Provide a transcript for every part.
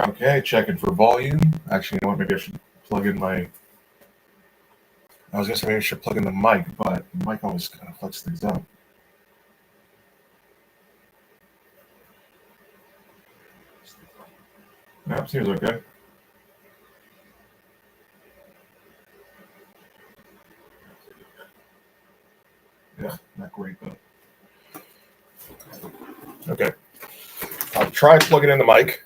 Okay, checking for volume. Actually, you know what? Maybe I should plug in my. I was gonna say maybe I should plug in the mic, but the mic always kind of fucks things up. No, seems okay. Yeah, not great though. Okay, I'll try plugging in the mic.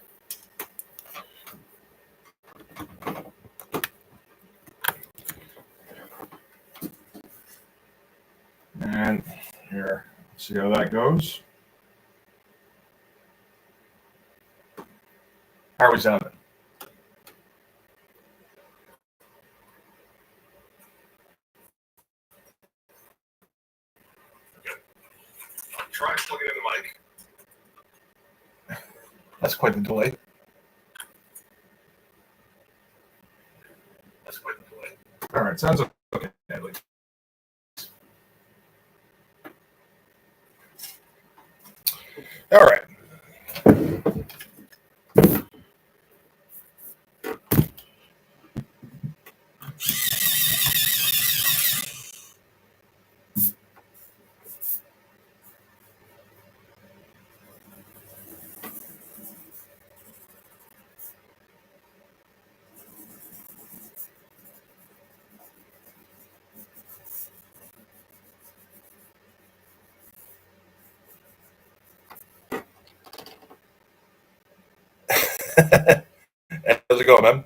And here, see how that goes. How are we sounding? I'll try plugging in the mic. That's quite the delay. All right, sounds okay at least. All right. How's it going, man?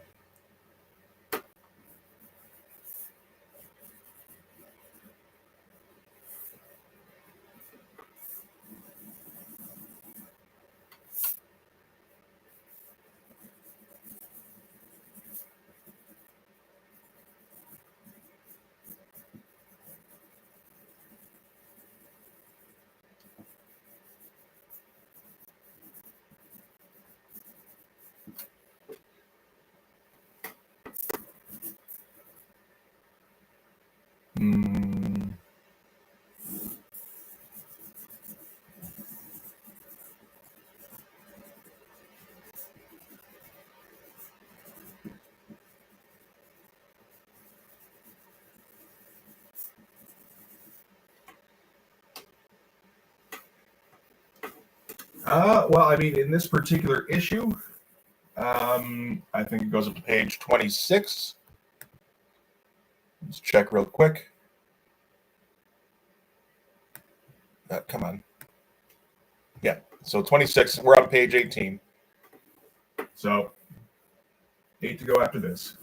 Mm. Well, I mean, in this particular issue, I think it goes up to page 26. Let's check real quick. Come on. Yeah, so 26. We're on page 18. So 8 to go after this.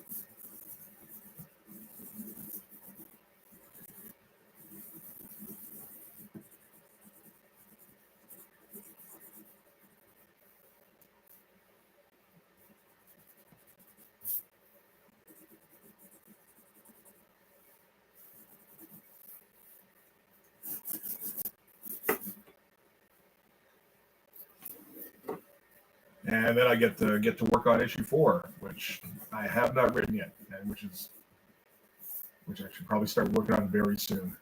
And then I get to work on issue 4, which I have not written yet, and which I should probably start working on very soon.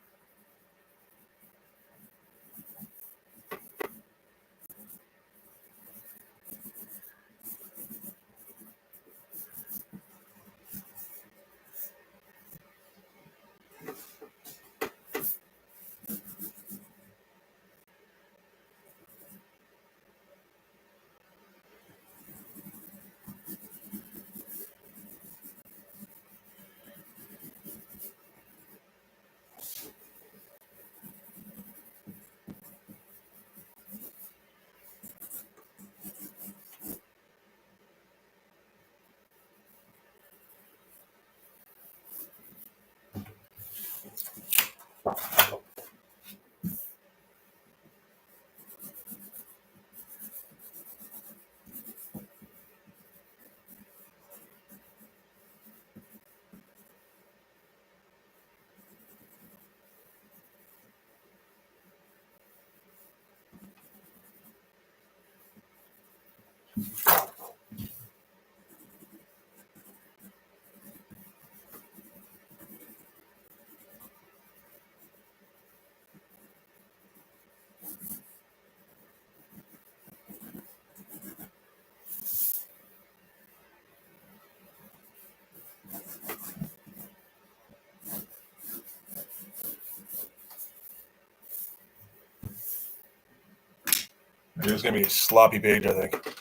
It's going to be a sloppy page, I think.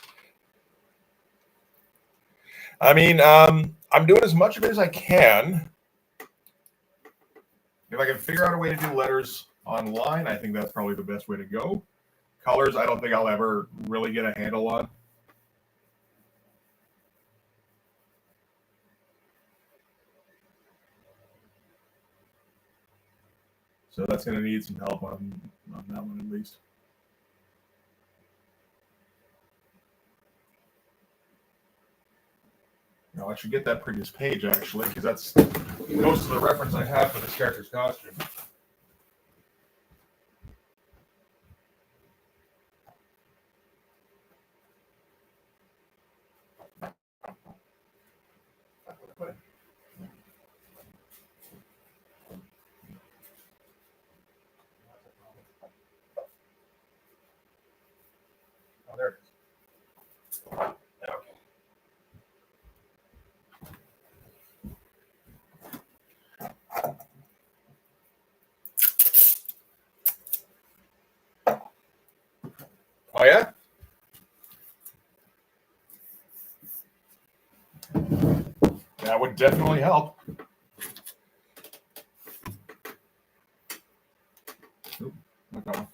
I mean, I'm doing as much of it as I can. If I can figure out a way to do letters online, I think that's probably the best way to go. Colors, I don't think I'll ever really get a handle on. So that's going to need some help on that one at least. Now I should get that previous page actually, because that's most of the reference I have for this character's costume. Oh, there it is. Okay. Oh yeah? That would definitely help. Oop, not that one.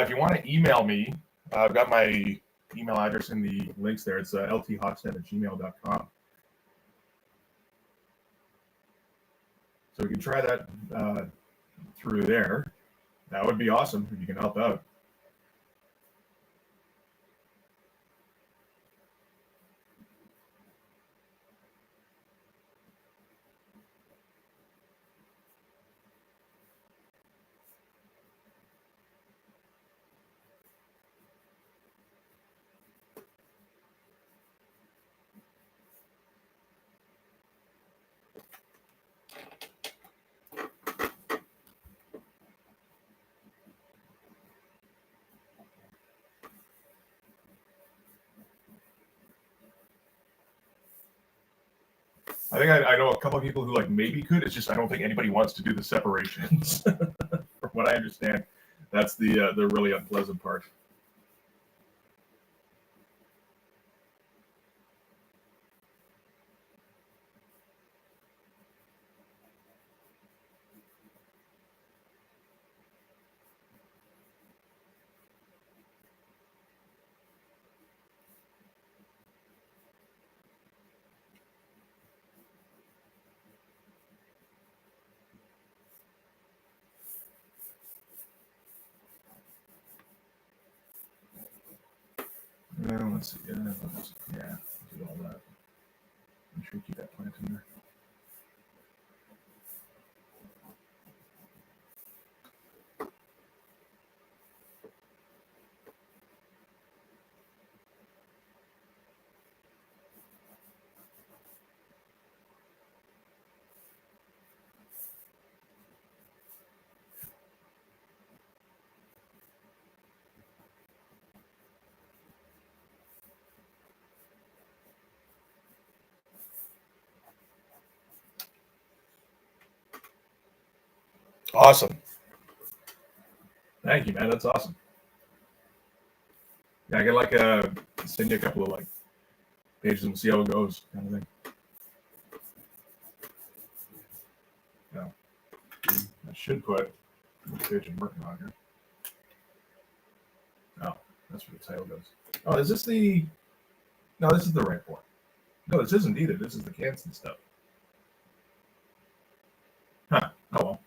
If you want to email me, I've got my email address in the links there. It's lthotsnet@gmail.com. So we can try that through there. That would be awesome if you can help out. I think I know a couple of people who like maybe could. It's just I don't think anybody wants to do the separations. From what I understand, that's the really unpleasant part. Let's see. Yeah, do all that. Make sure you keep that plant in there. Awesome. Thank you, man. That's awesome. Yeah, I can like send you a couple of like pages and see how it goes, kind of thing. Yeah, I should put the page I'm working on here. Oh, that's where the title goes. Oh, is this the? No, this is the right one. No, this isn't either. This is the Canson stuff. Huh. Oh well.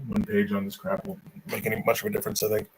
One page on this crap won't make any much of a difference, I think.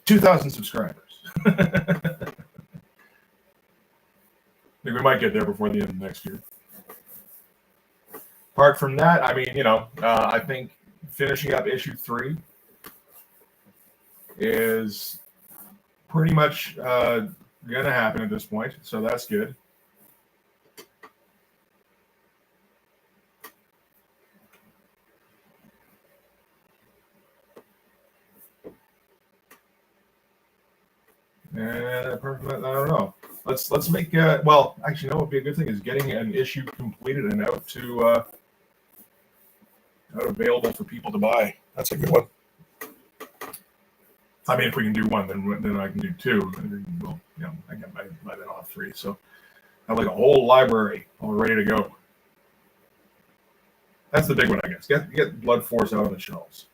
2,000 subscribers. I think we might get there before the end of next year. Apart from that, I mean, I think finishing up issue 3 is pretty much going to happen at this point, so that's good. And I don't know. Let's make well, actually, what would be a good thing is getting an issue completed and out available for people to buy. That's a good one. I mean, if we can do one, then I can do 2. Well, I got by then off 3, so I have like a whole library all ready to go. That's the big one, I guess. Get Blood Force out on the shelves,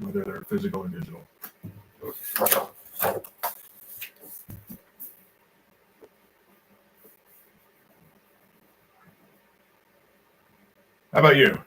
whether they're physical or digital. How about you?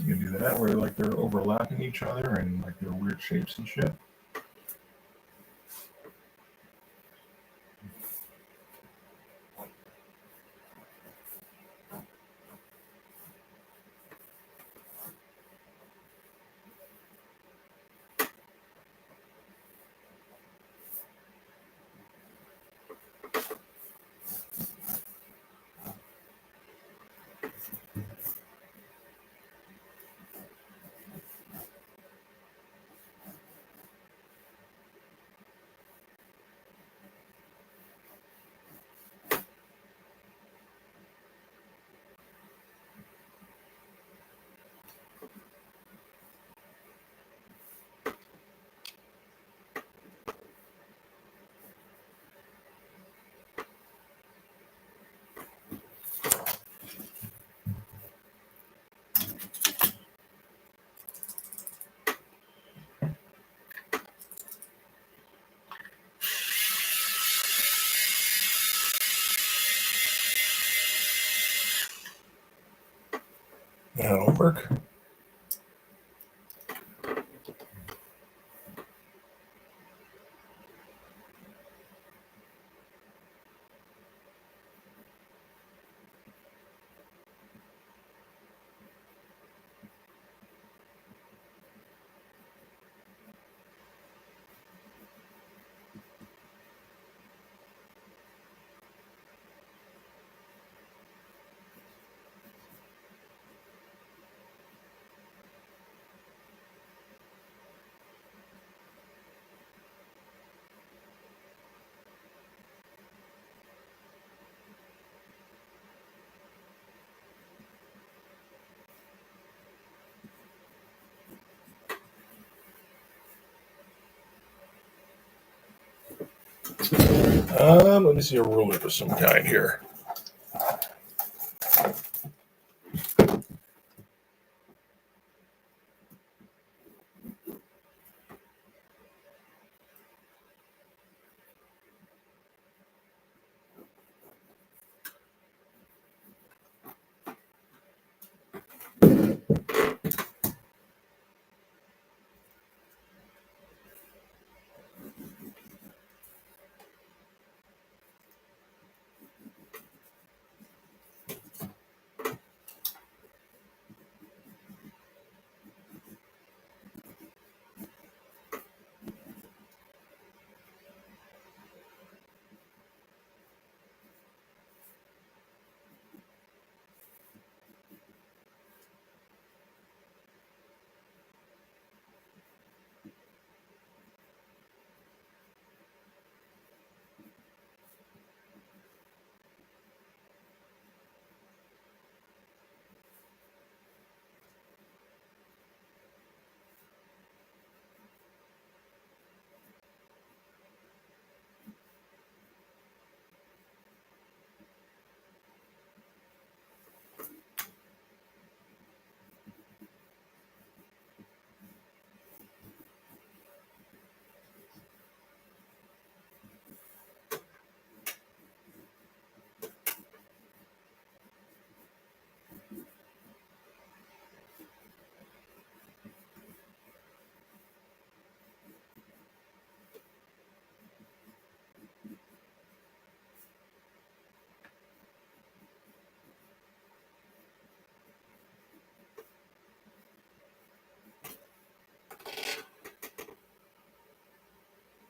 You can do that where like they're overlapping each other and like they're weird shapes and shit. That'll work. Let me see a ruler of some kind here.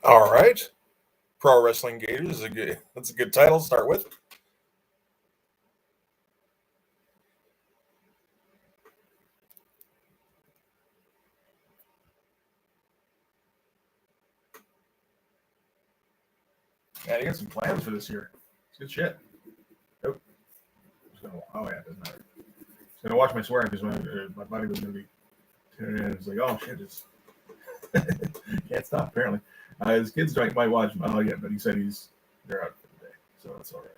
All right. Pro Wrestling Gators is that's a good title to start with. Yeah, you got some plans for this year. It's good shit. Oh, oh yeah, it doesn't matter. Just gonna watch my swearing because my buddy was gonna be tuning in. It's like, oh shit, it's can't stop apparently. His kids might watch. Oh yeah, but he said they're out for the day, so that's all right.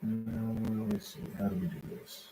Let me see. How do we do this?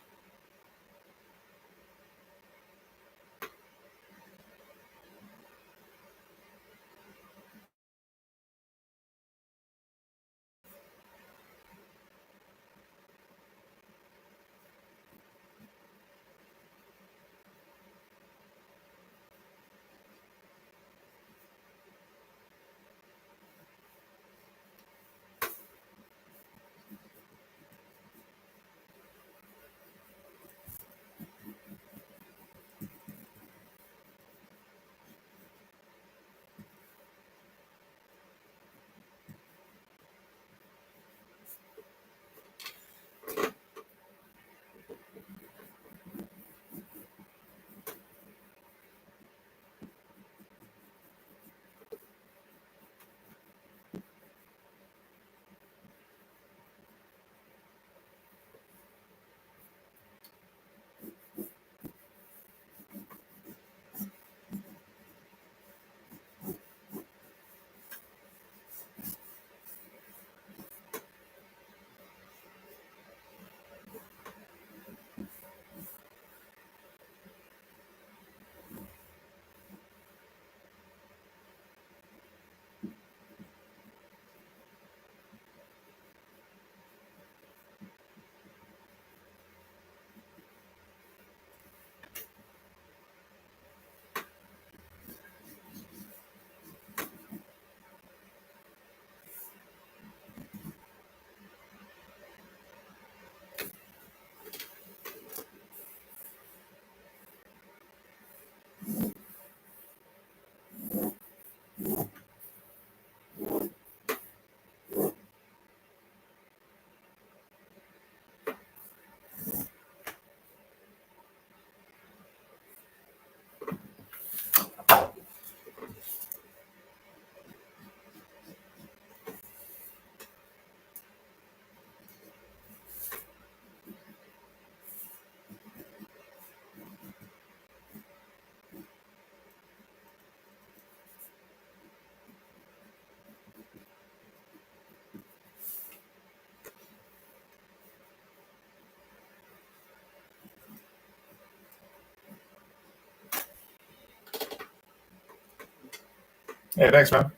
Hey, thanks, man.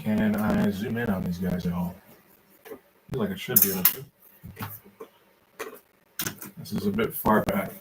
Can I zoom in on these guys at all? I feel like I should be able to. This is a bit far back.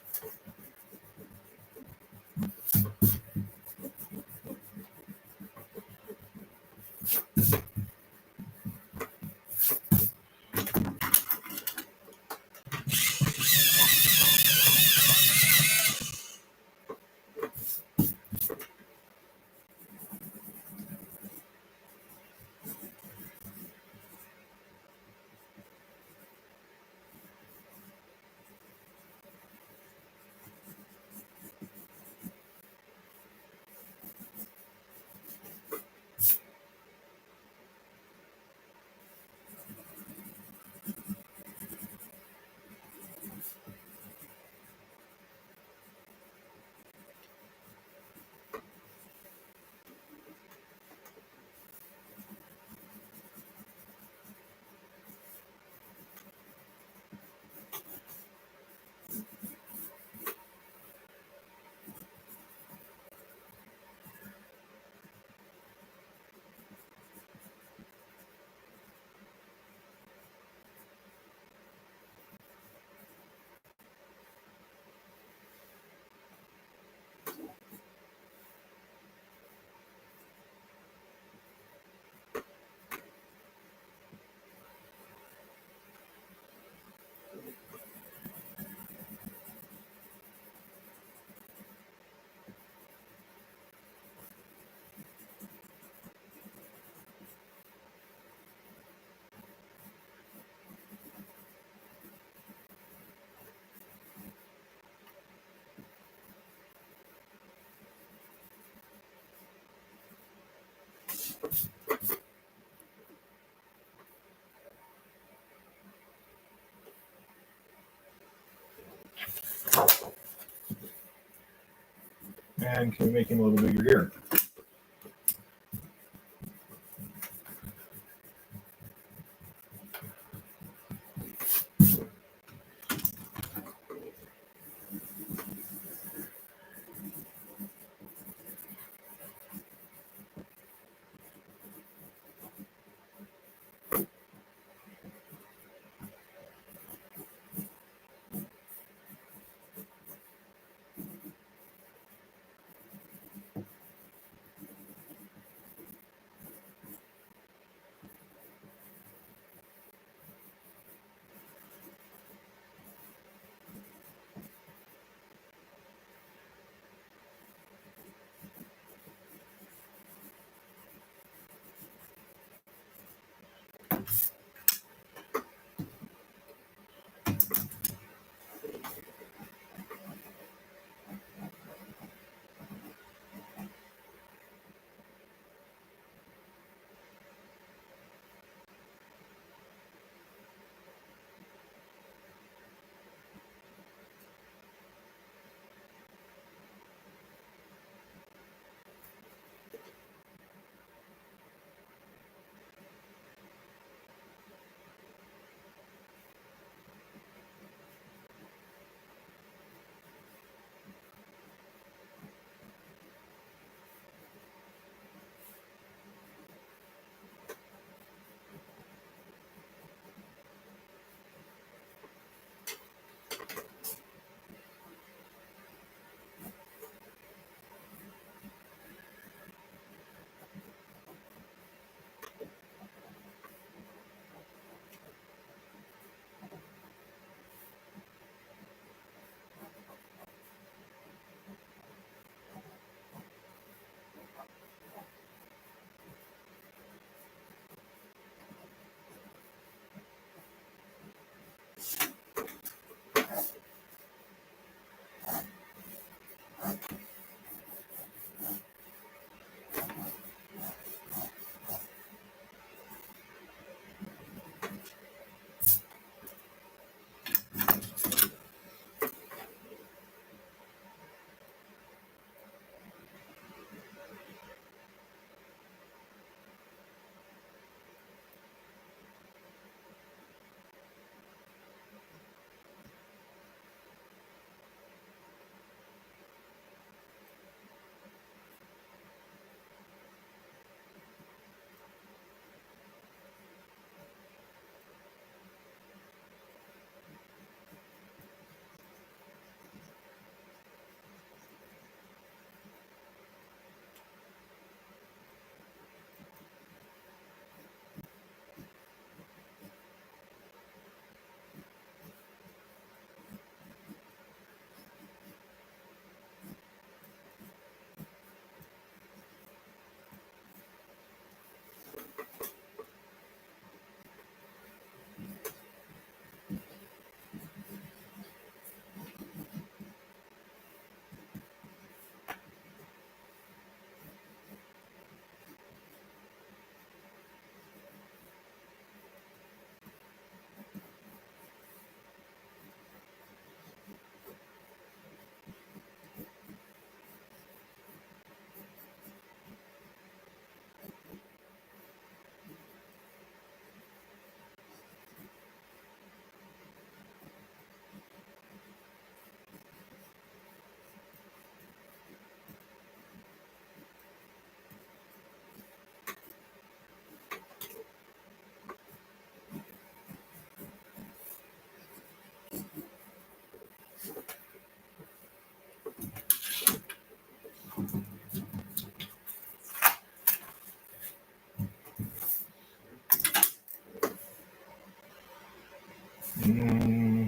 And can we make him a little bigger here?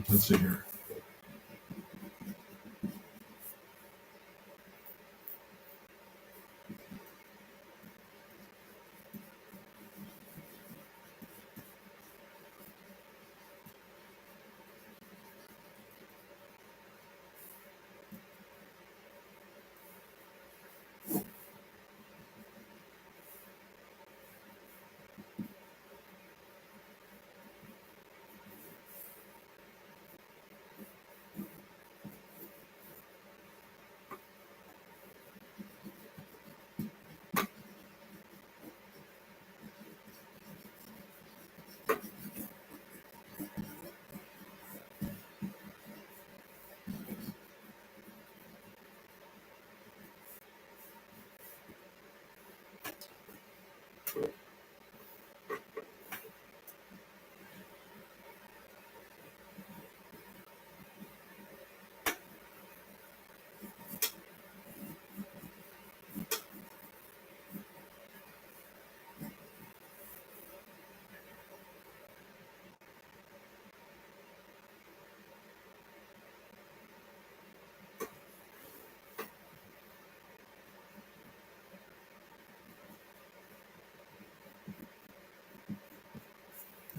Let's see here.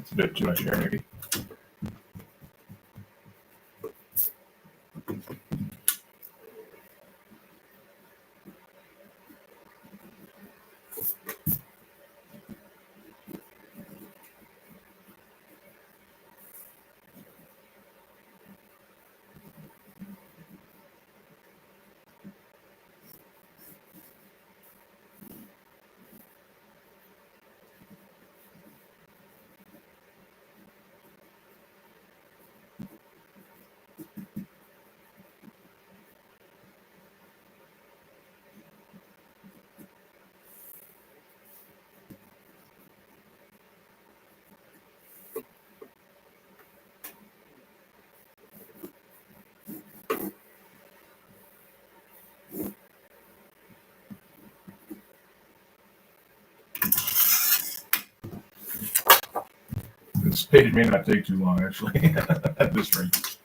It's a bit too much here, maybe. This page may not take too long, actually, at this rate.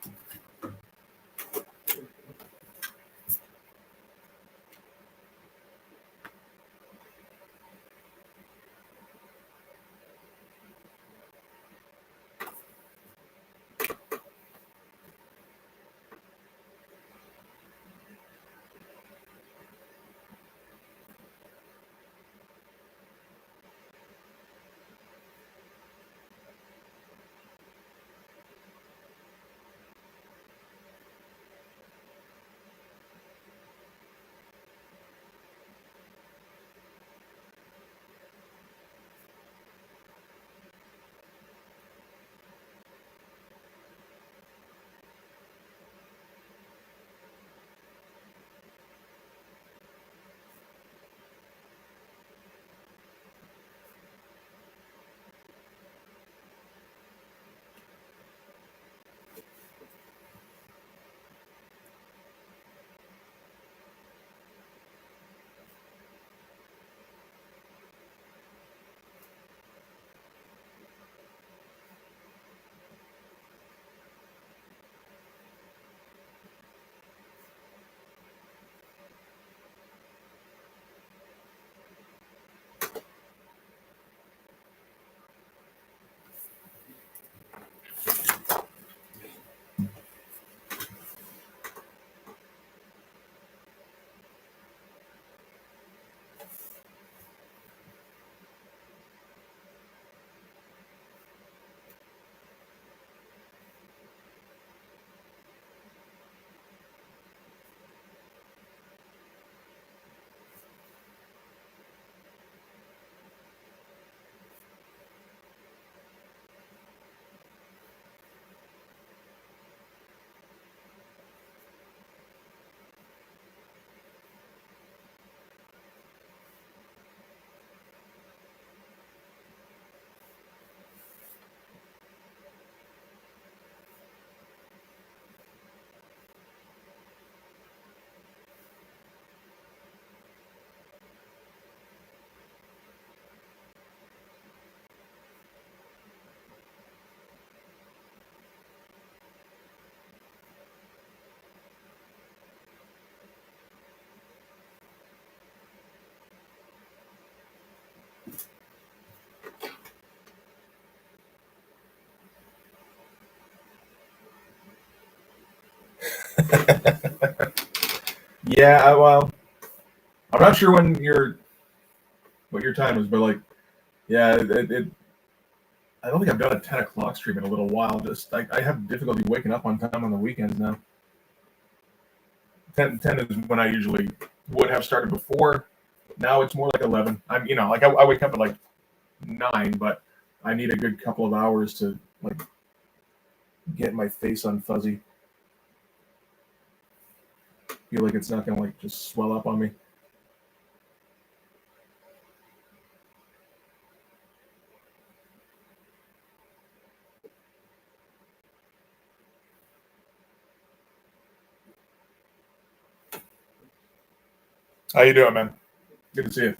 Yeah, well, I'm not sure what your time is, but like, yeah, I don't think I've done a 10 o'clock stream in a little while. Just I have difficulty waking up on time on the weekends now. 10 is when I usually would have started before. Now it's more like 11. Like I wake up at like 9, but I need a good couple of hours to like get my face unfuzzy. Feel like it's not gonna like just swell up on me. How you doing, man? Good to see you.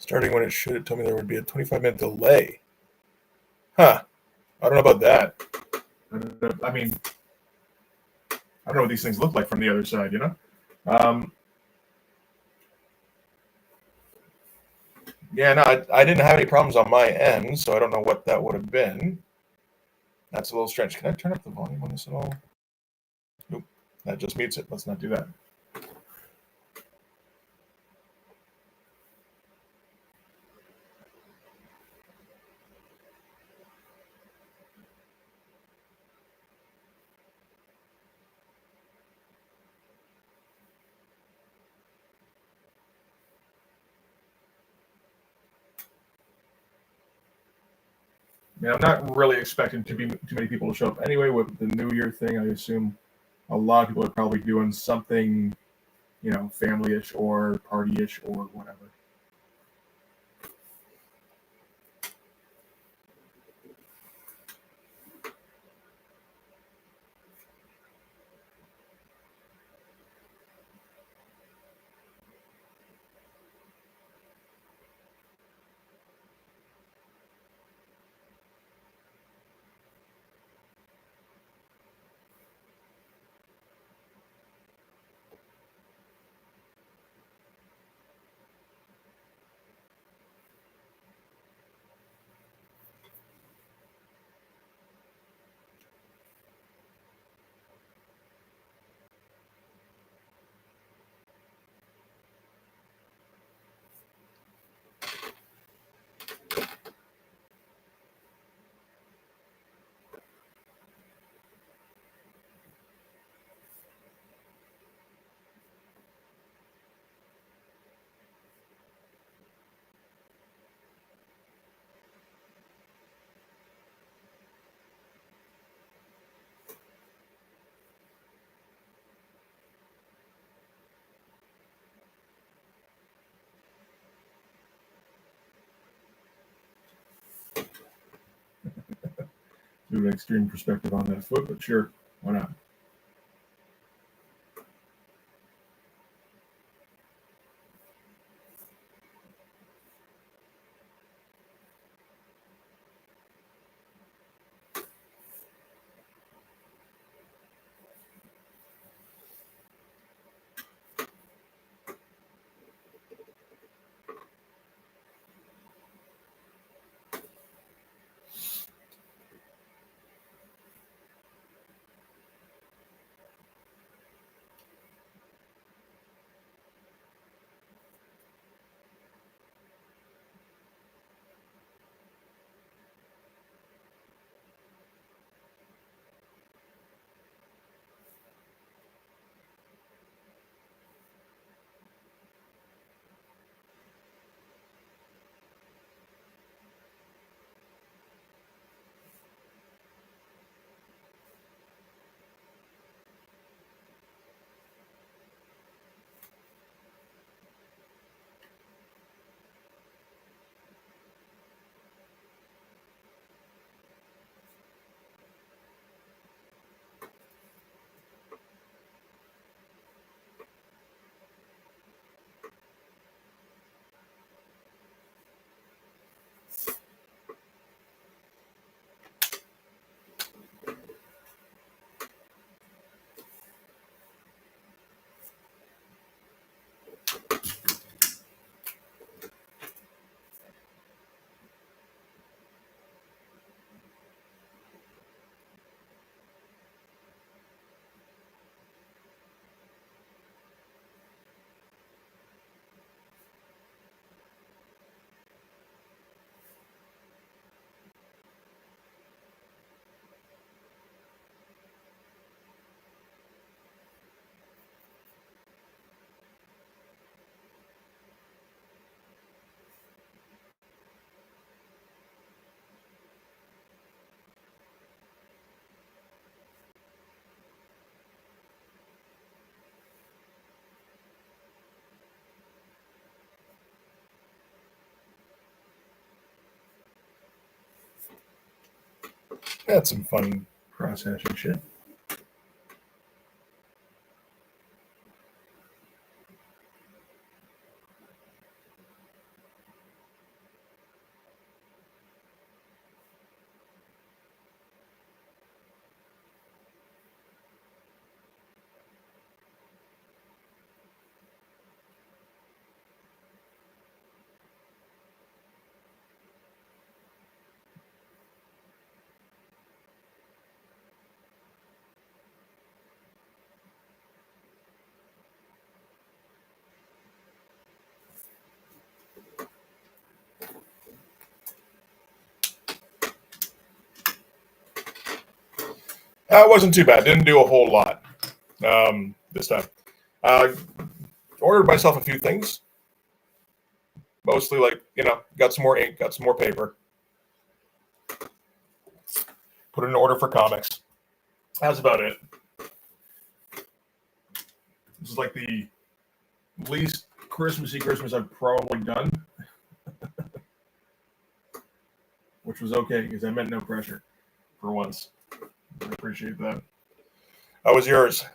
Starting when it should, it told me there would be a 25-minute delay. Huh. I don't know about that. I mean, I don't know what these things look like from the other side, you know? Yeah, no, I didn't have any problems on my end, so I don't know what that would have been. That's a little strange. Can I turn up the volume on this at all? Nope. That just mutes it. Let's not do that. Yeah, I'm not really expecting too many people to show up anyway with the New Year thing. I assume a lot of people are probably doing something, family-ish or party-ish or whatever. Do an extreme perspective on that foot, but sure, why not? That's some fun cross-hatching shit. That wasn't too bad. Didn't do a whole lot this time. Ordered myself a few things. Mostly got some more ink, got some more paper. Put in an order for comics. That's about it. This is like the least Christmassy Christmas I've probably done. Which was okay, because I meant no pressure for once. I appreciate that. How was yours?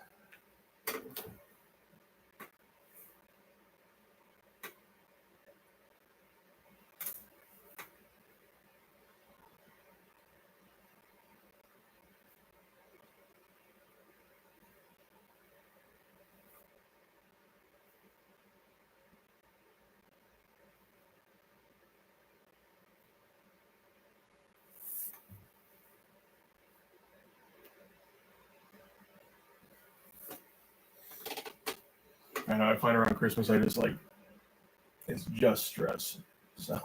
I know I find around Christmas it's just stress. So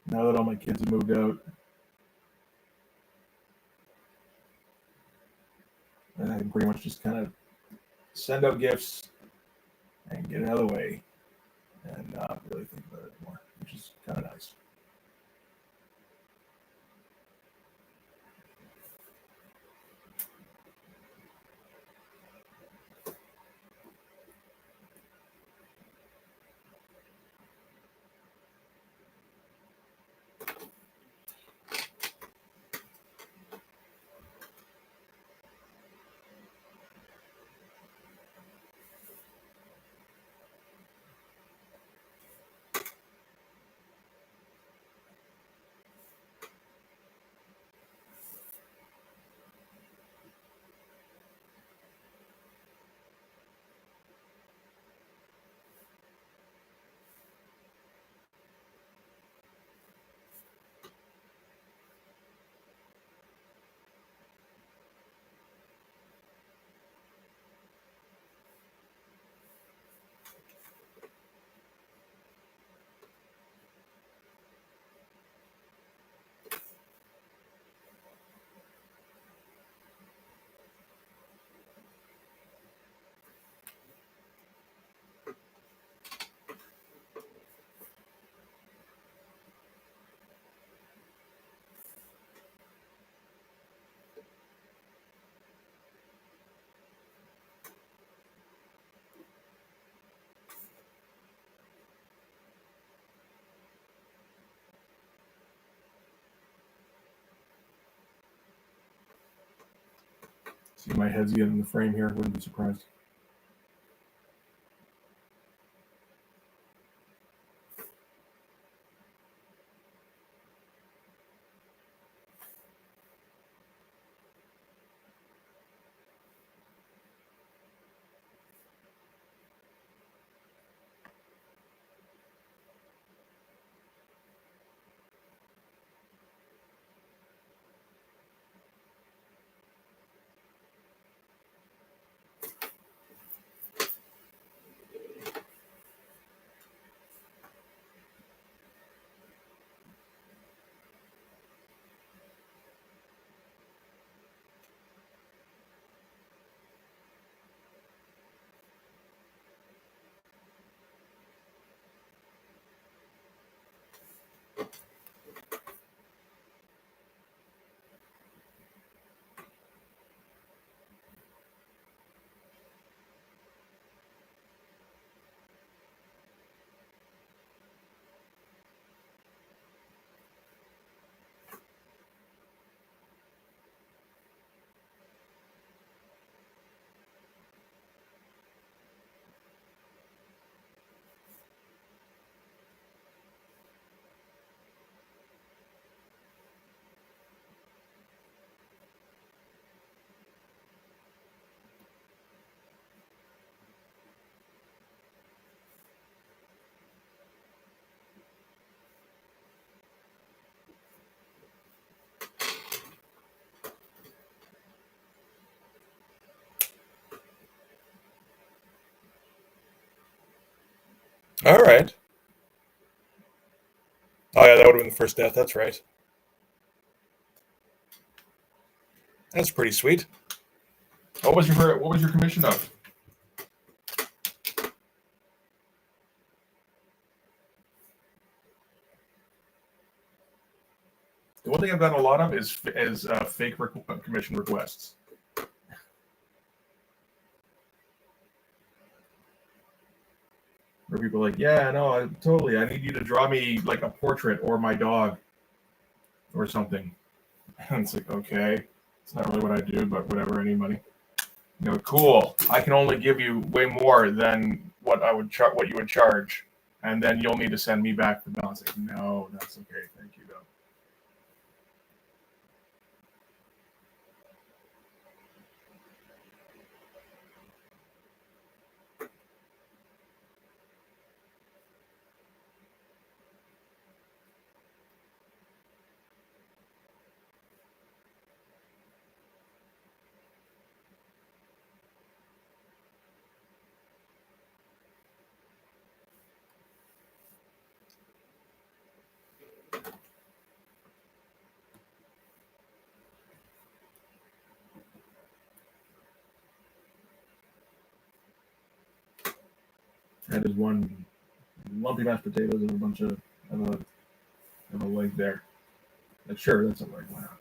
now that all my kids have moved out, and I can pretty much just kind of send out gifts and get it out of the way and not really think about it anymore, which is kind of nice. See my head's getting in the frame here. Wouldn't be surprised. All right. Oh yeah, that would have been the first death. That's right. That's pretty sweet. What was your commission of? The one thing I've gotten a lot of is fake commission requests. Where people are like, yeah, no, I need you to draw me like a portrait or my dog or something. And it's like, okay, it's not really what I do, but whatever, any money. Cool. I can only give you way more than what what you would charge, and then you'll need to send me back the balance. Like, no, that's okay. Thank you, though. That is one lumpy mashed potatoes and a bunch of a leg there. Like, sure, that's a leg. Why not?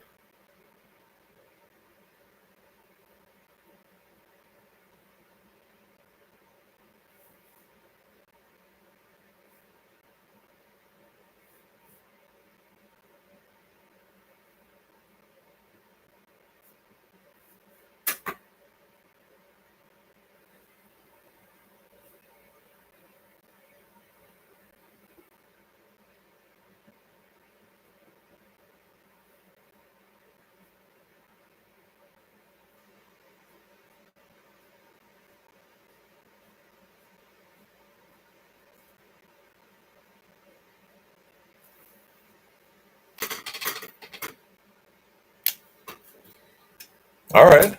All right.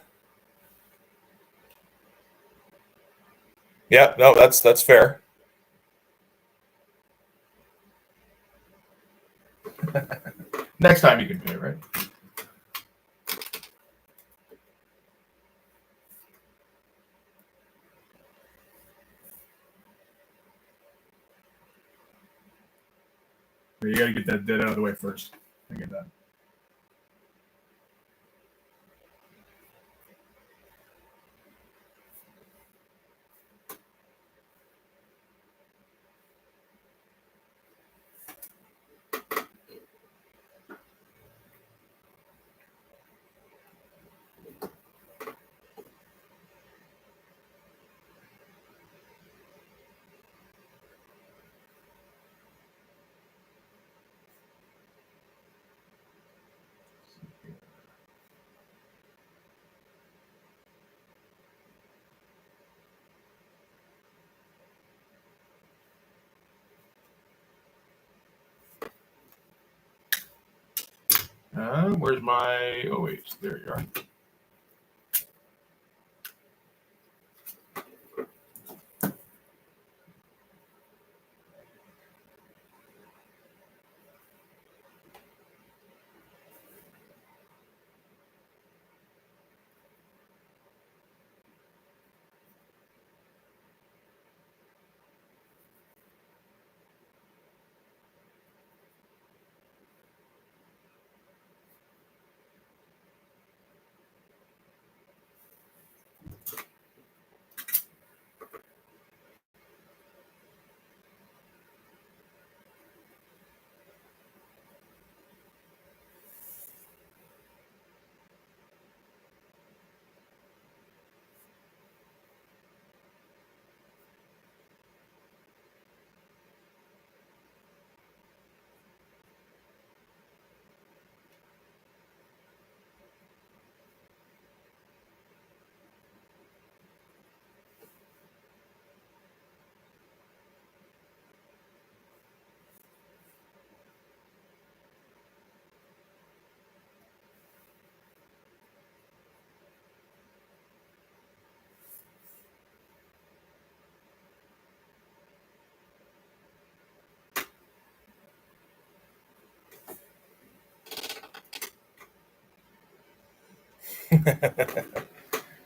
Yeah, no, that's fair. Next time you can pay, right? But you got to get that dead out of the way first. I get that. Where's my? Oh wait, there you are.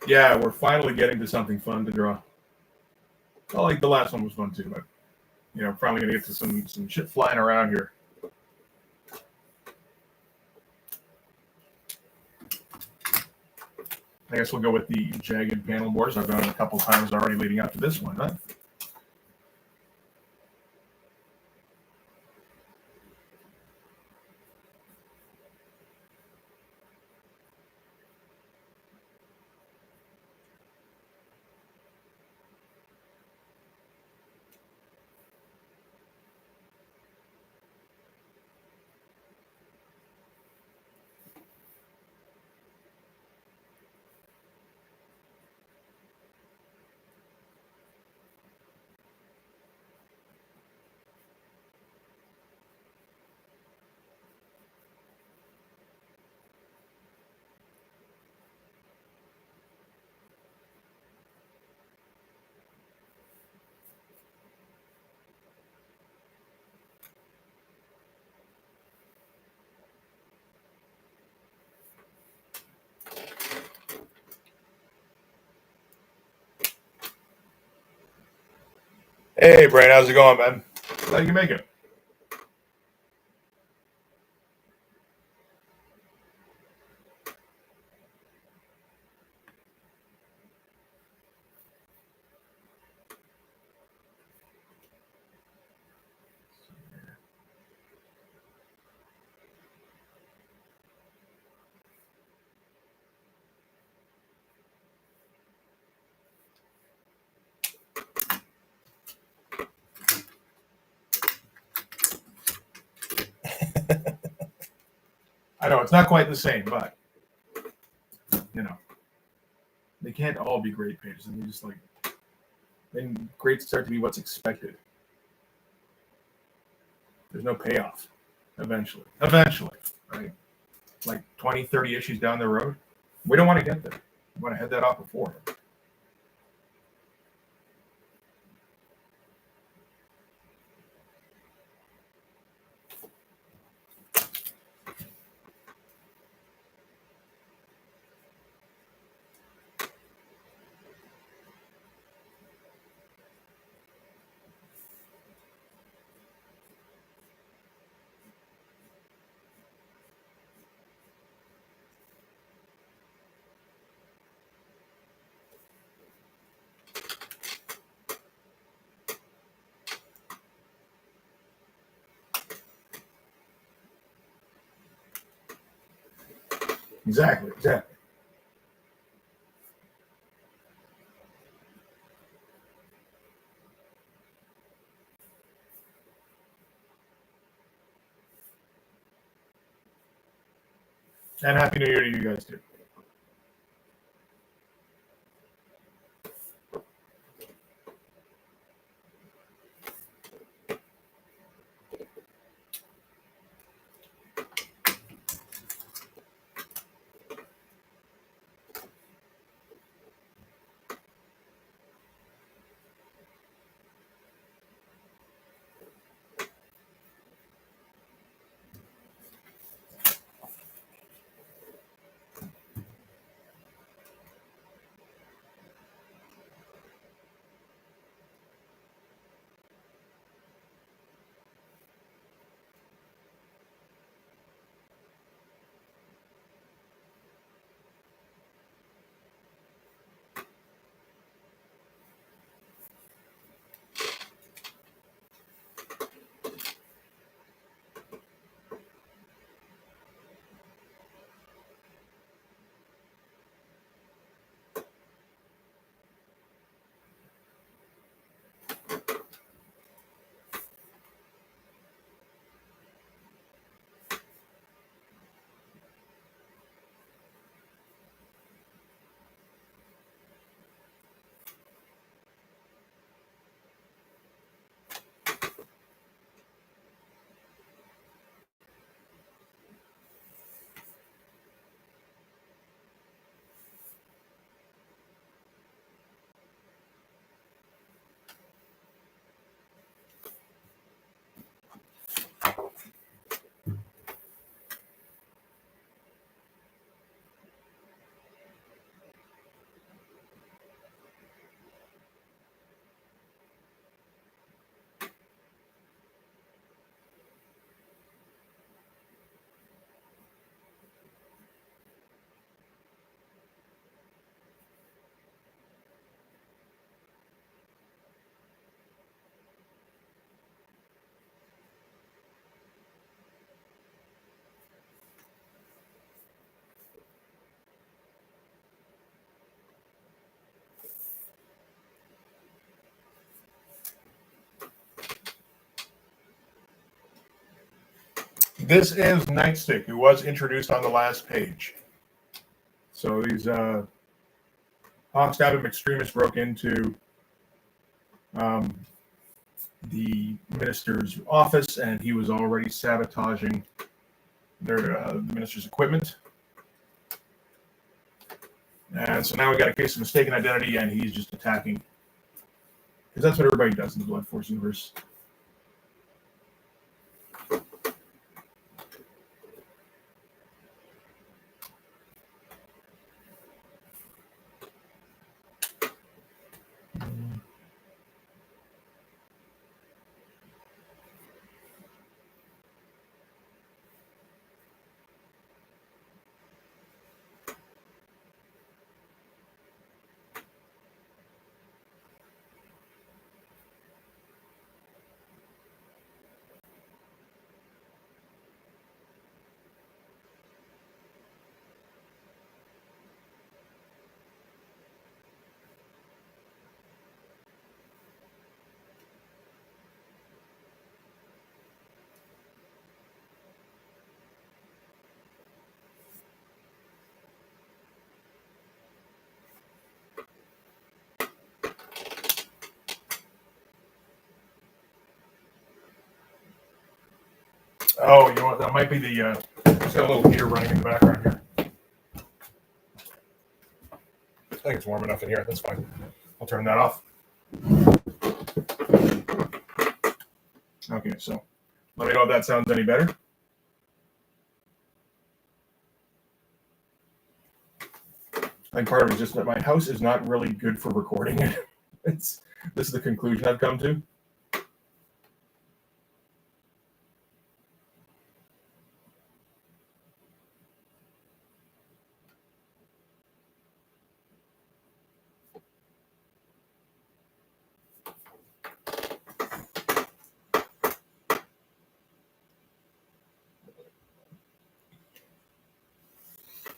Yeah, we're finally getting to something fun to draw. Well, like the last one was fun too, but probably gonna get to some shit flying around here. I guess we'll go with the jagged panel boards. I've done it a couple times already leading up to this one, huh? Hey, Brian, how's it going, man? How you make it? I know it's not quite the same, but you know they can't all be great pages. And they just like then great start to be what's expected. There's no payoff. Eventually, right? Like 20, 30 issues down the road, we don't want to get there. We want to head that off before. Exactly. And Happy New Year to you guys too. This is Nightstick, who was introduced on the last page. So these Hogstabbing extremists broke into the minister's office, and he was already sabotaging the minister's equipment. And so now we got a case of mistaken identity, and he's just attacking. Because that's what everybody does in the Blood Force universe. Oh, you know what? That might be the. Just got a little heater running in the background here. I think it's warm enough in here. That's fine. I'll turn that off. Okay, so let me know if that sounds any better. I think part of it is just that my house is not really good for recording it. This is the conclusion I've come to.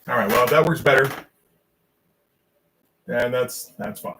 All right, well, if that works better, and that's fine.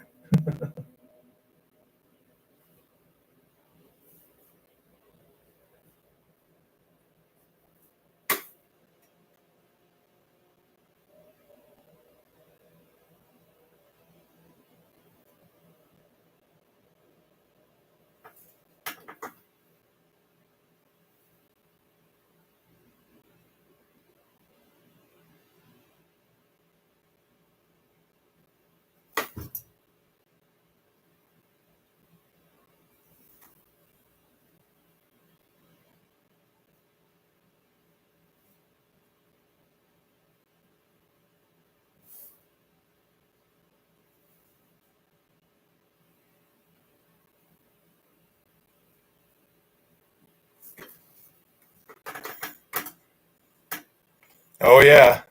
Oh yeah.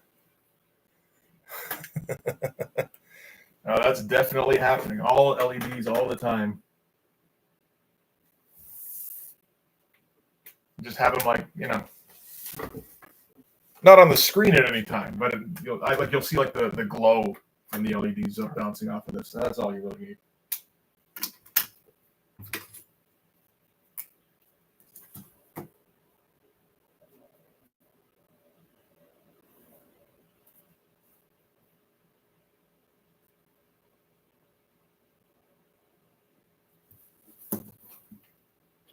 That's definitely happening. All LEDs all the time. Just have them not on the screen at any time, but you'll see like the glow from the LEDs bouncing off of this. That's all you really need.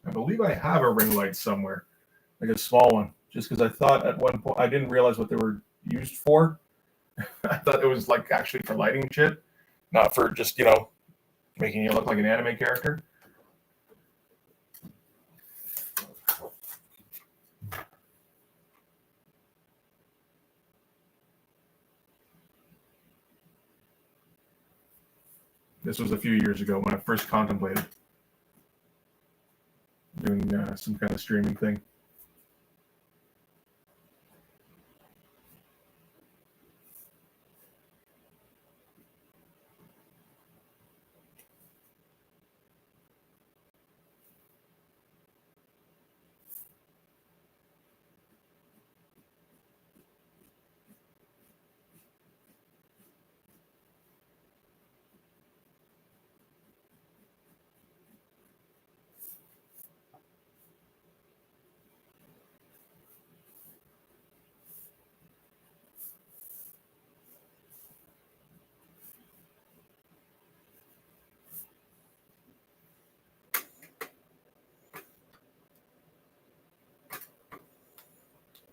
I believe I have a ring light somewhere, like a small one, just because I thought at one point I didn't realize what they were used for. I thought it was like actually for lighting shit, not for just making you look like an anime character. This was a few years ago when I first contemplated doing some kind of streaming thing.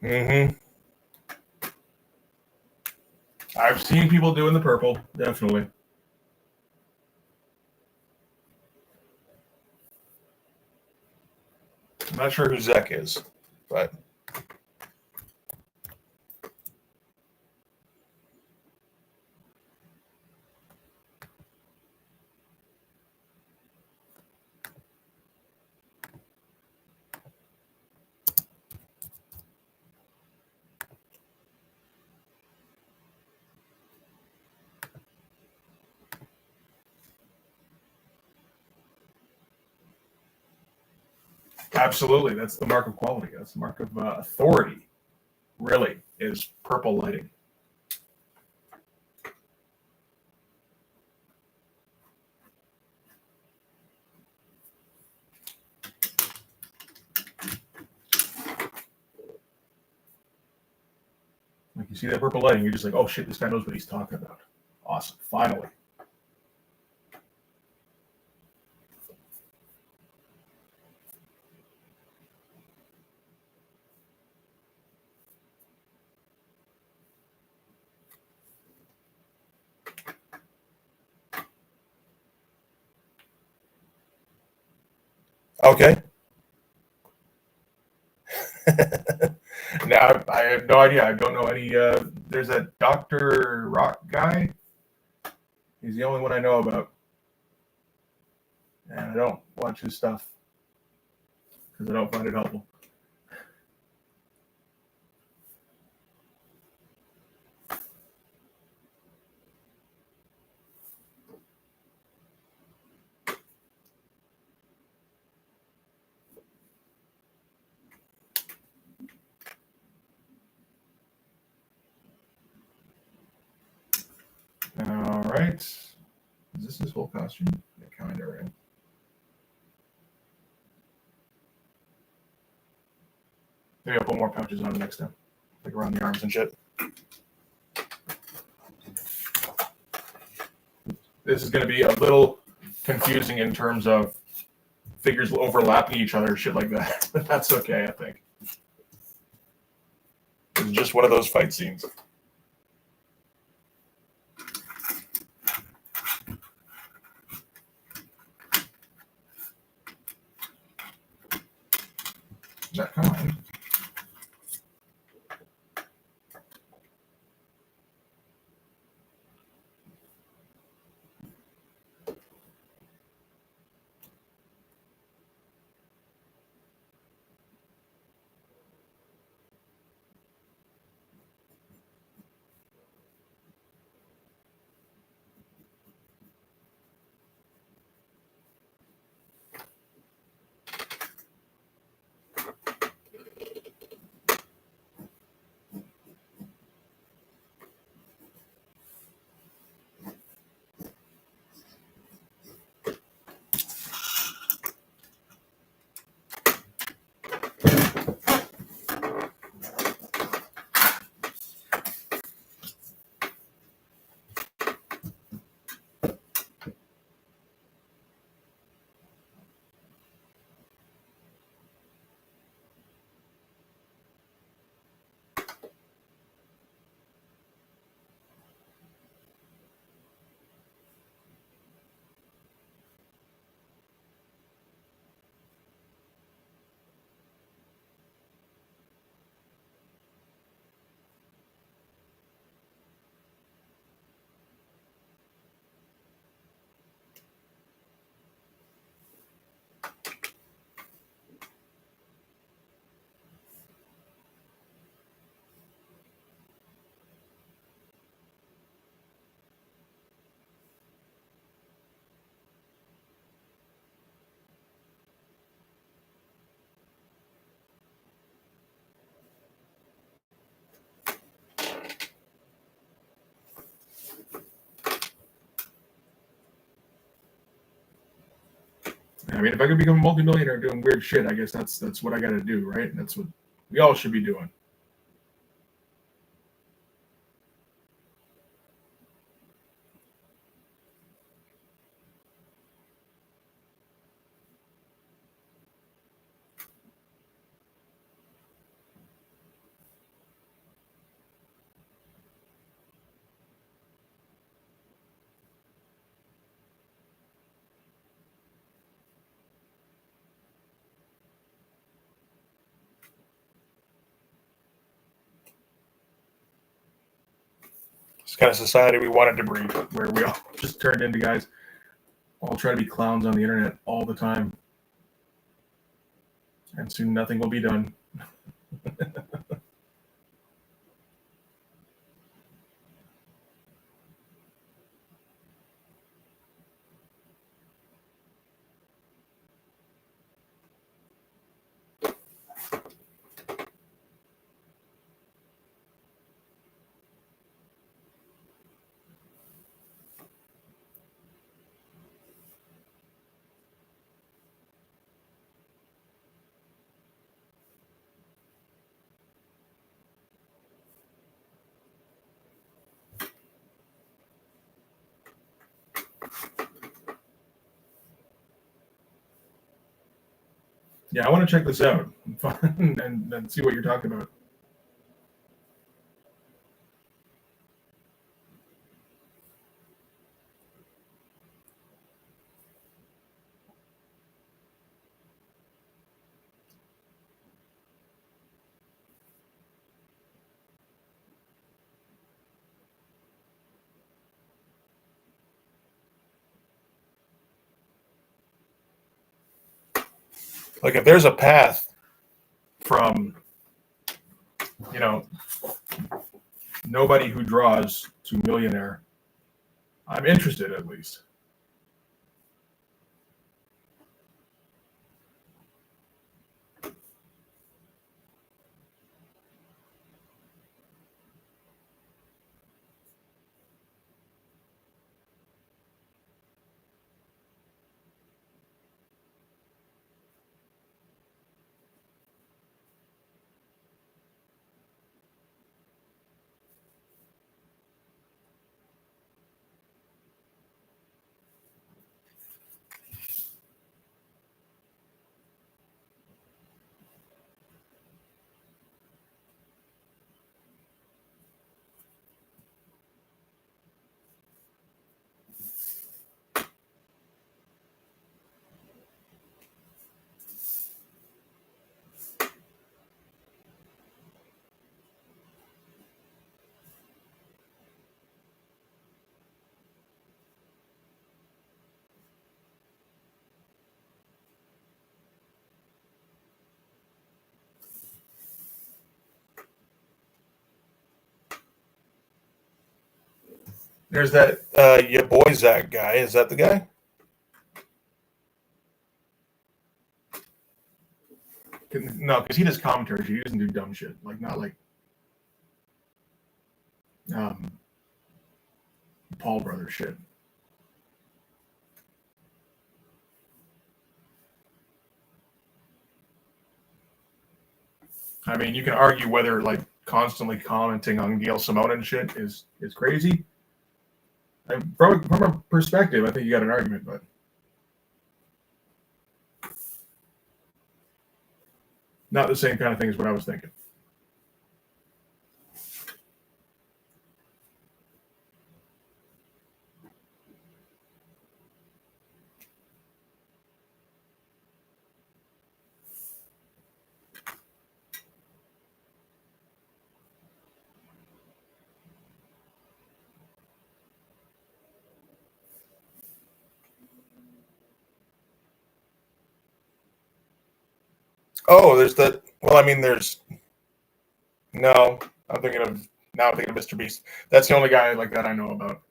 Mm-hmm. I've seen people doing the purple, definitely. I'm not sure who Zek is, but absolutely, that's the mark of quality. That's the mark of authority. Really, is purple lighting. Like you see that purple lighting, you're just like, oh shit, this guy knows what he's talking about. Awesome, finally. Okay. Now I have no idea. I don't know any. There's a Doctor Rock guy. He's the only one I know about, and I don't watch his stuff because I don't find it helpful. All right. Is this his whole costume? Yeah, kind of, right? Maybe I'll put more pouches on next time, like around the arms and shit. This is going to be a little confusing in terms of figures overlapping each other, shit like that. But that's okay, I think. It's just one of those fight scenes. That kind. I mean, if I could become a multimillionaire doing weird shit, I guess that's what I got to do, right? That's what we all should be doing. It's kind of society we wanted to breed, where we all just turned into guys all try to be clowns on the internet all the time. And soon nothing will be done. Yeah, I want to check this out and see what you're talking about. Like if there's a path from, you know, nobody who draws to millionaire, I'm interested at least. There's that your boy Zach guy. Is that the guy? No, because he does commentary. He doesn't do dumb shit. Like not like um, Paul Brothers shit. I mean, you can argue whether like constantly commenting on Gail Simone and shit is crazy. And from a perspective, I think you got an argument, but not the same kind of thing as what I was thinking. Oh, there's that. Well, I mean, there's no. I'm thinking of now. I'm thinking of Mr. Beast. That's the only guy like that I know about.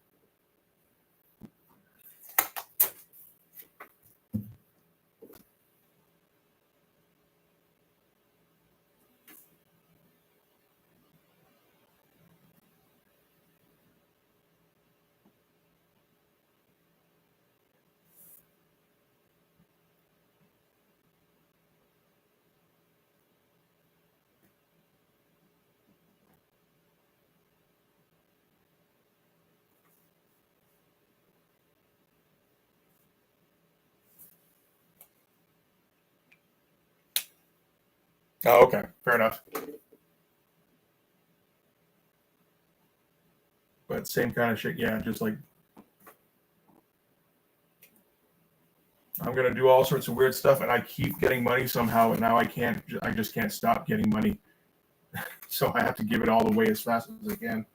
Oh, okay, fair enough. But same kind of shit. Yeah, just like I'm gonna do all sorts of weird stuff, and I keep getting money somehow, and now I can't. I just can't stop getting money, so I have to give it all away as fast as I can.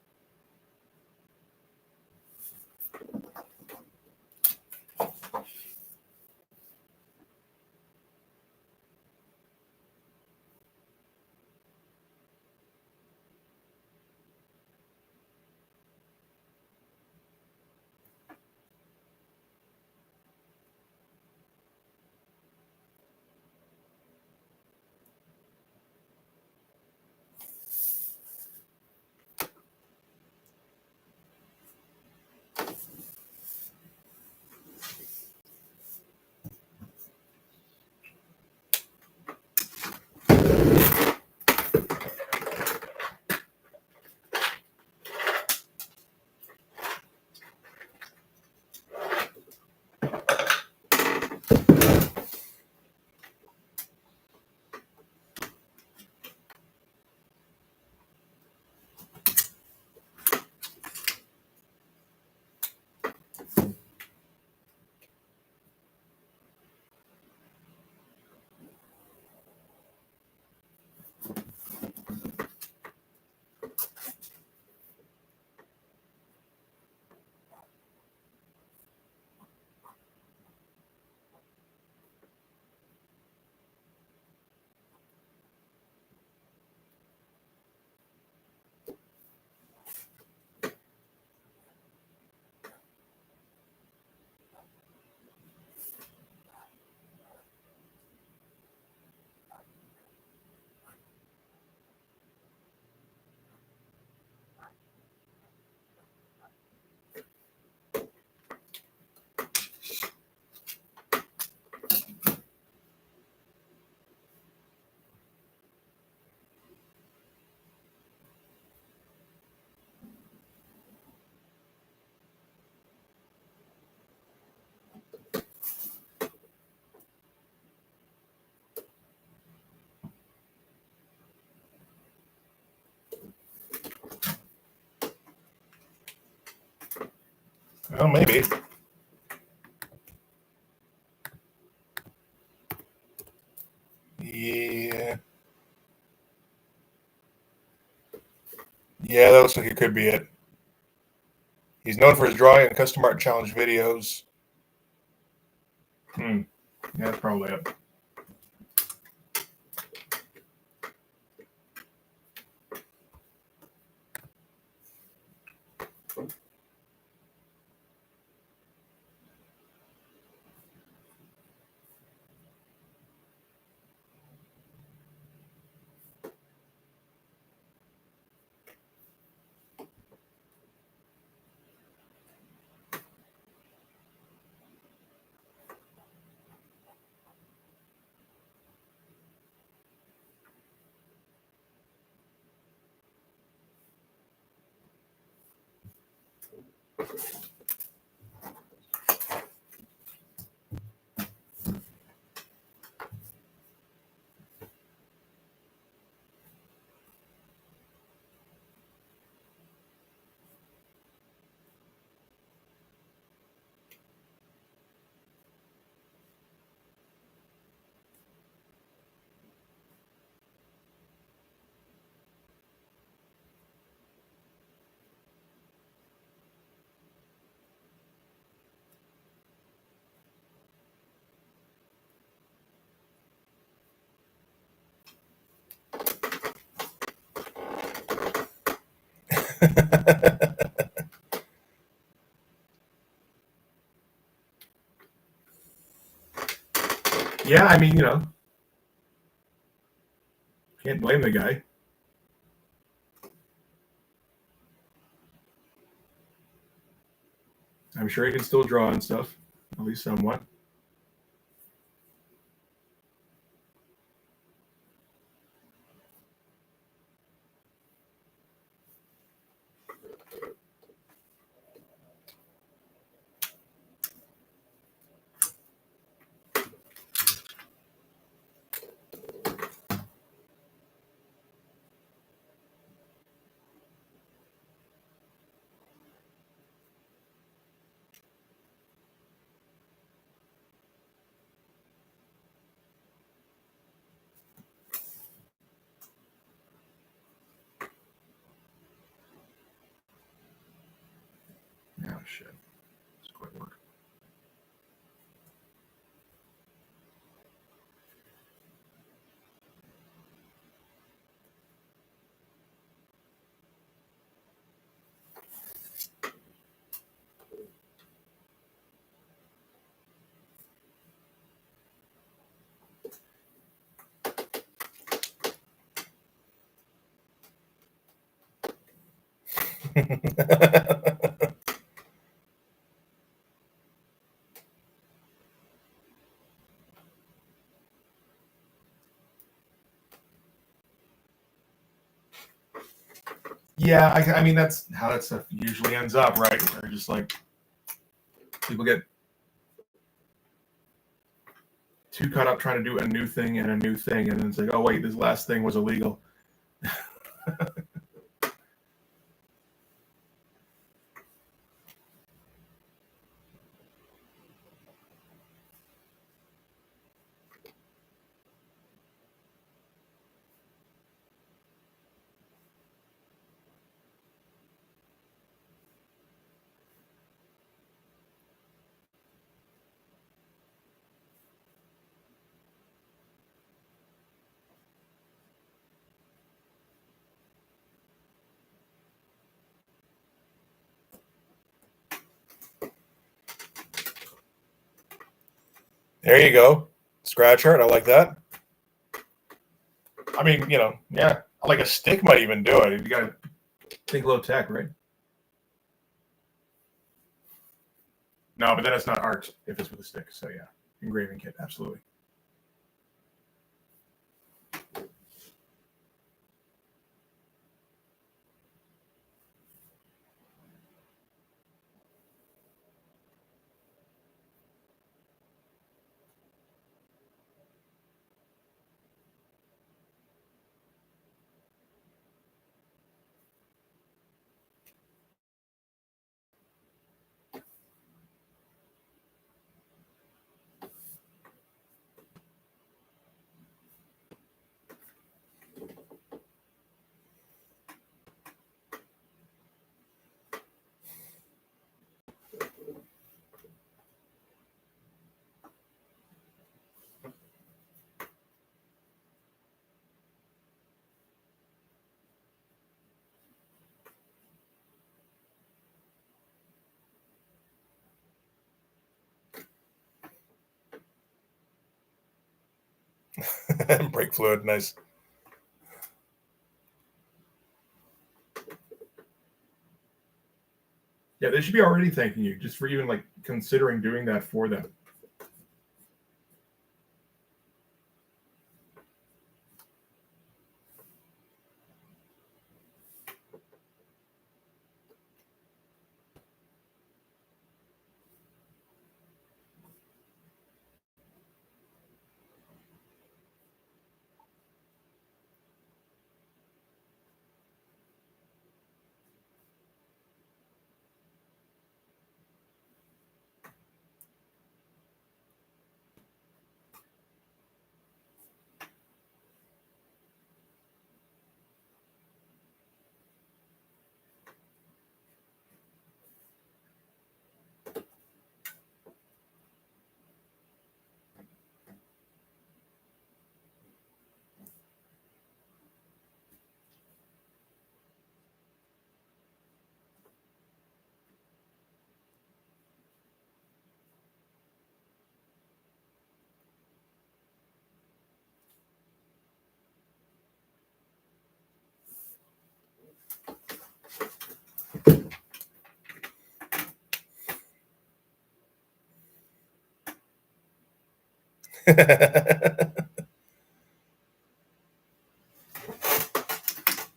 Well, maybe. Yeah. Yeah, that looks like it could be it. He's known for his drawing and custom art challenge videos. Yeah, that's probably it. Yeah, I mean, can't blame the guy. I'm sure he can still draw and stuff, at least somewhat. Oh, shit. It's quite work. Yeah, I mean, that's how that stuff usually ends up, right? They're just like, people get too caught up trying to do a new thing and a new thing, and then it's like, oh, wait, this last thing was illegal. There you go. Scratch art. I like that. I mean, yeah, like a stick might even do it. You got to think low tech, right? No, but then it's not art if it's with a stick. So yeah, engraving kit, absolutely. Brake fluid, nice. Yeah, they should be already thanking you just for even like considering doing that for them.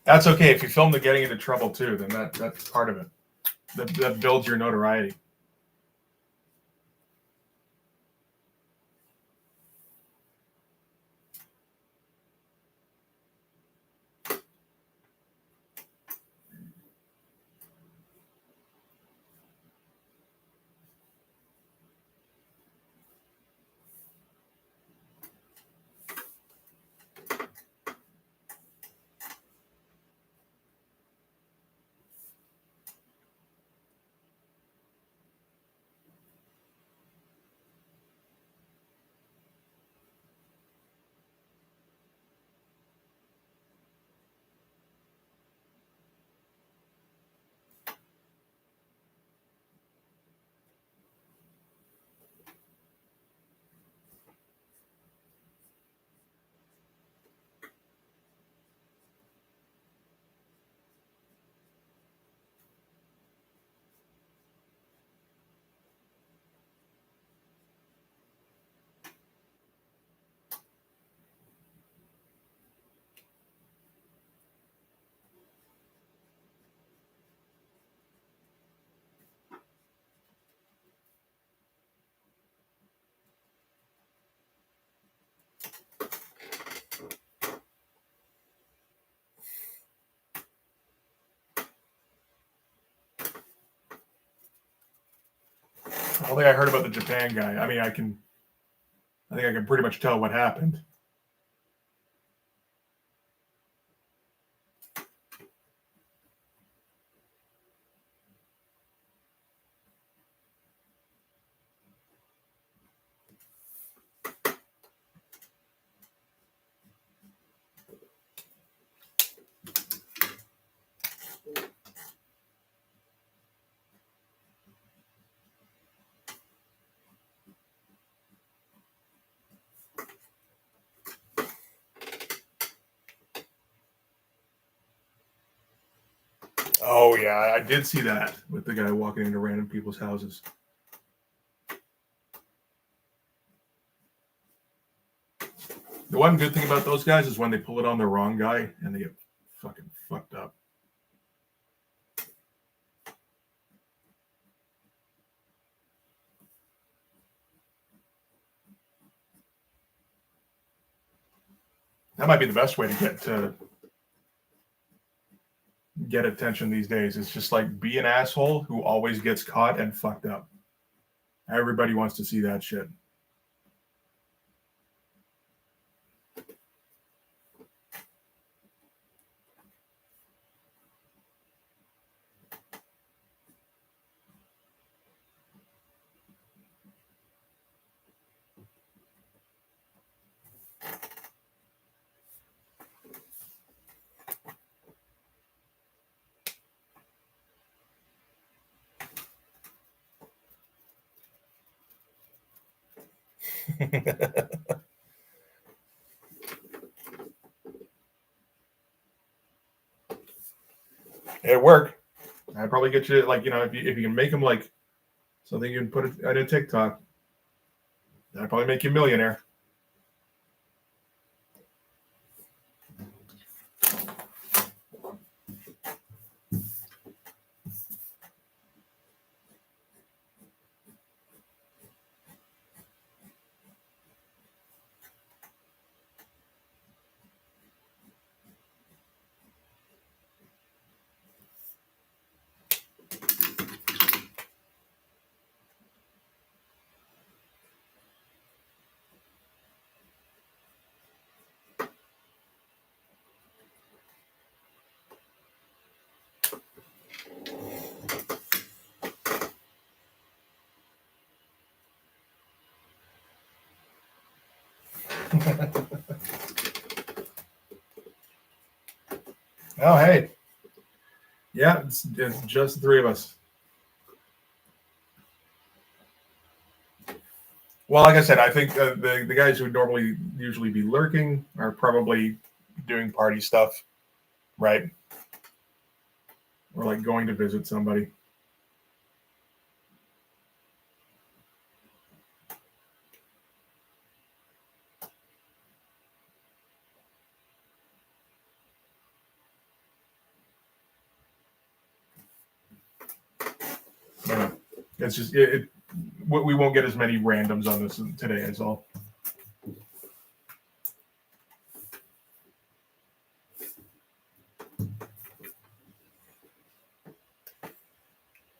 That's okay. If you film the getting into trouble too, then that's part of it. That builds your notoriety. I don't think I heard about the Japan guy. I mean, I think I can pretty much tell what happened. Oh yeah, I did see that with the guy walking into random people's houses. The one good thing about those guys is when they pull it on the wrong guy and they get fucking fucked up. That might be the best way to get attention these days. It's just like be an asshole who always gets caught and fucked up. Everybody wants to see that shit. It work. I'd probably get you like if you can make them like something you can put it on a TikTok, that'd probably make you a millionaire. Oh, hey. Yeah, it's just the three of us. Well, like I said, I think the guys who would normally usually be lurking are probably doing party stuff, right? Or like going to visit somebody. It's just we won't get as many randoms on this today as all.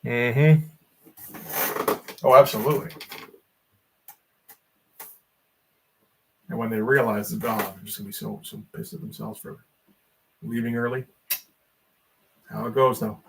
Mm-hmm. Oh, absolutely. And when they realize that, they're just gonna be so pissed at themselves for leaving early. How it goes, though.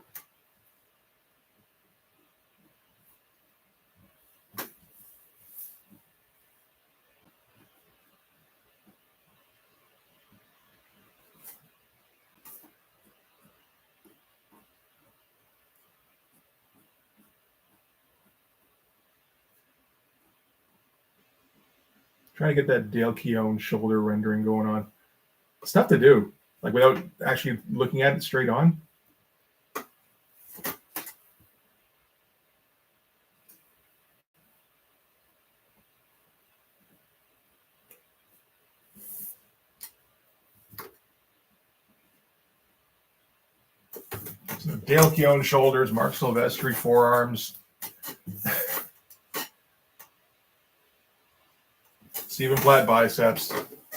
Trying to get that Dale Keown shoulder rendering going on. It's tough to do, like without actually looking at it straight on. So Dale Keown shoulders, Mark Silvestri forearms, Stephen Platt biceps.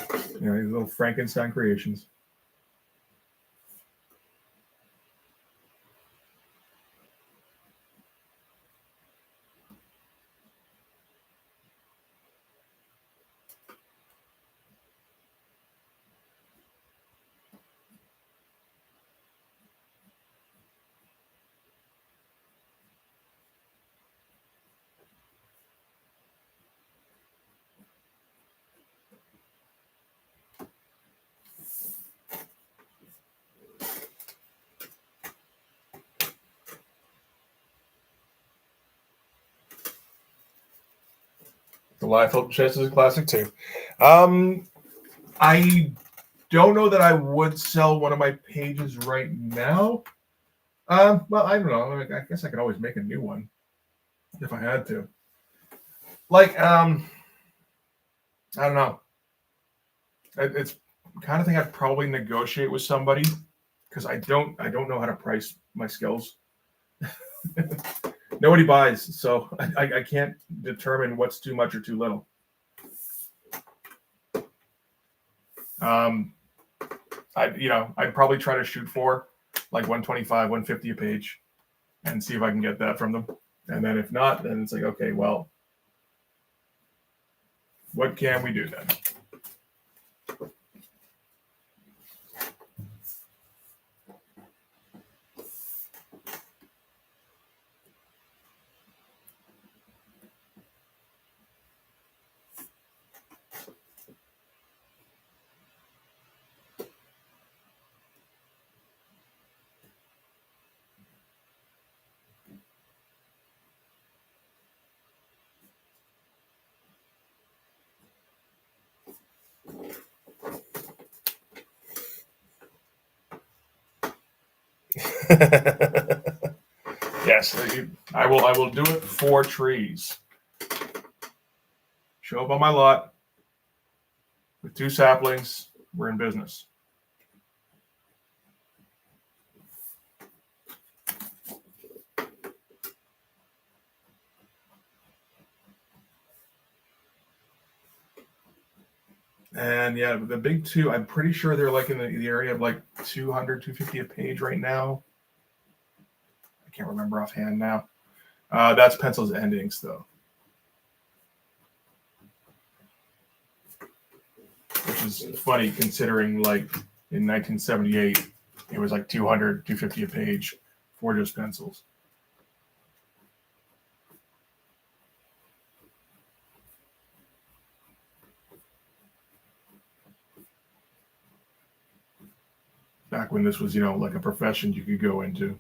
These little Frankenstein creations. The live Hilton chest is a classic too. I don't know that I would sell one of my pages right now. Well, I don't know. I guess I could always make a new one if I had to. Like, I don't know. It's kind of thing I'd probably negotiate with somebody because I don't know how to price my skills. Nobody buys, so I can't determine what's too much or too little. I'd probably try to shoot for like 125, 150 a page and see if I can get that from them. And then if not, then it's like, okay, well, what can we do then? Yes, I will. I will do it for trees. Show up on my lot with 2 saplings. We're in business. And yeah, the big 2, I'm pretty sure they're like in the area of like 200, 250 a page right now. I can't remember offhand now. That's pencils and inks though. Which is funny considering like in 1978, it was like 200, 250 a page for just pencils. Back when this was, like a profession you could go into.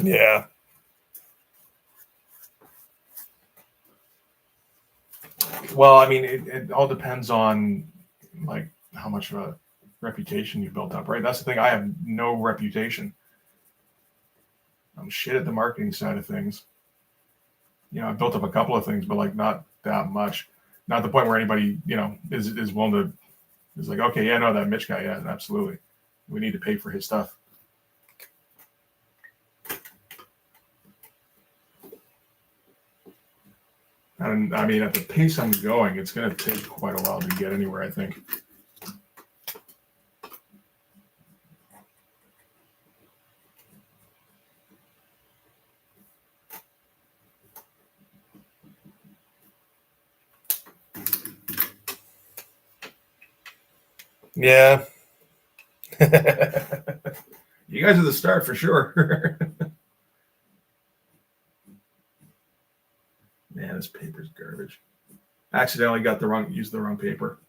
Yeah. Well, I mean, it all depends on like how much of a reputation you built up, right? That's the thing. I have no reputation. I'm shit at the marketing side of things. I built up a couple of things, but like not that much. Not the point where anybody, is willing to is like, okay, yeah, no, that Mitch guy, yeah, absolutely. We need to pay for his stuff. And I mean, at the pace I'm going, it's going to take quite a while to get anywhere, I think. Yeah. You guys are the start for sure. Man, this paper's garbage. Accidentally used the wrong paper.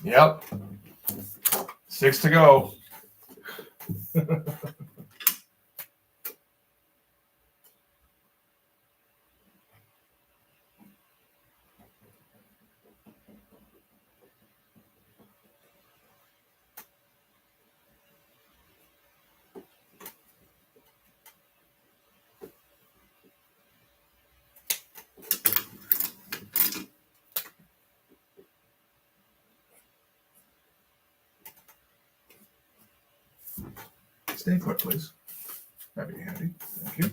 Yep. 6 to go. Stay put, please. That'd be handy. Thank you.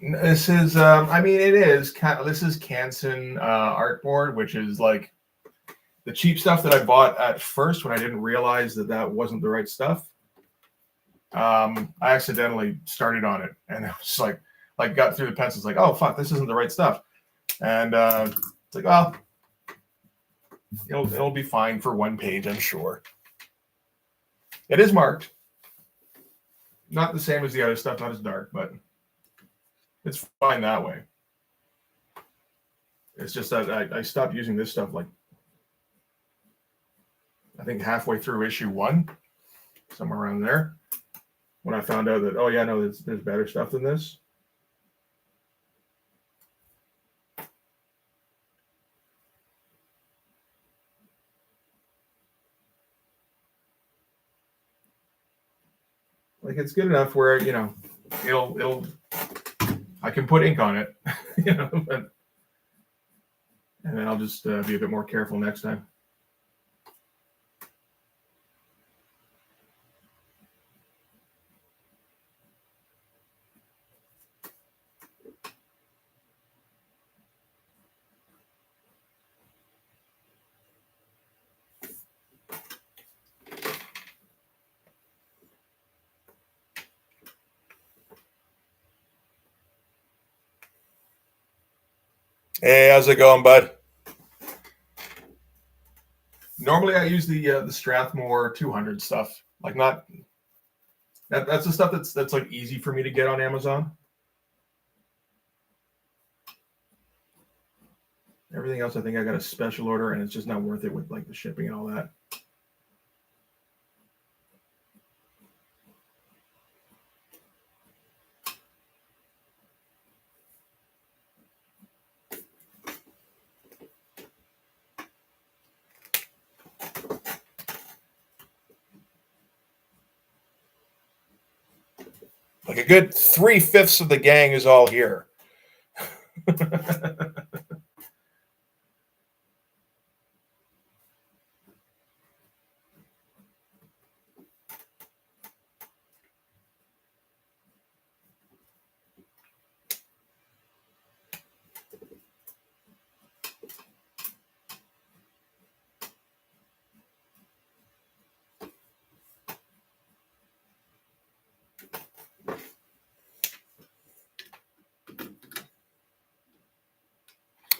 This is, I mean, it is. This is Canson artboard, which is like the cheap stuff that I bought at first when I didn't realize that wasn't the right stuff. I accidentally started on it, and it was like got through the pencils, like, oh fuck, this isn't the right stuff, and it's like, well, it'll be fine for one page, I'm sure. It is marked. Not the same as the other stuff, not as dark, but it's fine that way. It's just that I stopped using this stuff like I think halfway through issue 1, somewhere around there, when I found out that, oh yeah, no, there's better stuff than this. Like it's good enough where it'll I can put ink on it, and then I'll just be a bit more careful next time. Hey, how's it going, bud? Normally, I use the Strathmore 200 stuff. Like not that's the stuff that's like easy for me to get on Amazon. Everything else, I think I got a special order, and it's just not worth it with like the shipping and all that. Like a good 3/5 of the gang is all here.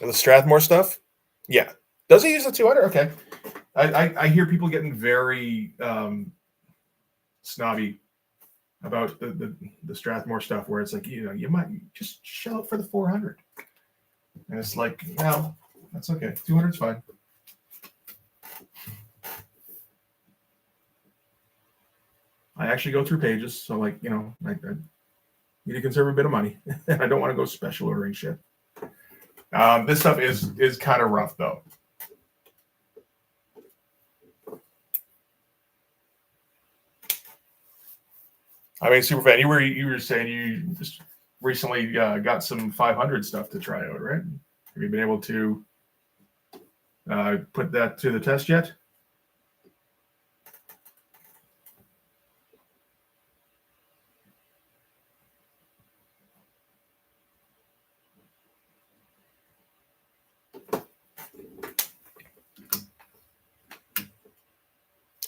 The Strathmore stuff? Yeah. Does he use the 200? Okay. I hear people getting very snobby about the Strathmore stuff, where it's like, you might just shell out for the 400. And it's like, no, that's okay. 200's fine. I actually go through pages, so like, I need to conserve a bit of money. I don't want to go special ordering shit. This stuff is kind of rough though. I mean, Superfan, you were saying you just recently got some 500 stuff to try out, right? Have you been able to put that to the test yet?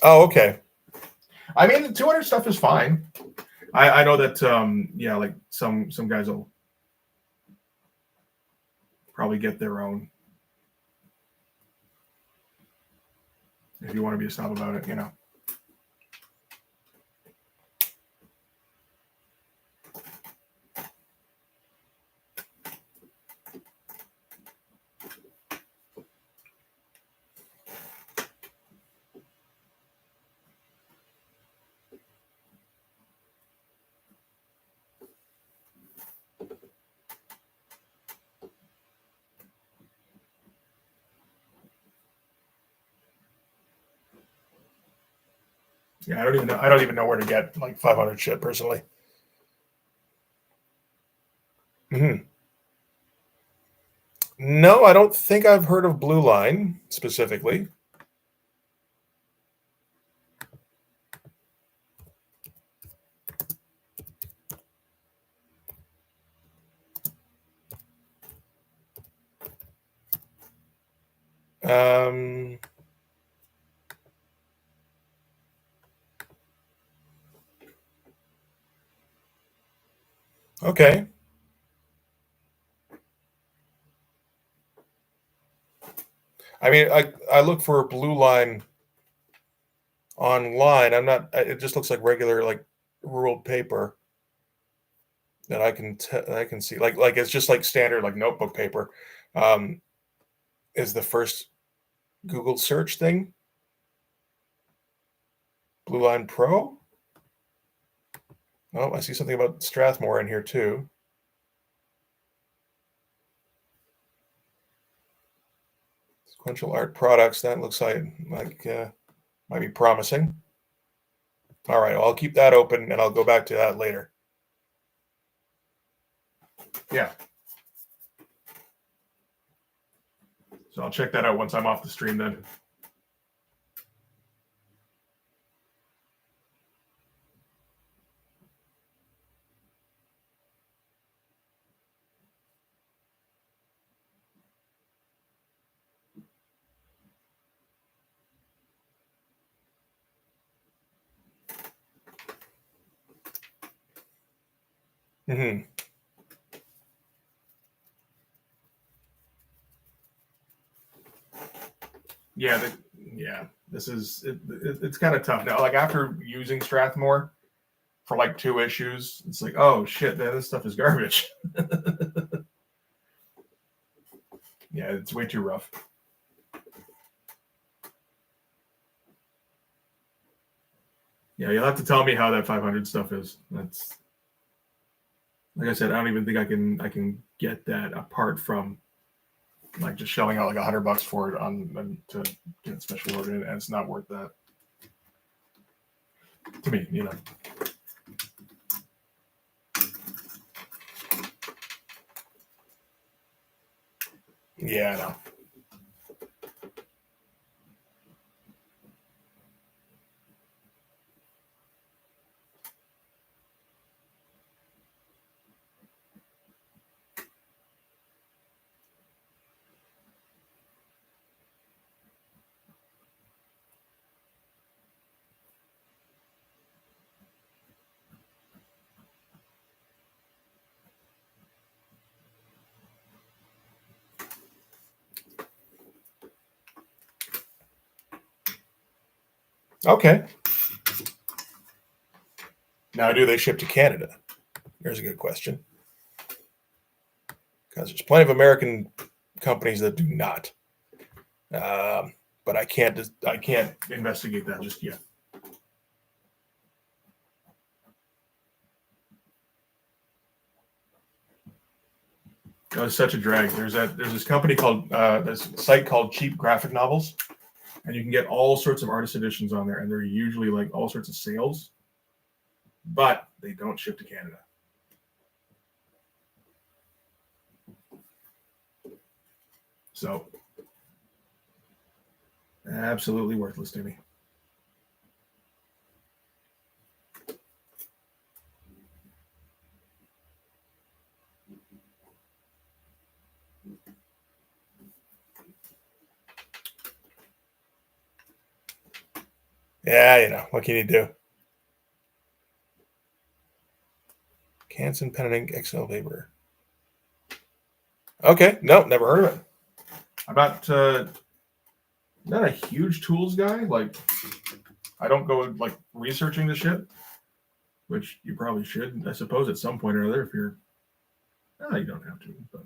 Oh, okay. I mean, the 200 stuff is fine. I know that like some guys will probably get their own. If you want to be a snob about it, Yeah, I don't even know where to get like 500 shit personally. Mm-hmm. No, I don't think I've heard of Blue Line specifically. Okay. I mean, I look for Blue Line online. I'm not. It just looks like regular like ruled paper that I can see. Like it's just like standard like notebook paper. Um, is the first Google search thing Blue Line Pro? Oh, I see something about Strathmore in here too. Sequential art products. That looks like might be promising. All right, well, I'll keep that open and I'll go back to that later. Yeah. So I'll check that out once I'm off the stream then. Mm-hmm. Yeah, this is it's kind of tough now. Like after using Strathmore for like 2 issues, it's like, oh shit, man, this stuff is garbage. Yeah, it's way too rough. Yeah, you'll have to tell me how that 500 stuff is. That's like I said, I don't even think I can get that apart from like just shelling out like $100 for it on to get special order, and it's not worth that to me, you know. Yeah, I know. Okay. Now, do they ship to Canada? Here's a good question. Because there's plenty of American companies that do not. But I can't investigate that just yet. That was such a drag. There's this company called this site called Cheap Graphic Novels, and you can get all sorts of artist editions on there, and they're usually like all sorts of sales, but they don't ship to Canada. So absolutely worthless to me. Yeah, you know, what can you do? Canson Pen and Ink XL Vapor. Okay, nope, never heard of it. I'm not a huge tools guy. Like, I don't go like researching the shit, which you probably should, I suppose, at some point or other. If you're, you don't have to, but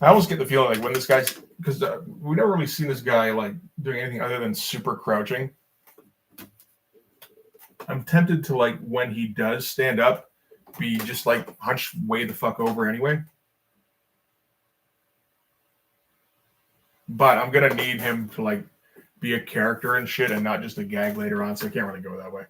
I almost get the feeling like when this guy's, because we never really seen this guy like doing anything other than super crouching. I'm tempted to like when he does stand up, be just like hunched way the fuck over anyway. But I'm gonna need him to like be a character and shit and not just a gag later on, so I can't really go that way.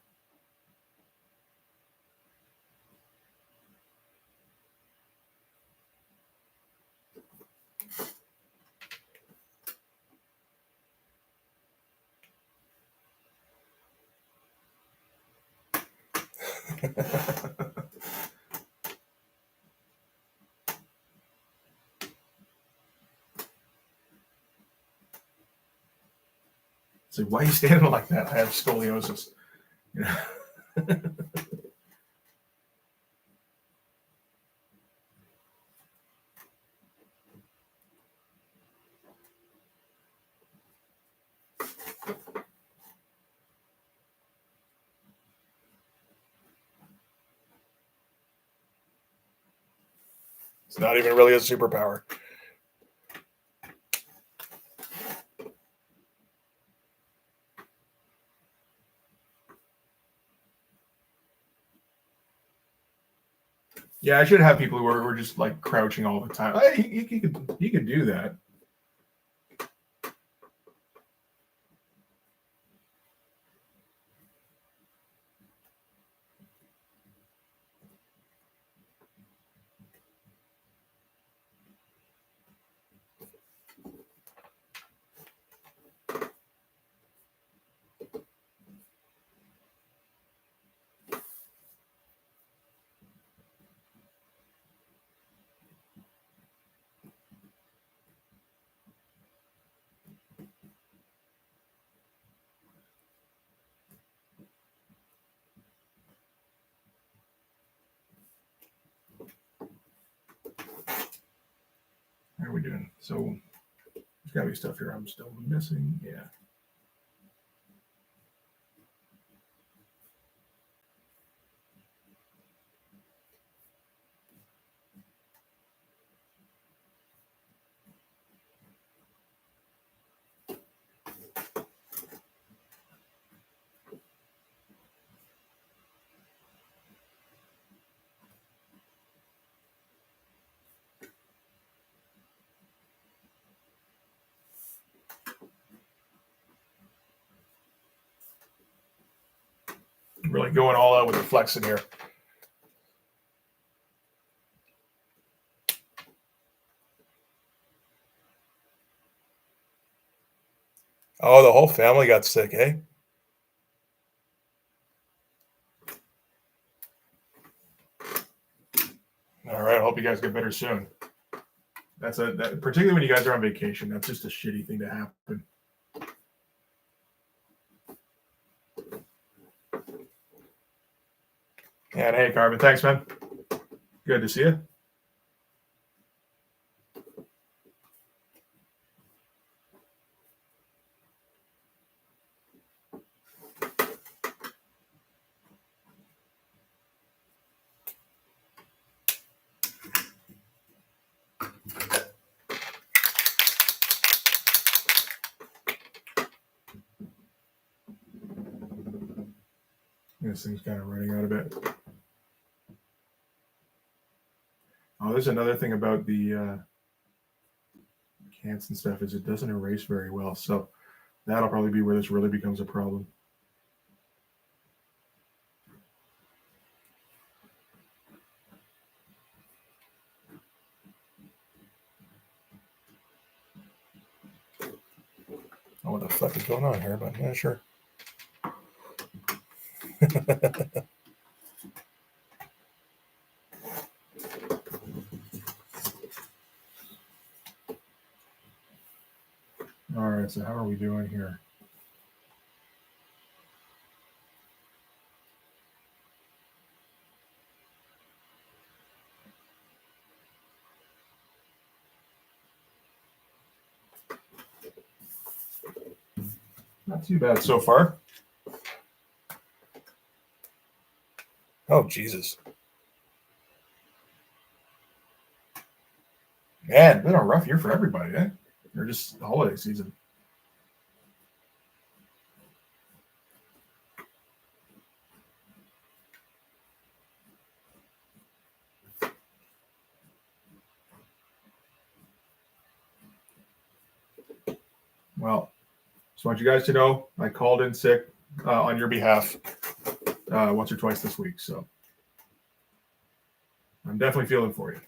So why are you standing like that? I have scoliosis. You know? It's not even really a superpower. Yeah, I should have people who are just like crouching all the time. He could do that. How are we doing? So there's got to be stuff here I'm still missing. Yeah. Really going all out with the flexing here. Oh, the whole family got sick, eh? All right. I hope you guys get better soon. Particularly when you guys are on vacation. That's just a shitty thing to happen. And hey, Carmen, thanks, man. Good to see you. This thing's kind of running out a bit. Oh, there's another thing about the cans and stuff is it doesn't erase very well. So that'll probably be where this really becomes a problem. Oh, what the fuck is going on here? But yeah, sure. All right, so how are we doing here? Not too bad so far. Oh, Jesus. Man, it's been a rough year for everybody, eh? Or just the holiday season. Well, just want you guys to know I called in sick on your behalf once or twice this week. So I'm definitely feeling for you.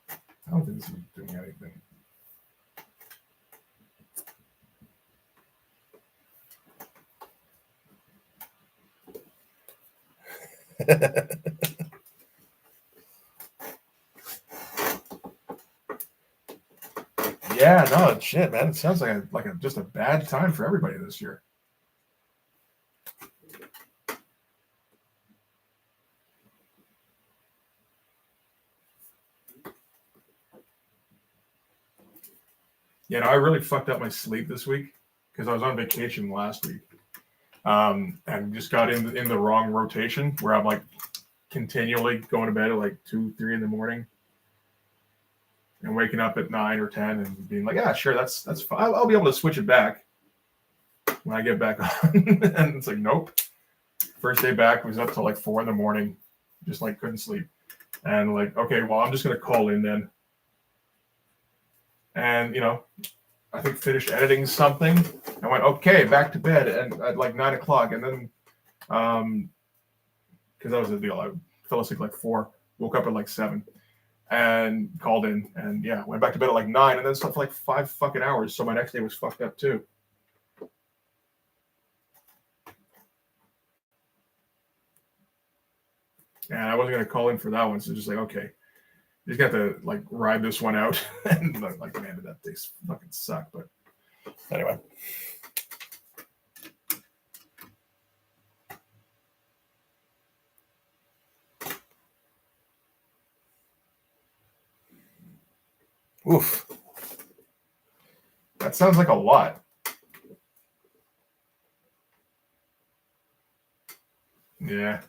I don't think this is doing anything. Yeah, no shit, man. It sounds like just a bad time for everybody this year. I really fucked up my sleep this week because I was on vacation last week, and just got in the wrong rotation where I'm like continually going to bed at like 2, 3 in the morning, and waking up at 9 or 10 and being like, yeah, sure, that's fine. I'll be able to switch it back when I get back on. And it's like, nope. First day back was up till like 4 in the morning, just like couldn't sleep, and like, okay, well, I'm just gonna call in then, and I think finished editing something. I went, okay, back to bed at like 9 o'clock. And then, because that was the deal, I fell asleep like 4, woke up at like 7 and called in. And yeah, went back to bed at like 9 and then slept for like 5 fucking hours. So my next day was fucked up too. And I wasn't going to call in for that one. So just like, okay, you just got to like ride this one out. And like, man, did that day fucking suck. But anyway. Oof. That sounds like a lot. Yeah.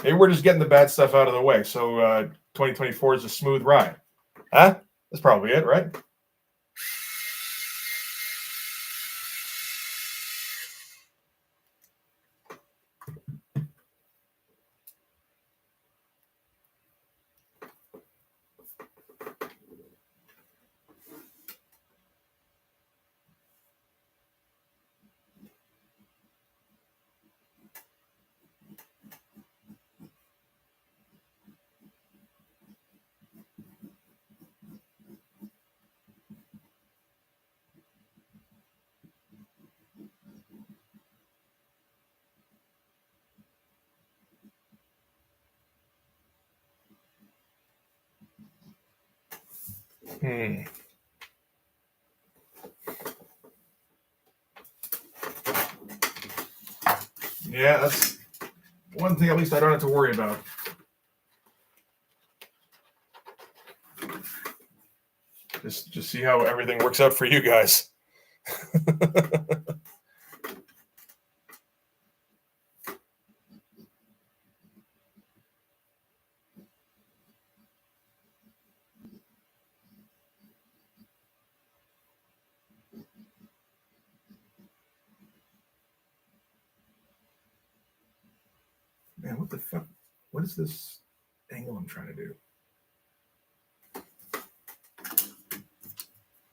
Maybe we're just getting the bad stuff out of the way. So 2024 is a smooth ride. Huh? That's probably it, right? Yeah, that's one thing at least I don't have to worry about. Just see how everything works out for you guys. Man, what the fuck? What is this angle I'm trying to do? I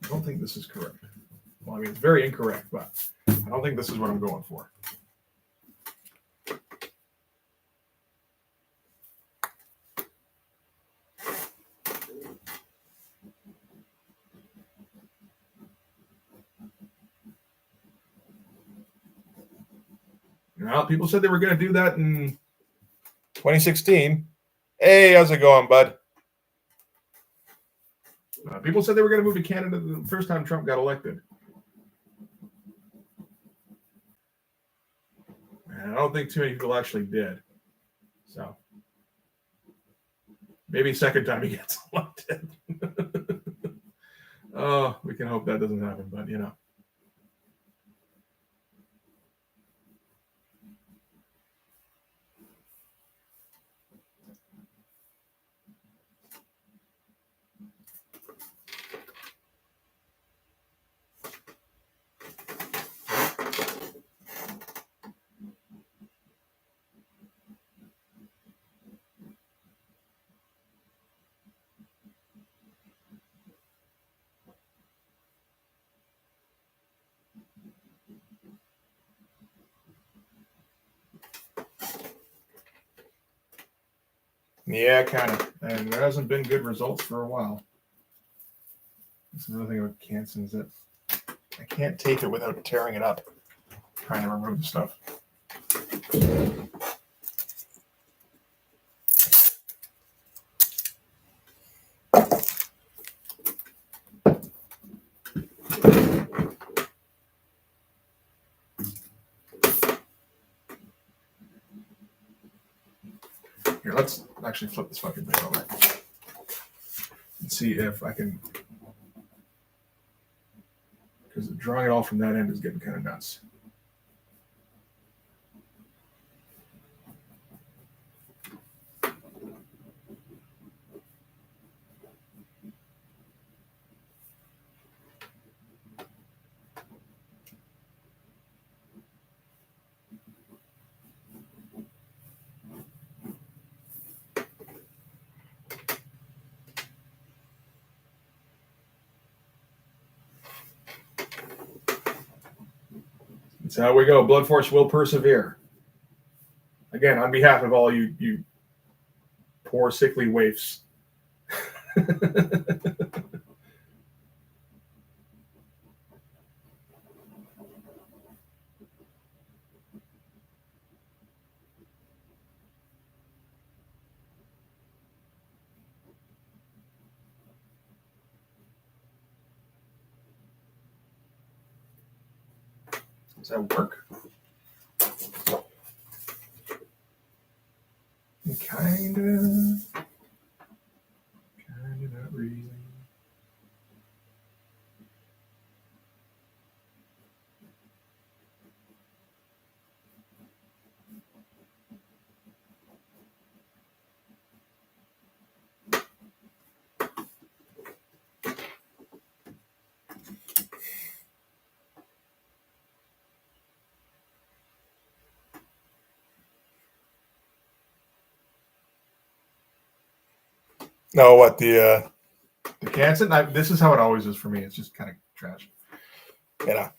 don't think this is correct. Well, I mean, it's very incorrect, but I don't think this is what I'm going for. Well, people said they were going to do that in 2016. Hey, how's it going, bud? People said they were going to move to Canada the first time Trump got elected. And I don't think too many people actually did. So maybe second time he gets elected. Oh, we can hope that doesn't happen, but Yeah, kind of. And there hasn't been good results for a while. That's another thing about Canson is that I can't tape it without tearing it up, trying to remove the stuff. Here, let's actually flip this fucking thing over and see if I can, because drawing it all from that end is getting kind of nuts. That's how we go. Blood Force will persevere. Again, on behalf of all you poor sickly waifs. Does that work? Kinda not really. No, what the Canson? This is how it always is for me. It's just kind of trash. you know.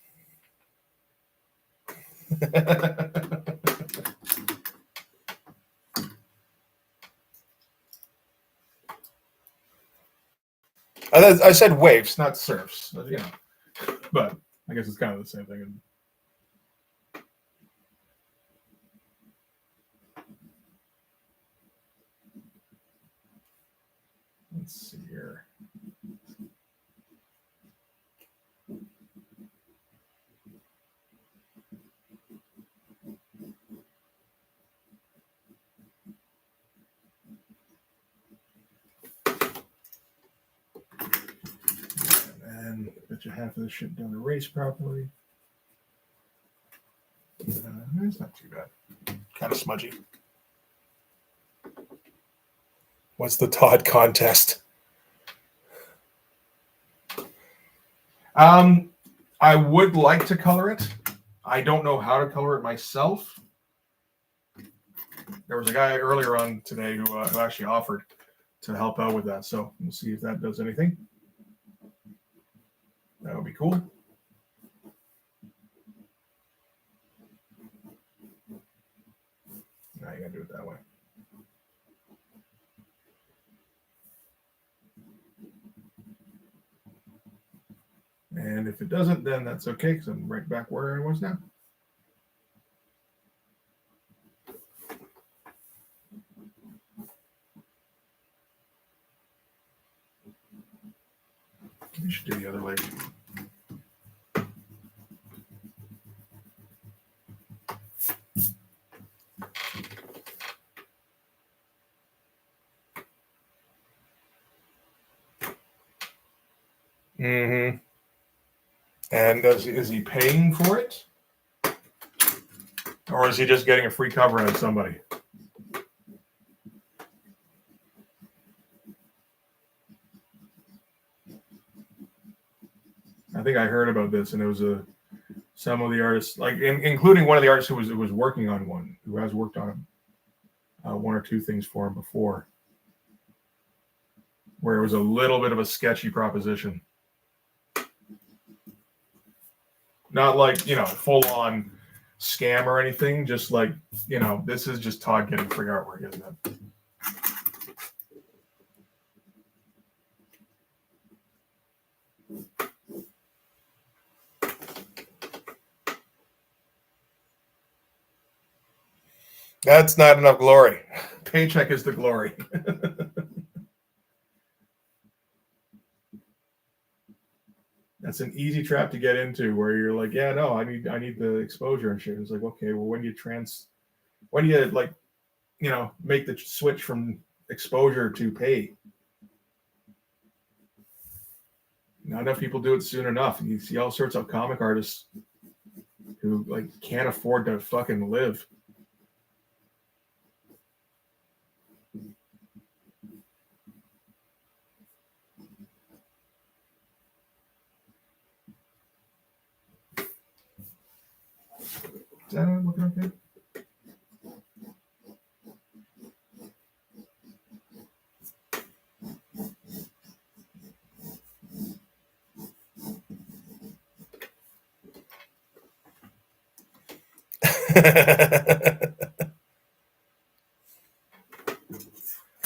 I said waifs, not serfs. You know, but I guess it's kind of the same thing. Let's see here. And bet you half of this shit don't erase properly. It's not too bad. Kind of smudgy. What's the Todd contest? I would like to color it. I don't know how to color it myself. There was a guy earlier on today who actually offered to help out with that. So we'll see if that does anything. That would be cool. Now you gotta do it that way. And if it doesn't, then that's okay, because I'm right back where I was now. You should do the other leg. Mm-hmm. And is he paying for it? Or is he just getting a free cover out of somebody? I think I heard about this, and it was some of the artists, like including one of the artists who was working on one, who has worked on one or two things for him before, where it was a little bit of a sketchy proposition. Not like, full on scam or anything, just like, this is just Todd getting free artwork, isn't it? That's not enough glory. Paycheck is the glory. That's an easy trap to get into where you're like, yeah, no, I need the exposure and shit. It's like, okay, well, when do you like, make the switch from exposure to pay? Not enough people do it soon enough. And you see all sorts of comic artists who like can't afford to fucking live. Is that looking okay?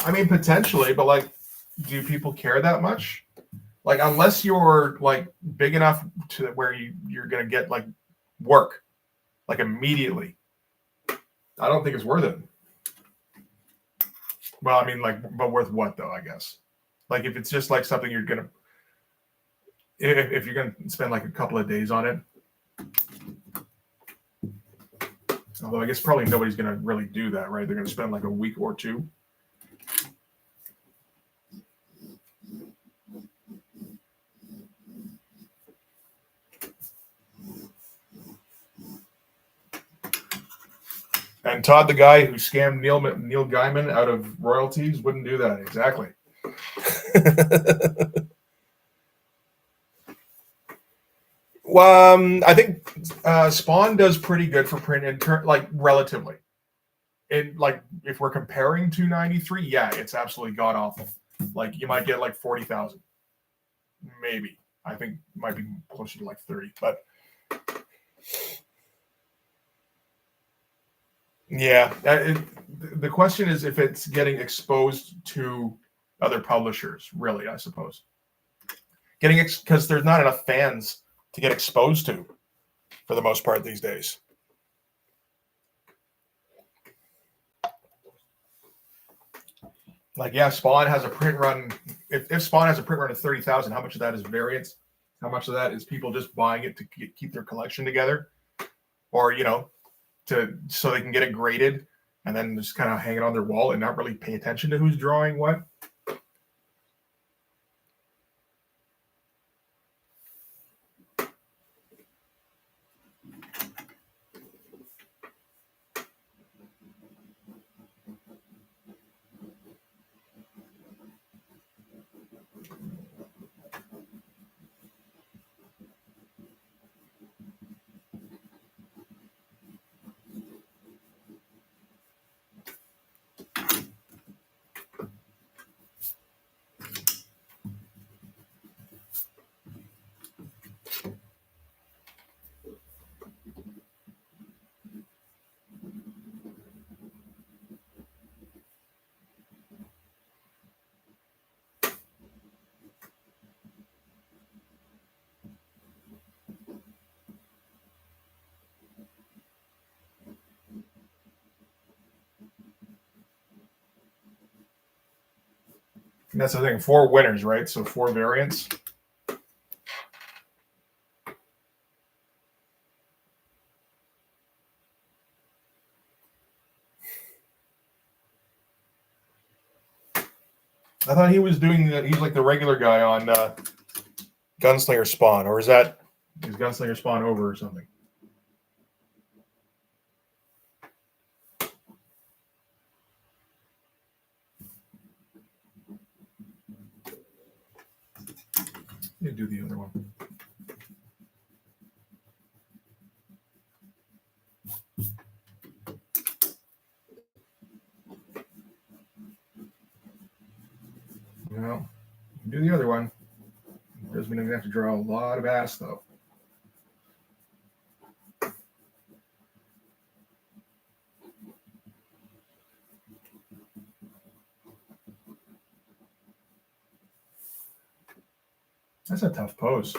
I mean, potentially, but like, do people care that much? Like, unless you're like big enough to where you're gonna get like work like immediately, I don't think it's worth it. Well, I mean, like, but worth what though? I guess, like, if it's just like something you're gonna, if you're gonna spend like a couple of days on it. Although I guess probably nobody's gonna really do that, right? They're gonna spend like a week or two. And Todd, the guy who scammed Neil Gaiman out of royalties, wouldn't do that. Exactly. Well, I think Spawn does pretty good for print in like relatively. It like if we're comparing to 93, yeah, it's absolutely god awful. Like you might get like 40,000, maybe. I think it might be closer to like 30, but yeah. The question is if it's getting exposed to other publishers, really, I suppose. Because there's not enough fans to get exposed to for the most part these days. Like, yeah, Spawn has a print run. If Spawn has a print run of 30,000, how much of that is variants? How much of that is people just buying it to keep their collection together? Or, so they can get it graded and then just kind of hang it on their wall and not really pay attention to who's drawing what? And that's the thing. 4 winners, right? So 4 variants. I thought he was he's like the regular guy on Gunslinger Spawn, or is Gunslinger Spawn over or something? You do the other one. No, do the other one. Doesn't mean I'm gonna have to draw a lot of ass though. That's a tough pose.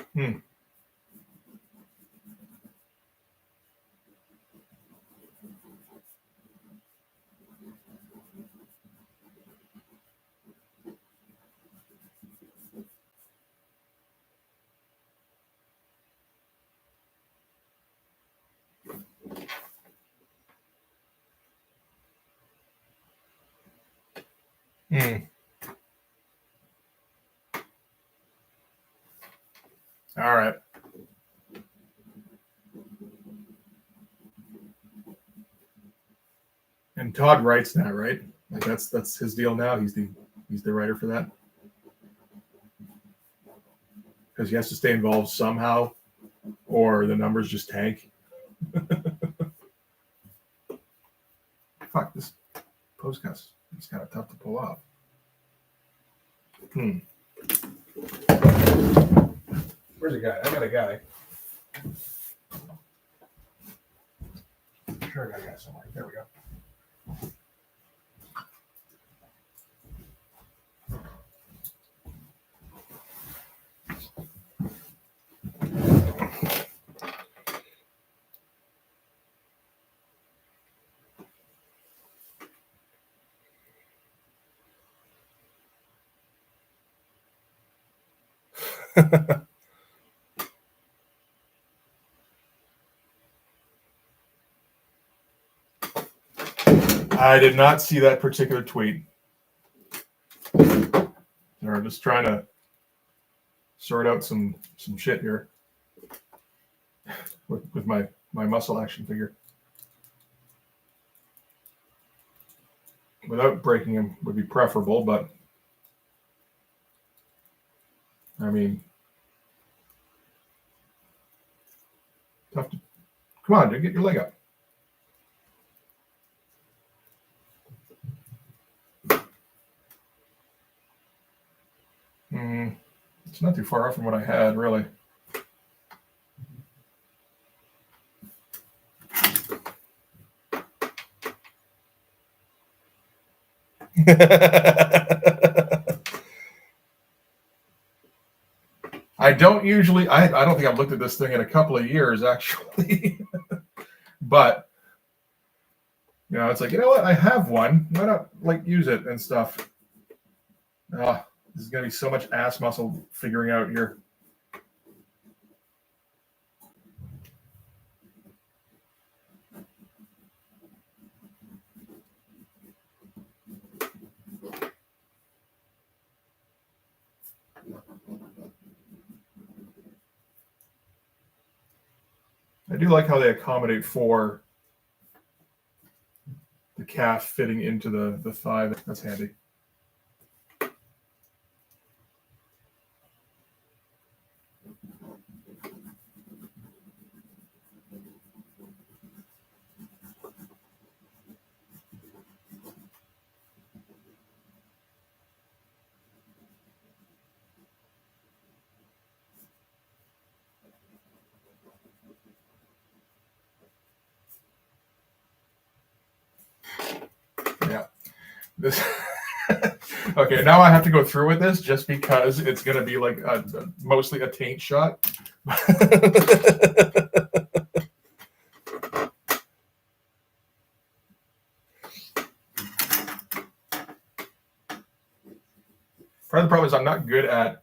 Hmm. All right. And Todd writes that, right? Like that's his deal now. He's the writer for that because he has to stay involved somehow, or the numbers just tank. Fuck, this postcast is kind of tough to pull off. Where's the guy? I got a guy. Sure, I got a guy somewhere. There we go. I did not see that particular tweet. They're just trying to sort out some shit here with my muscle action figure. Without breaking him would be preferable, but I mean, tough to. Come on, dude, get your leg up. It's not too far off from what I had, really. I don't usually. I don't think I've looked at this thing in a couple of years, actually. But you know, it's like, you know what? I have one. Why not like use it and stuff? This is gonna be so much ass muscle figuring out here. I do like how they accommodate for the calf fitting into the thigh. That's handy. Yeah. This. Okay, now I have to go through with this just because it's going to be like mostly a taint shot. Part of the problem is I'm not good at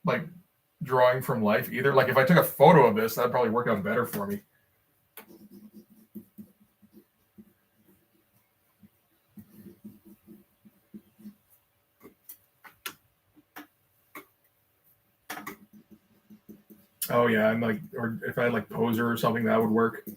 like drawing from life either. Like if I took a photo of this, that'd probably work out better for me. Oh yeah, I'm like, or if I had like Poser or something, that would work.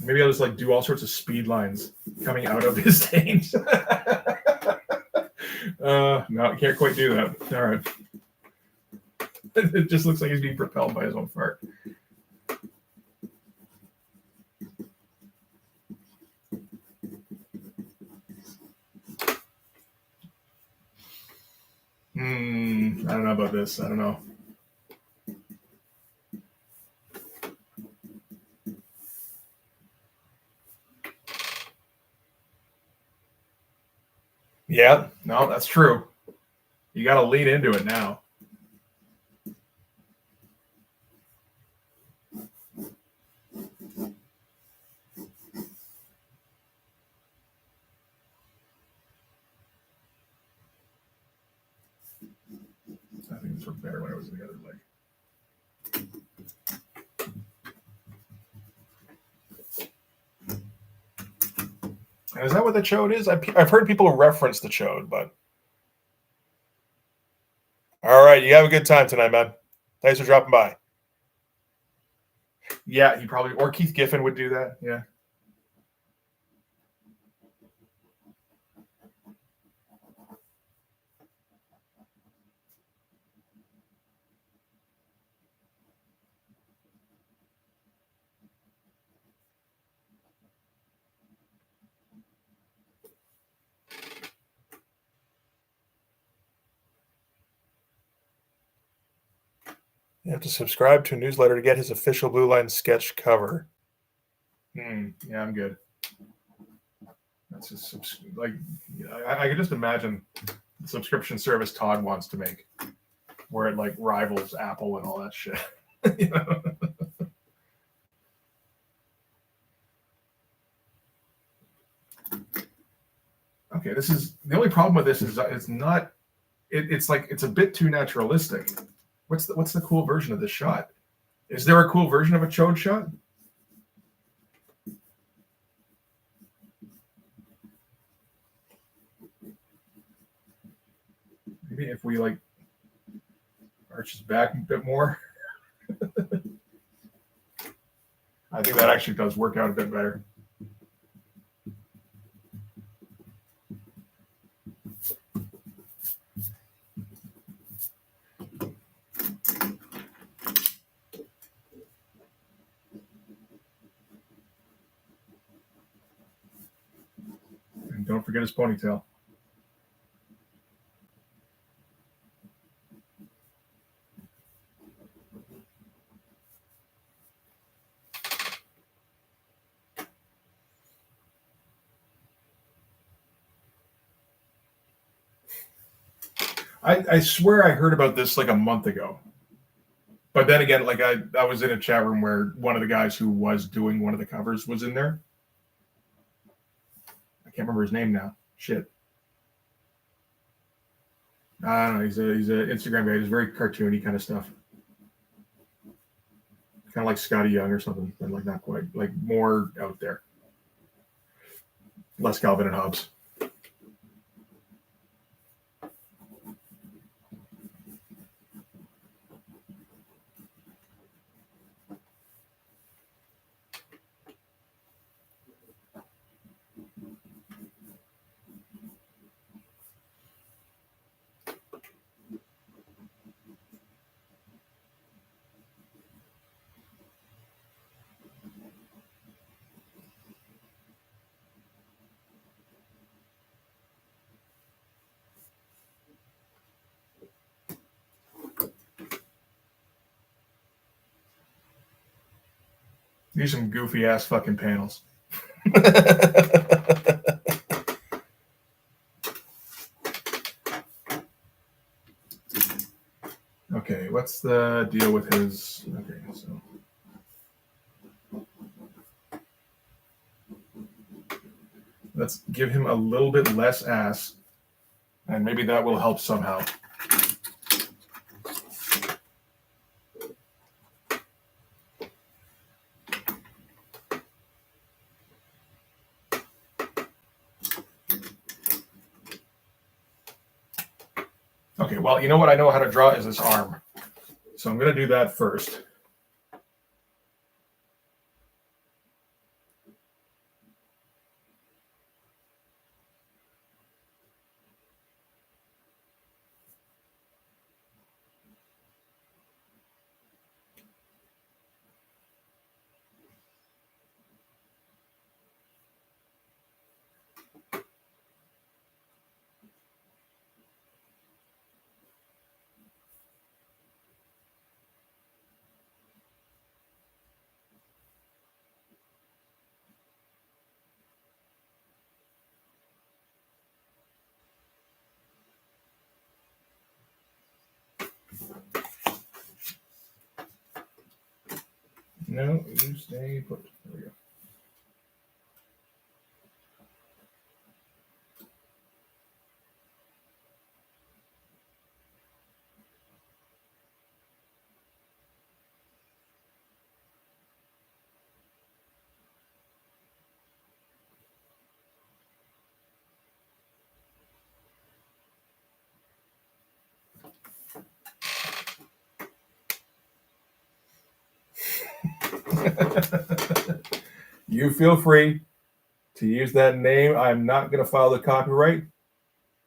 Maybe I'll just like do all sorts of speed lines coming out of his taint. No, I can't quite do that. All right. It just looks like he's being propelled by his own fart. I don't know about this. I don't know. Yeah, no, that's true. You got to lean into it now. think this worked better when I was in the other leg. And is that what the chode is? I've heard people reference the chode, but. All right, you have a good time tonight, man. Thanks for dropping by. Yeah, he probably, or Keith Giffen would do that. Yeah. You have to subscribe to a newsletter to get his official Blue Line sketch cover. Yeah, I'm good. That's just like, I can just imagine the subscription service Todd wants to make, where it like rivals Apple and all that shit. You know? Okay, this is the only problem with this is it's not. It's like it's a bit too naturalistic. What's the cool version of this shot? Is there a cool version of a chode shot? Maybe if we like arch his back a bit more. I think that actually does work out a bit better. And don't forget his ponytail. I swear I heard about this like a month ago. But then again, like I was in a chat room where one of the guys who was doing one of the covers was in there. I can't remember his name now. Shit. I don't know. He's an Instagram guy. He's very cartoony kind of stuff. Kind of like Scotty Young or something, but like not quite. Like more out there. Less Calvin and Hobbes. These are some goofy ass fucking panels. Okay, what's the deal with his? Okay, so let's give him a little bit less ass, and maybe that will help somehow. Okay, well, you know what I know how to draw is this arm. So I'm going to do that first. No, you stay put. There we go. You feel free to use that name. I'm not going to file the copyright.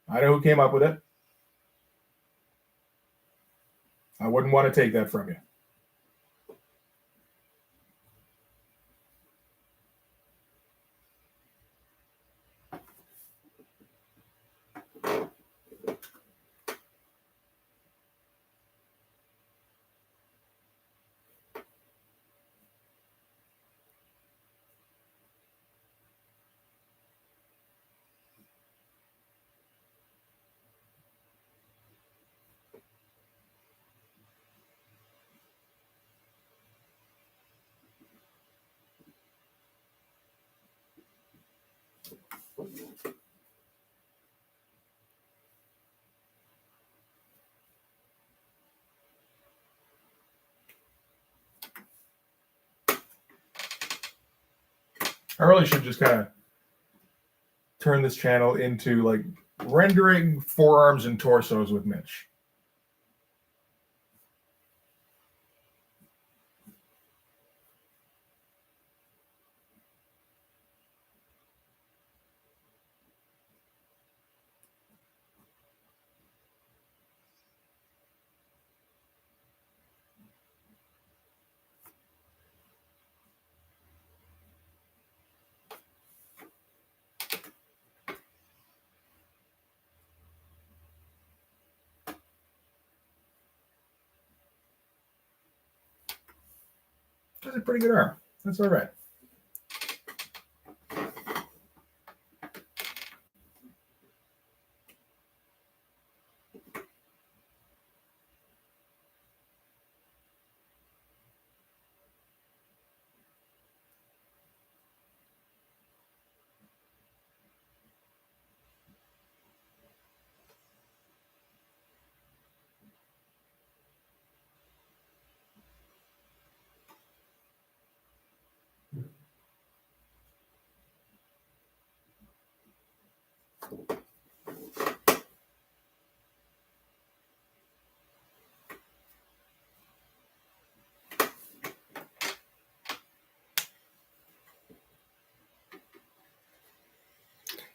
I know who came up with it. I wouldn't want to take that from you. I really should just kind of turn this channel into like rendering forearms and torsos with Mitch. That's a pretty good arm. That's all right.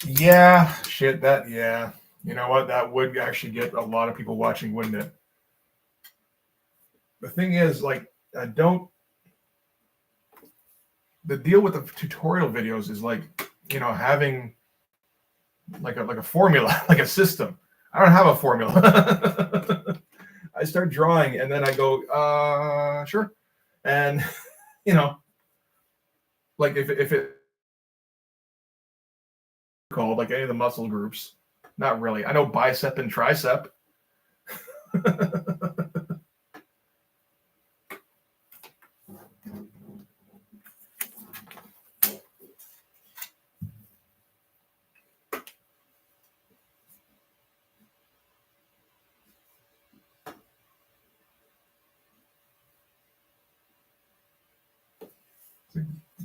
Yeah, shit, yeah. You know what? That would actually get a lot of people watching, wouldn't it? The thing is, like, the deal with the tutorial videos is like, having like a formula, like a system. I don't have a formula. I start drawing and then I go, sure. And, like if it called like any of the muscle groups, not really. I know bicep and tricep.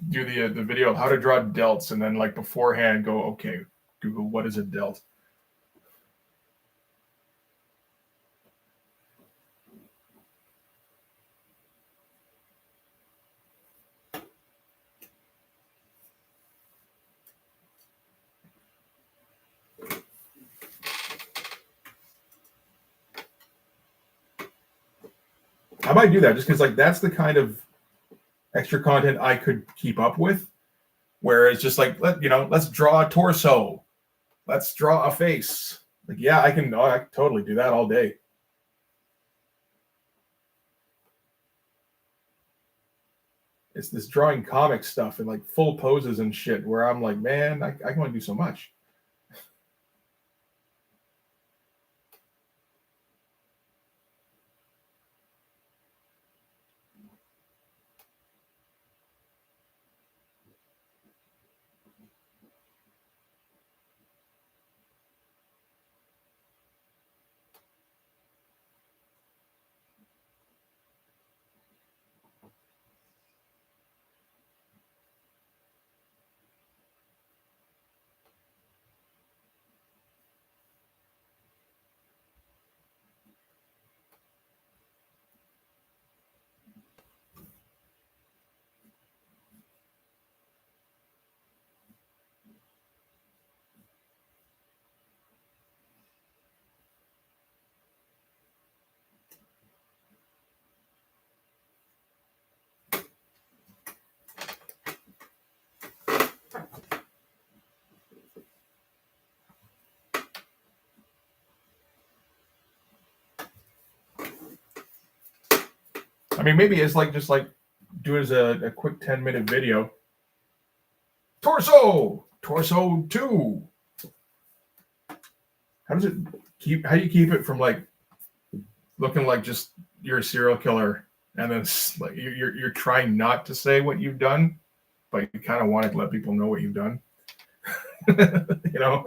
Do the video of how to draw delts and then like beforehand go, okay, Google, what is a delt? I might do that just because like that's the kind of extra content I could keep up with. Where it's just like let's draw a torso, let's draw a face. Like yeah, I can totally do that all day. It's this drawing comic stuff and like full poses and shit where I'm like, man, I can only do so much. I mean, maybe it's like just like do it as a quick 10-minute video. Torso 2. How does it keep? How do you keep it from like looking like just you're a serial killer, and then like you're trying not to say what you've done, but you kind of want to let people know what you've done. You know.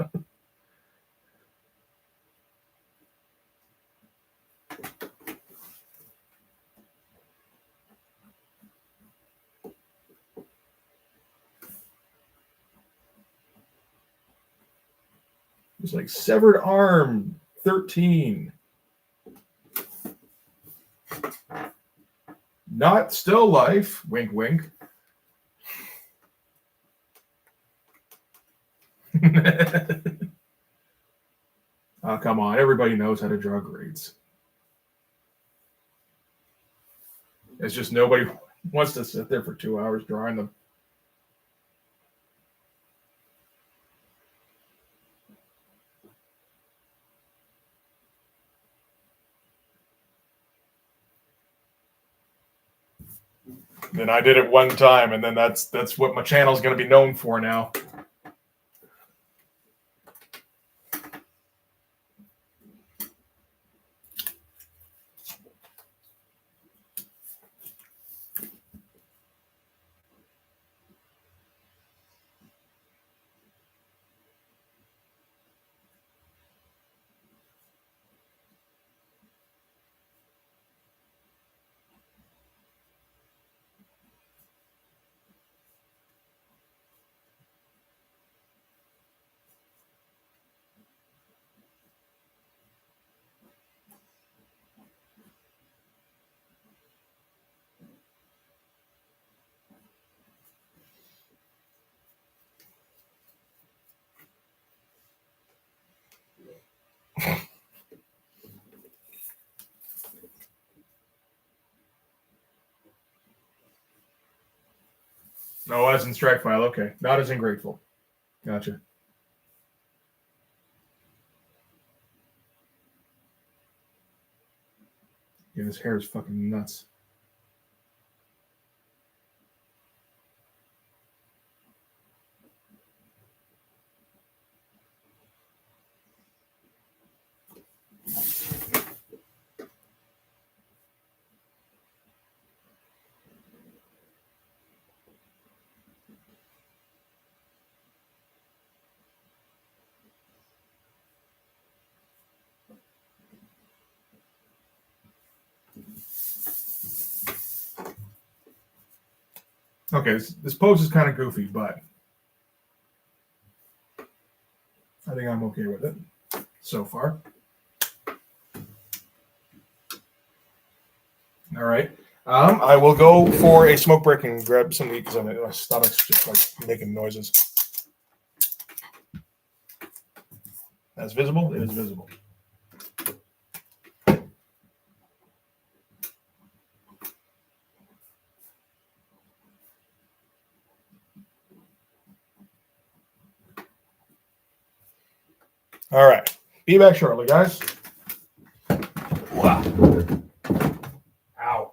It's like severed arm 13. Not still life. Wink, wink. Oh, come on. Everybody knows how to draw grades. It's just nobody wants to sit there for 2 hours drawing them. And I did it one time, and then that's what my channel is going to be known for now. Oh, as in strike file. Okay. Not as in grateful. Gotcha. Yeah, his hair is fucking nuts. Okay, this pose is kind of goofy, but I think I'm okay with it so far. All right. I will go for a smoke break and grab some to eat because my stomach's just like making noises. That's visible? It is visible. All right. Be back shortly, guys. Wow. Ow.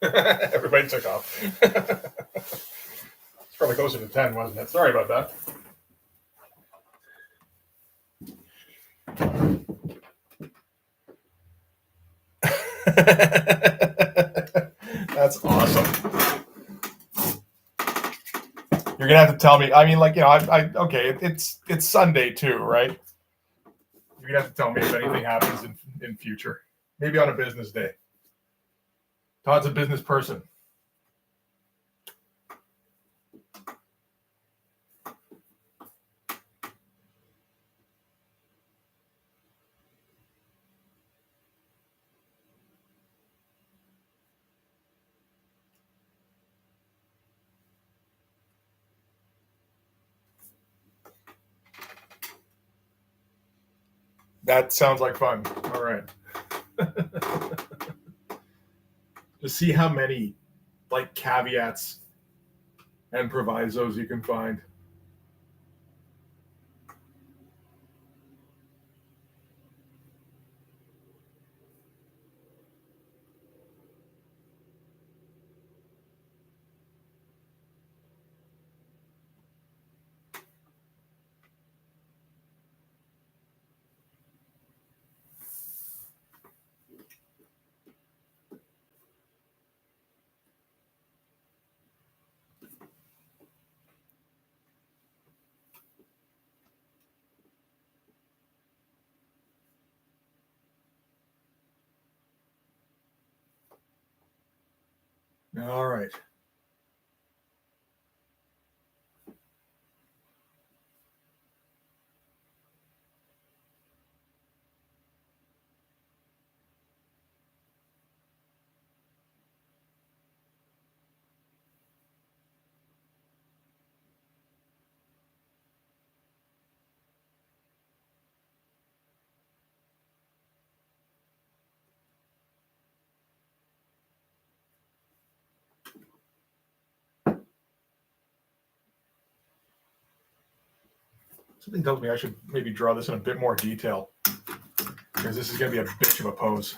Everybody took off. It's probably closer to 10, wasn't it? Sorry about that. That's awesome. You're gonna have to tell me. I mean, like, okay, it's Sunday too, right? You're gonna have to tell me if anything happens in future. Maybe on a business day. Todd's a business person. That sounds like fun. All right. To see how many like caveats and provisos you can find. All right. Something tells me I should maybe draw this in a bit more detail because this is going to be a bitch of a pose.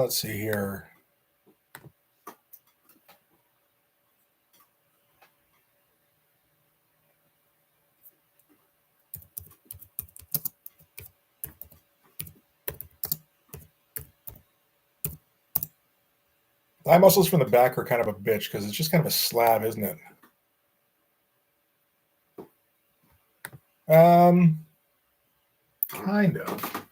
Let's see here. Thigh muscles from the back are kind of a bitch because it's just kind of a slab, isn't it? Kind of.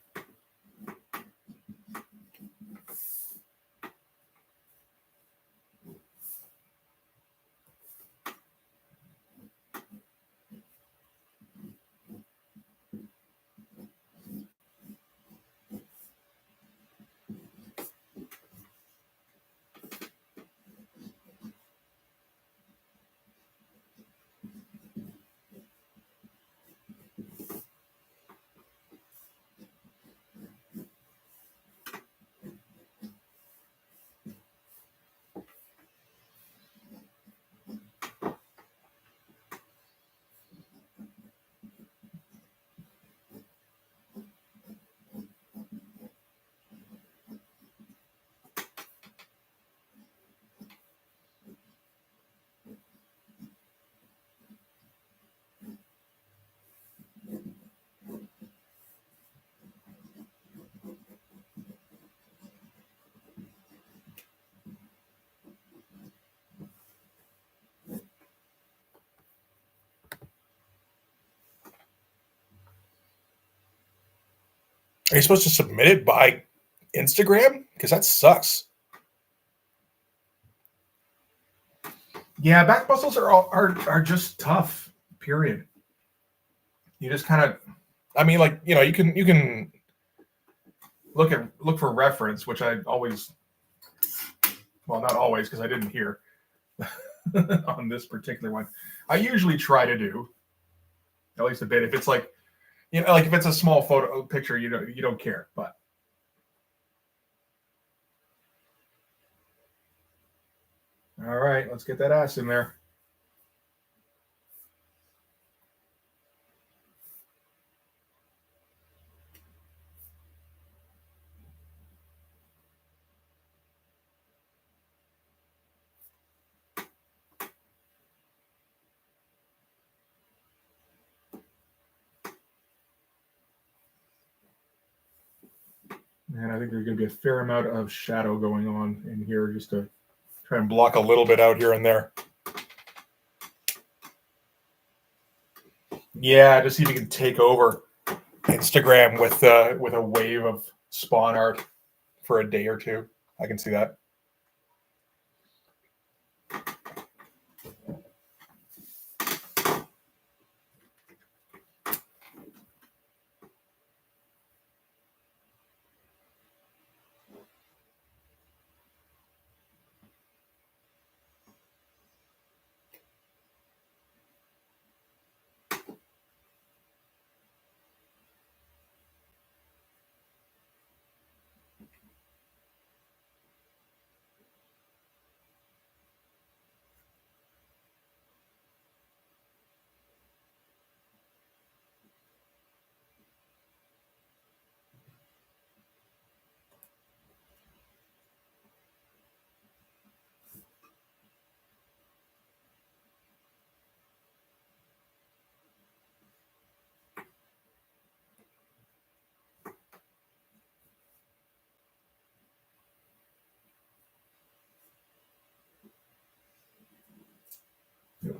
Are you supposed to submit it by Instagram? Because that sucks. Yeah, back muscles are just tough. Period. You just kind of, I mean, like, you can look for reference, which I always, well, not always because I didn't hear on this particular one. I usually try to do at least a bit. If it's like, like if it's a small photo picture, you don't care. But all right, let's get that ass in there. And I think there's going to be a fair amount of shadow going on in here just to try and block a little bit out here and there. Yeah, to see if you can take over Instagram with a wave of spawn art for a day or two. I can see that.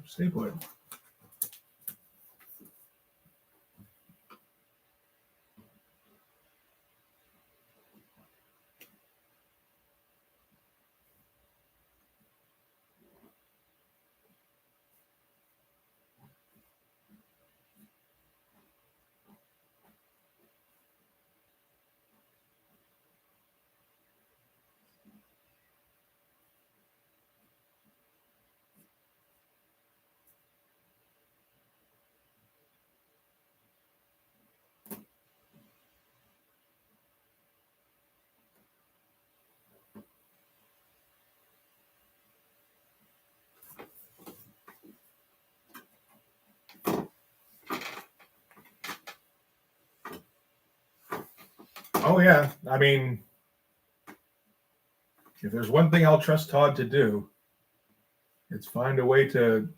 Stay put. Oh yeah, I mean, if there's one thing I'll trust Todd to do, it's find a way to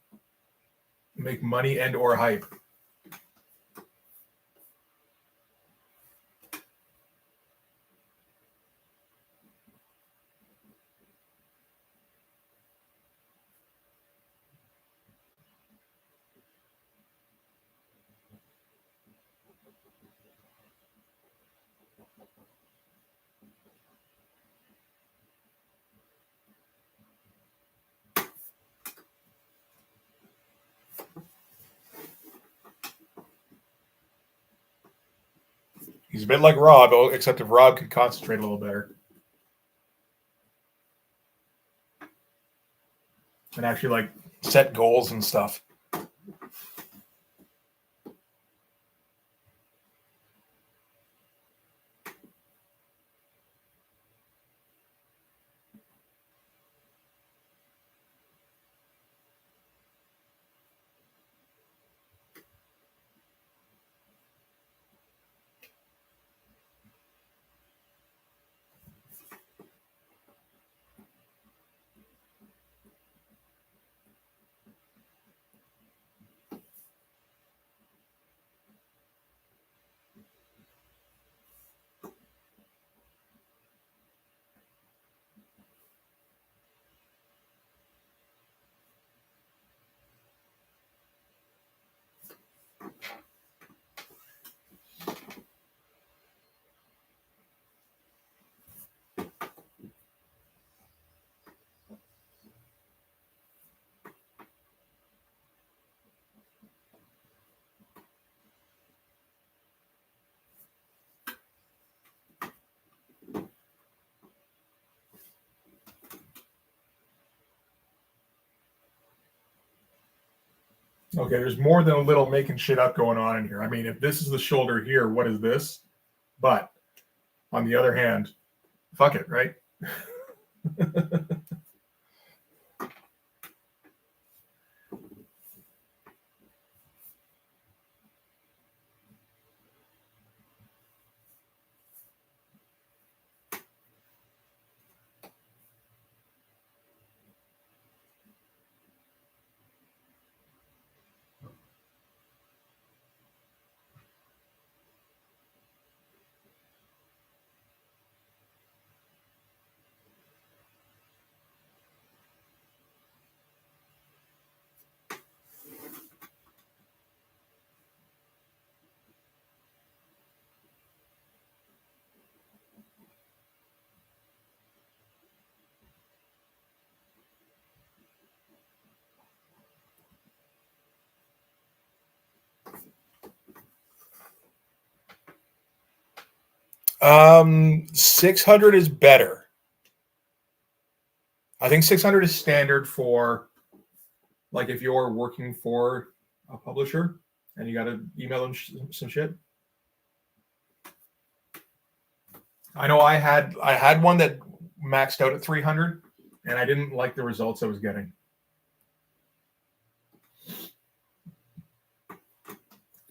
make money and or hype. He's a bit like Rob, except if Rob could concentrate a little better and actually like set goals and stuff. Okay, there's more than a little making shit up going on in here. I mean, if this is the shoulder here, what is this? But on the other hand, fuck it, right? Um, 600 is better. I think 600 is standard for, like, if you're working for a publisher and you got to email them some shit. I know I had one that maxed out at 300, and I didn't like the results I was getting.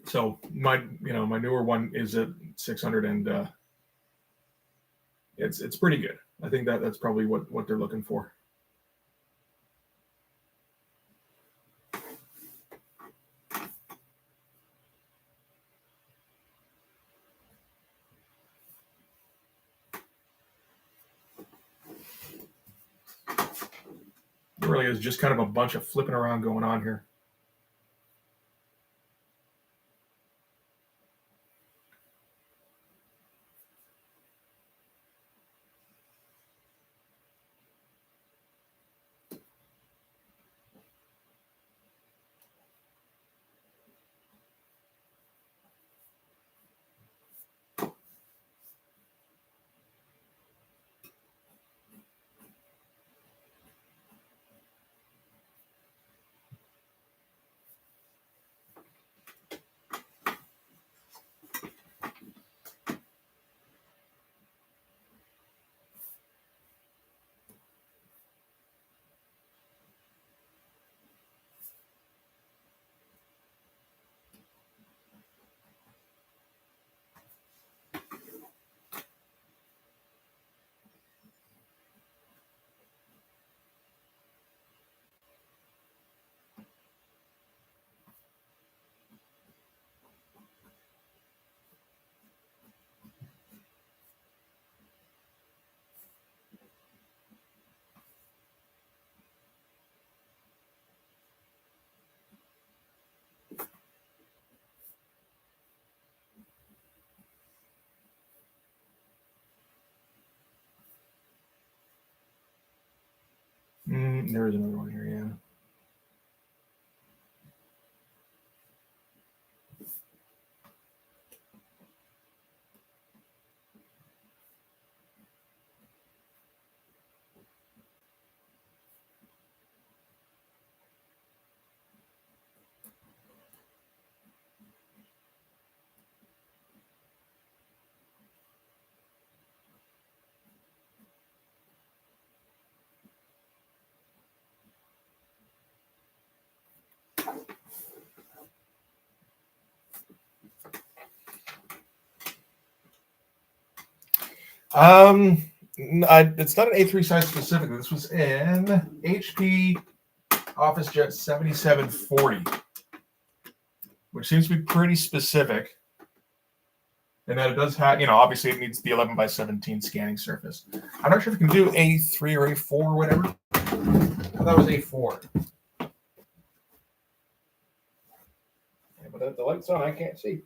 So my newer one is at 600, and it's pretty good. I think that's probably what they're looking for. It really is just kind of a bunch of flipping around going on here. There is another one here, yeah. It's not an A3 size specifically. This was in HP OfficeJet 7740, which seems to be pretty specific. And that it does have, obviously it needs the 11 by 17 scanning surface. I'm not sure if it can do A3 or A4 or whatever. I thought that was A4. Yeah, but the light's on, I can't see.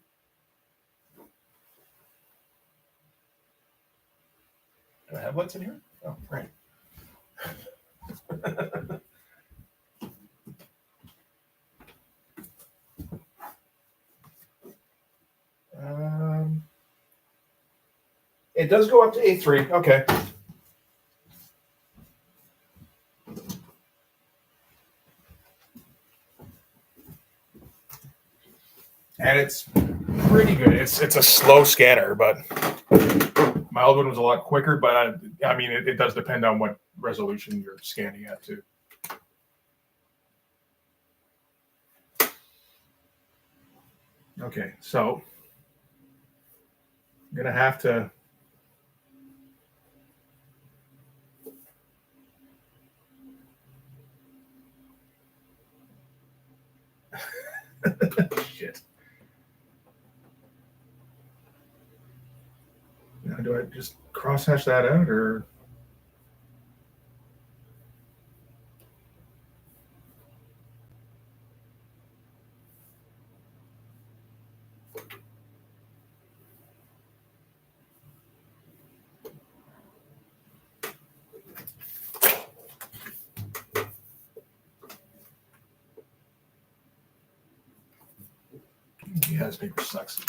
Do I have lights in here? Oh, right. It does go up to A3. Okay. and it's pretty good. It's a slow scanner, but My old one was a lot quicker, but I mean, it does depend on what resolution you're scanning at too. Okay, so I'm gonna have to. Shit. Now, do I just crosshatch that out or? Yeah, this paper sucks.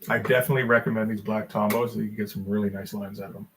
I definitely recommend these black Tombos. You can get some really nice lines out of them.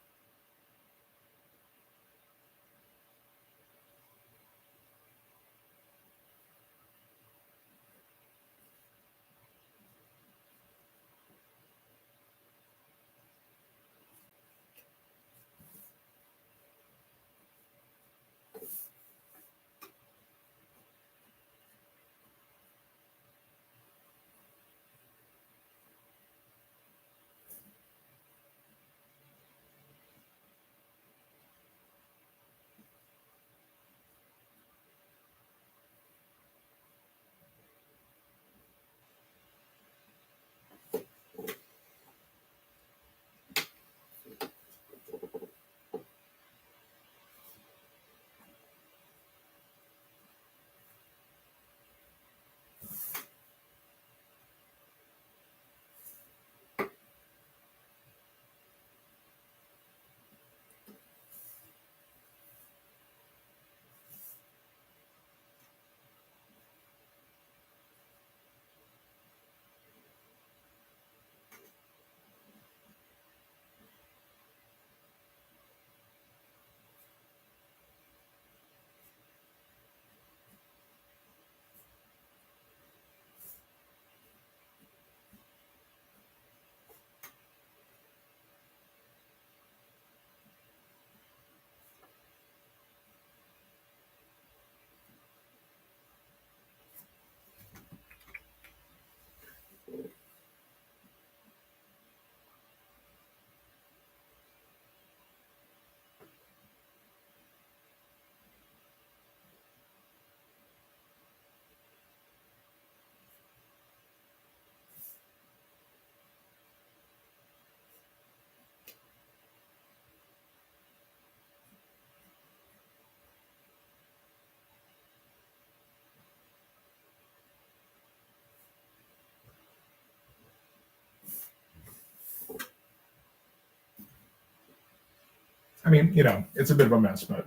I mean, it's a bit of a mess, but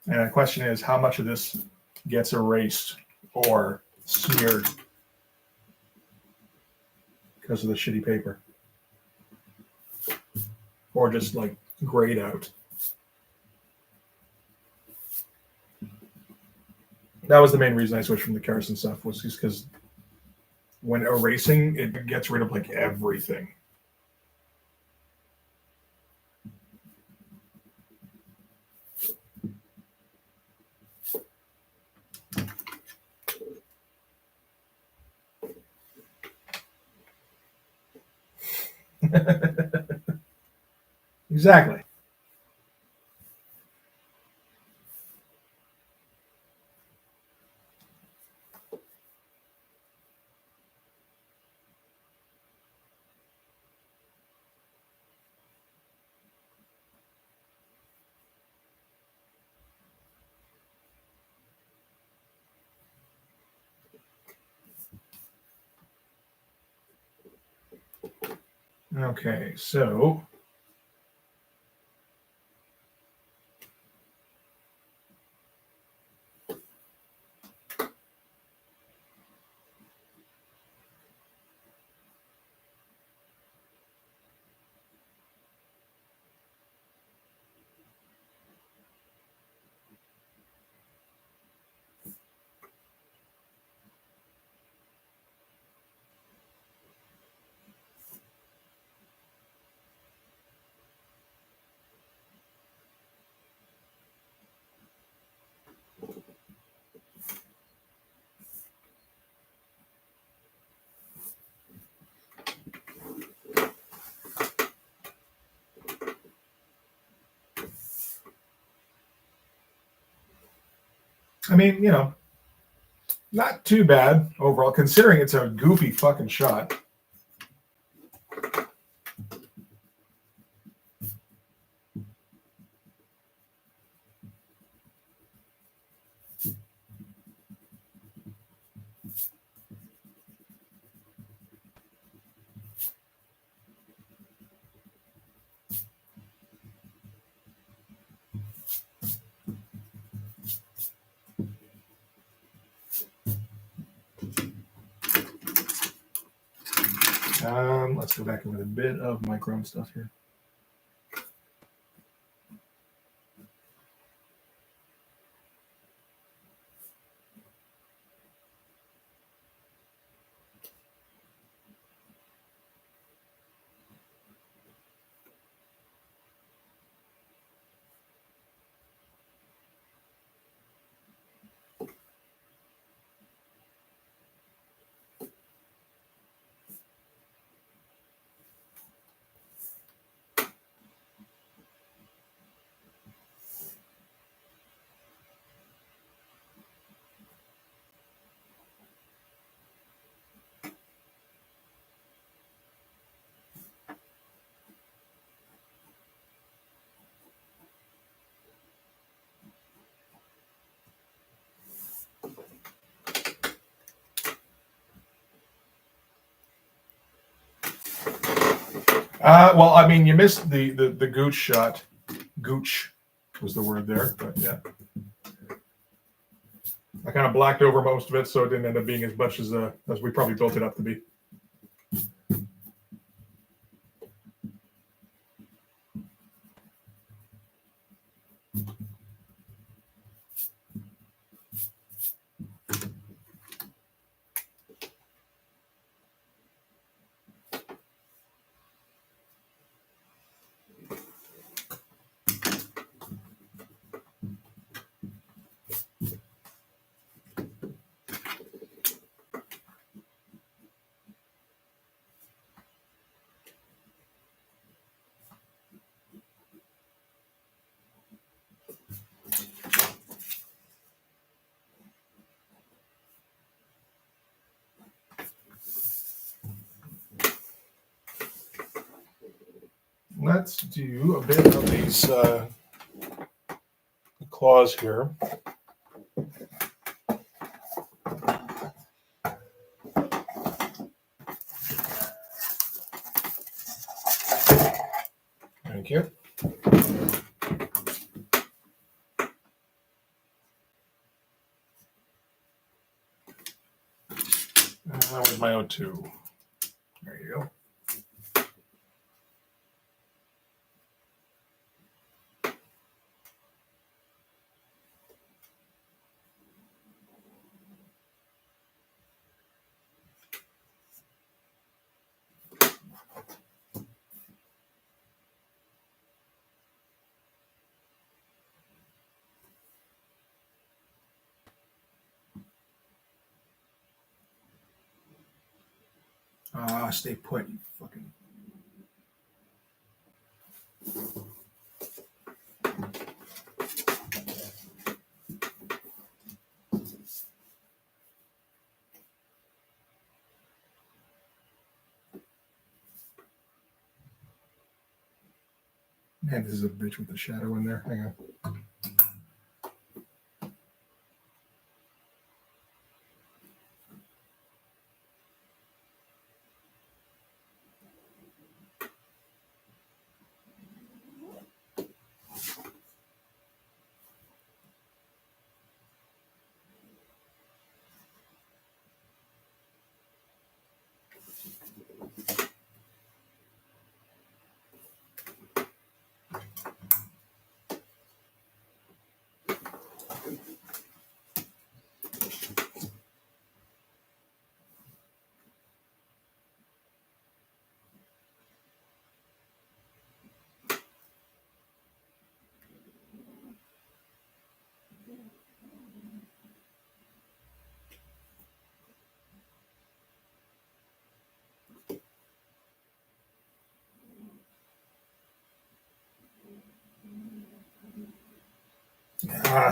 and the question is how much of this gets erased or smeared because of the shitty paper, or just like grayed out. That was the main reason I switched from the Carson stuff, was just because when erasing, it gets rid of like everything. Exactly. Okay, so I mean, not too bad overall, considering it's a goofy fucking shot. Let's go back in with a bit of my Chrome stuff here. Well, I mean, you missed the gooch shot. Gooch was the word there, but yeah. I kind of blacked over most of it, so it didn't end up being as much as we probably built it up to be. Let's do a bit of these claws here. Thank you. That was my O2. There you go. Stay put, you fucking. Man, this is a bitch with a shadow in there. Hang on.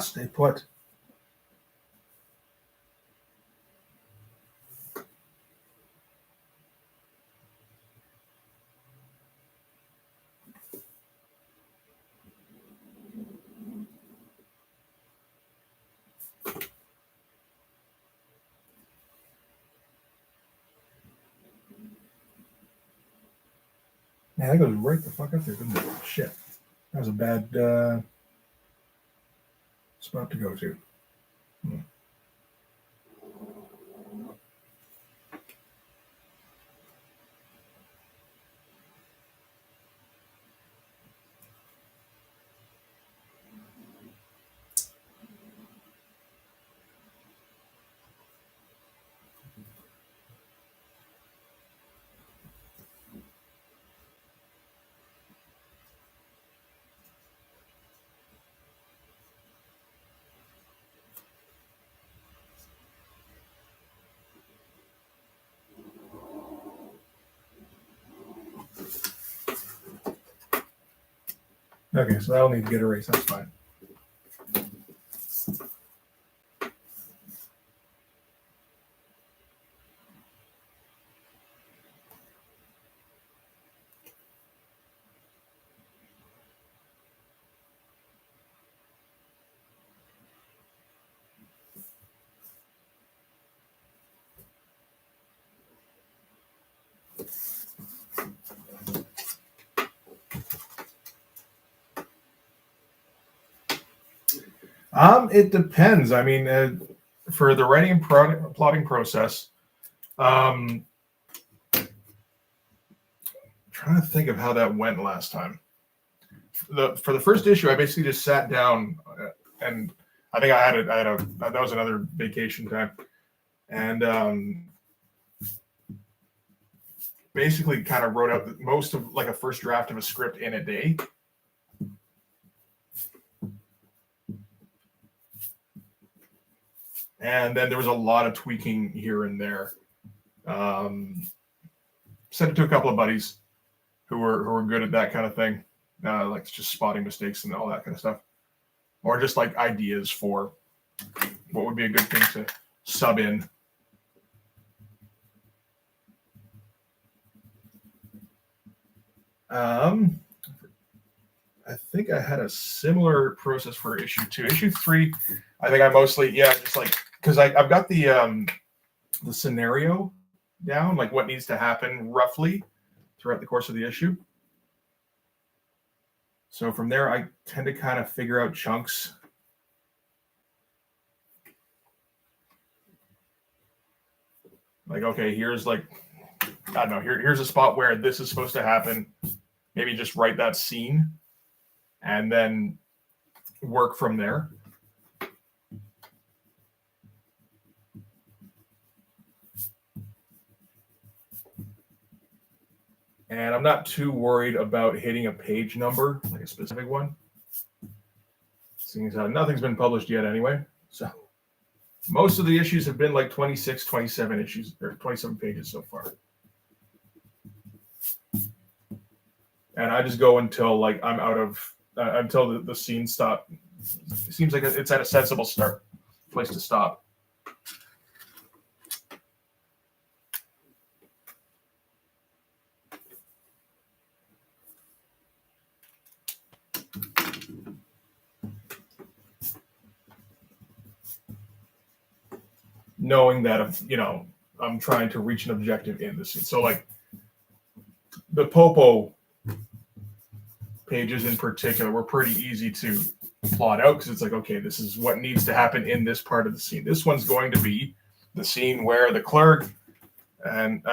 Stay put. Man, that goes right the fuck up there, doesn't it? Shit. That was a bad spot to go to. Okay, so that'll need to get erased. That's fine. It depends. I mean, for the writing and plotting process, trying to think of how that went last time. For the first issue, I basically just sat down and I think I had a that was another vacation time, and basically kind of wrote out most of like a first draft of a script in a day. And then there was a lot of tweaking here and there. Sent it to a couple of buddies who were good at that kind of thing, like just spotting mistakes and all that kind of stuff, or just like ideas for what would be a good thing to sub in. I think I had a similar process for issue 2. Issue 3, I think I mostly just like because I've got the scenario down, like what needs to happen roughly throughout the course of the issue. So from there, I tend to kind of figure out chunks. Like, okay, here's like, I don't know, here's a spot where this is supposed to happen. Maybe just write that scene and then work from there. And I'm not too worried about hitting a page number, like a specific one. Seeing as how nothing's been published yet anyway. So most of the issues have been like 26, 27 issues, or 27 pages so far. And I just go until like I'm out of, until the scene stop. It seems like it's at a sensible place to stop. Knowing that, I'm trying to reach an objective in the scene. So like the Popo pages in particular were pretty easy to plot out because it's like, okay, this is what needs to happen in this part of the scene. This one's going to be the scene where the clerk and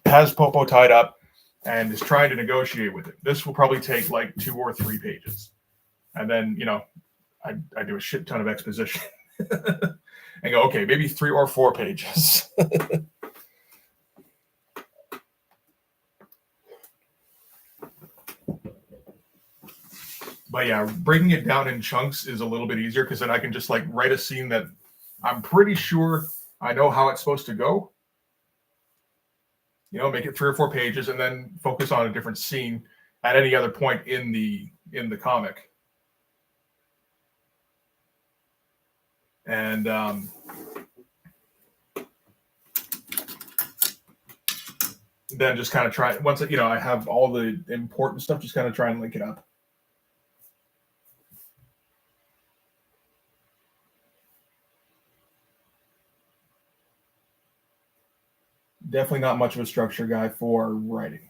has Popo tied up and is trying to negotiate with him. This will probably take like 2 or 3 pages. And then, I do a shit ton of exposition and go, okay, maybe 3 or 4 pages. But yeah, breaking it down in chunks is a little bit easier because then I can just like write a scene that I'm pretty sure I know how it's supposed to go. Make it 3 or 4 pages and then focus on a different scene at any other point in the comic. And then just kind of try, once I have all the important stuff, just kind of try and link it up. Definitely not much of a structure guy for writing.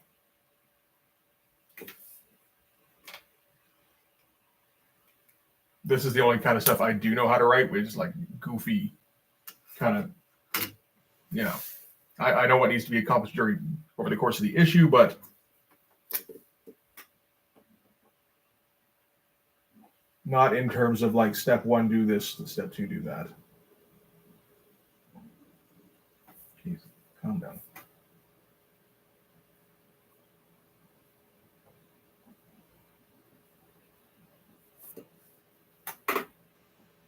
This is the only kind of stuff I do know how to write, which is like goofy kind of, I know what needs to be accomplished over the course of the issue, but not in terms of like step 1, do this, step 2, do that. Jeez, calm down.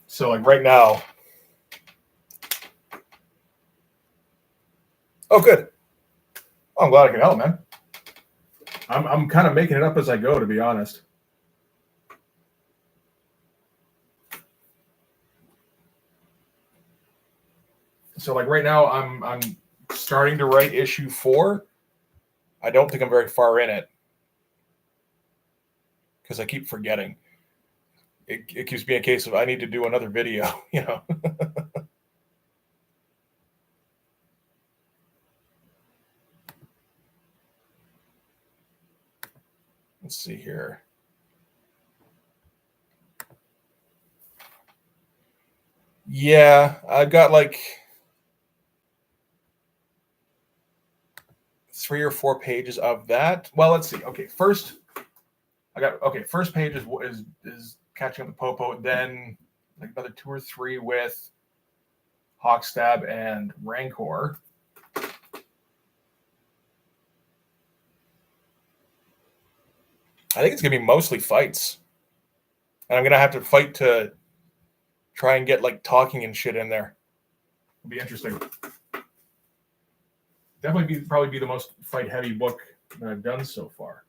So like right now, oh good. Oh, I'm glad I can help, man. I'm kind of making it up as I go, to be honest. So like right now, I'm starting to write issue 4. I don't think I'm very far in it because I keep forgetting. It keeps being a case of I need to do another video, Let's see here. Yeah, I've got like 3 or 4 pages of that. Well, let's see. Okay, first page is catching up with Popo, then like another 2 or 3 with Hawkstab and Rancor. I think it's gonna be mostly fights, and I'm gonna have to fight to try and get like talking and shit in there. It'll be interesting. Definitely probably be the most fight heavy book that I've done so far.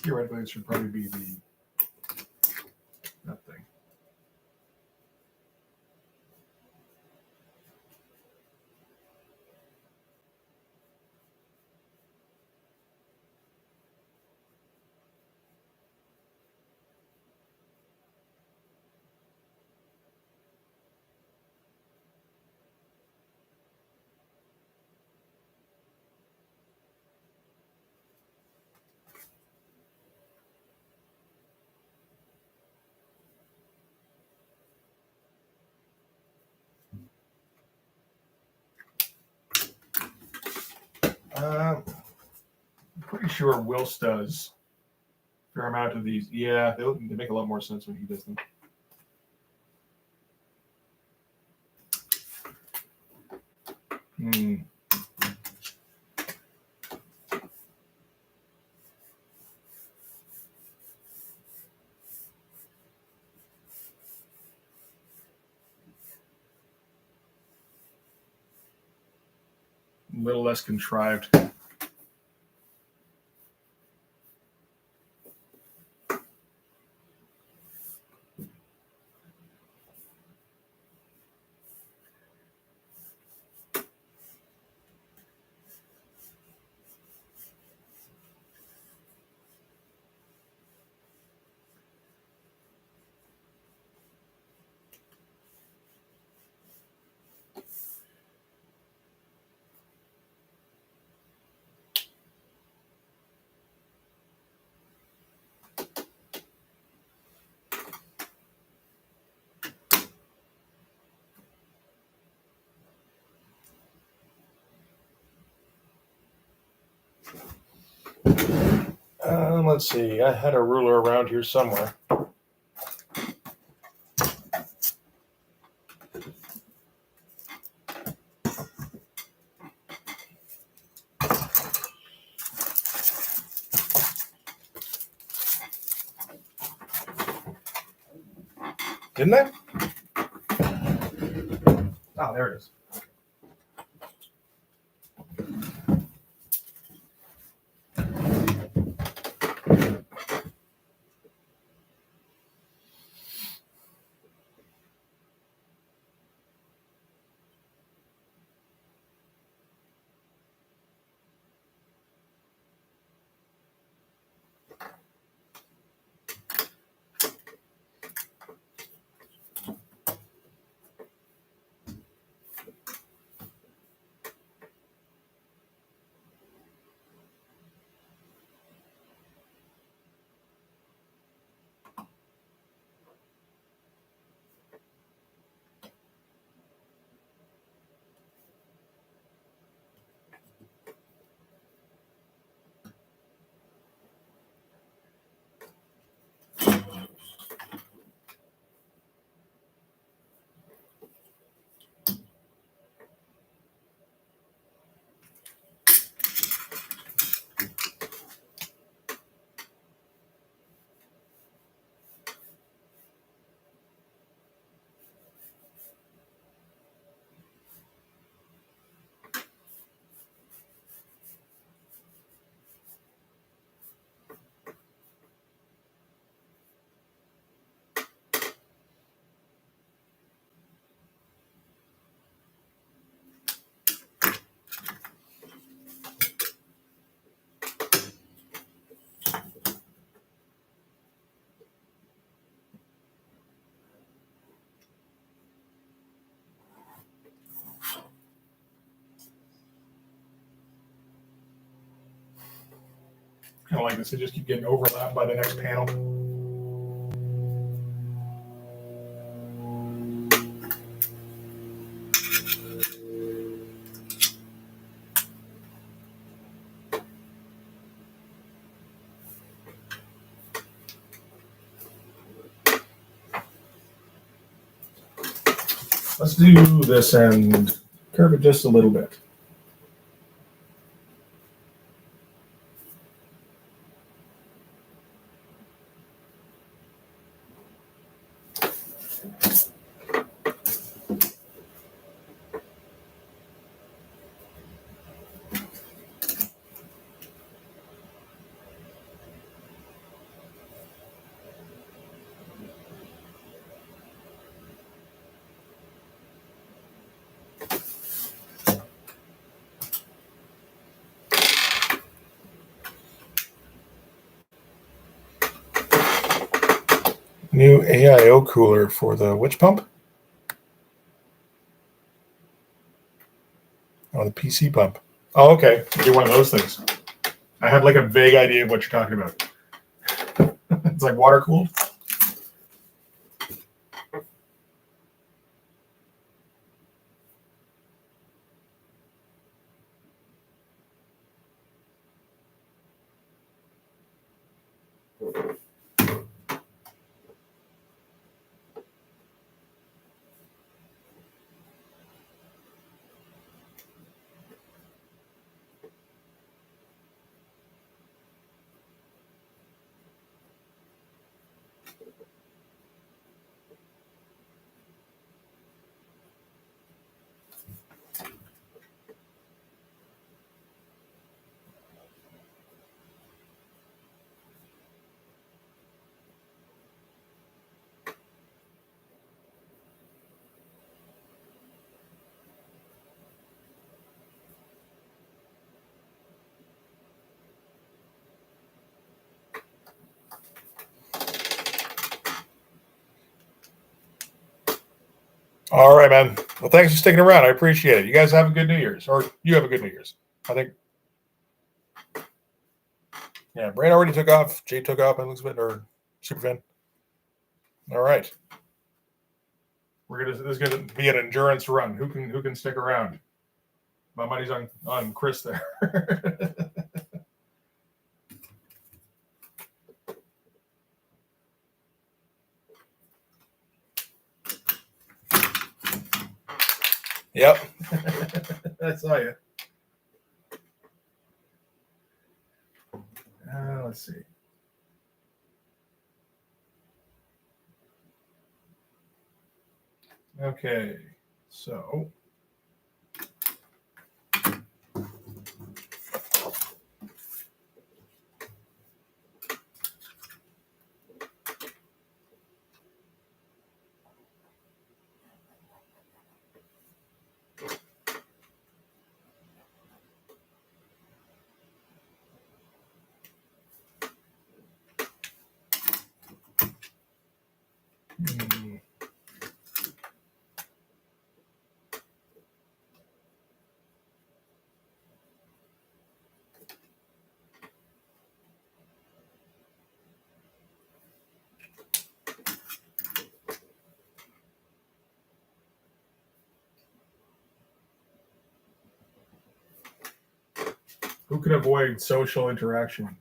Theoretically, it should probably be that thing. I'm pretty sure Wills does a fair amount of these. Yeah, they make a lot more sense when he does them. A little less contrived. Let's see. I had a ruler around here somewhere. Didn't I? Oh, there it is. Kind of like this. They just keep getting overlapped by the next panel. Let's do this and curve it just a little bit. New AIO cooler for the which pump? Oh, the PC pump. Oh, okay. Do one of those things. I have like a vague idea of what you're talking about. It's like water cooled. All right, man. Well, thanks for sticking around. I appreciate it. You guys have a good New Year's, or you have a good New Year's. I think. Yeah, Brain already took off. Jay took off, and Elizabeth or Superfan. All right. This is gonna be an endurance run. Who can stick around? My money's on Chris there. Yep. I saw you. Let's see. Okay, so who can avoid social interaction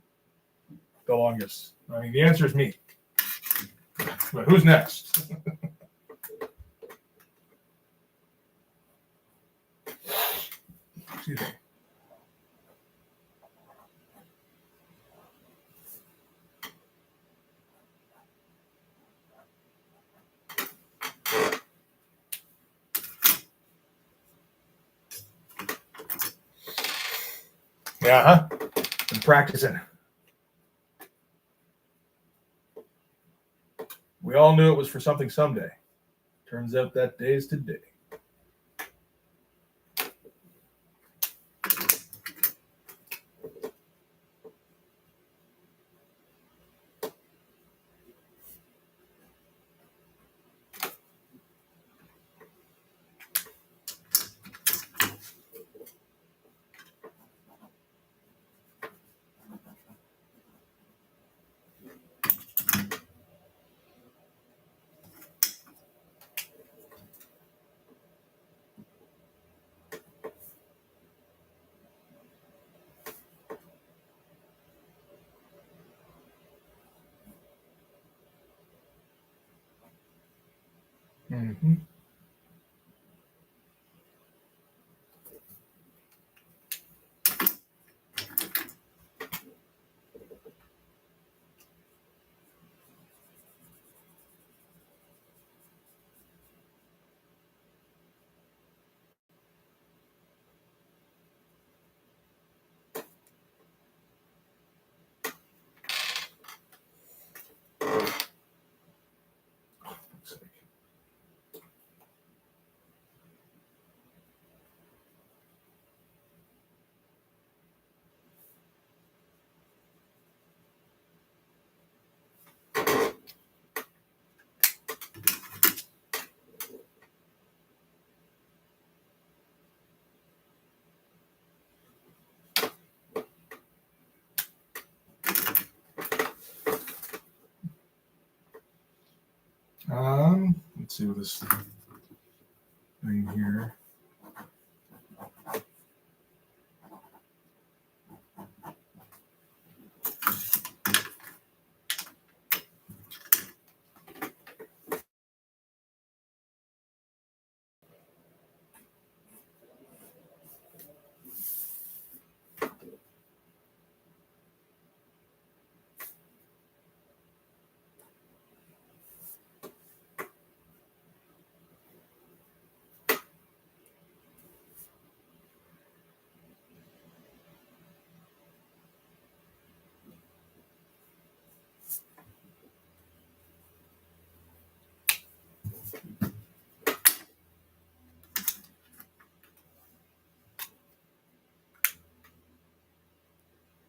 the longest? I mean, the answer is me. But who's next? Excuse me. Yeah, huh? Been practicing. We all knew it was for something someday. Turns out that day is today. Mm-hmm. Let's see what this thing here.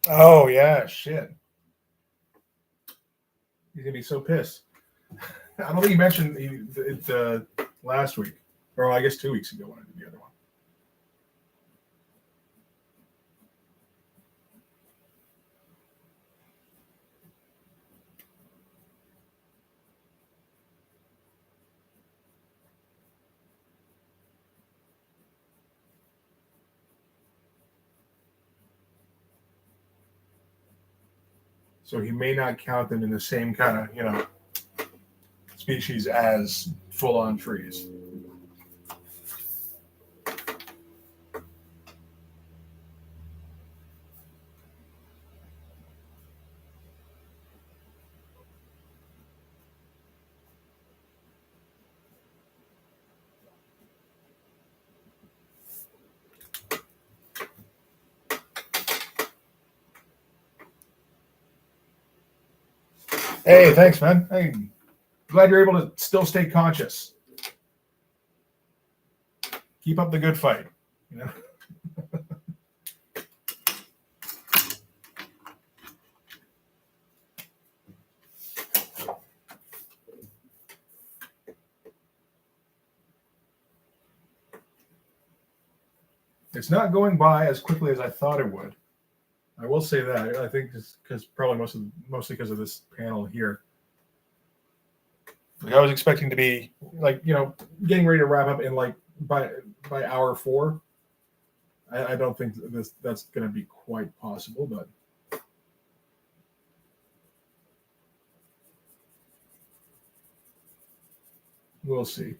Oh yeah, shit. He's gonna be so pissed. I don't think he mentioned it last week, or I guess 2 weeks ago when I did the other one. So he may not count them in the same kind of species as full-on trees. Hey, thanks, man. Hey, glad you're able to still stay conscious. Keep up the good fight. You know. It's not going by as quickly as I thought it would. I will say that. I think it's because probably mostly because of this panel here. Like I was expecting to be like getting ready to wrap up in like by hour 4. I don't think that's going to be quite possible, but we'll see.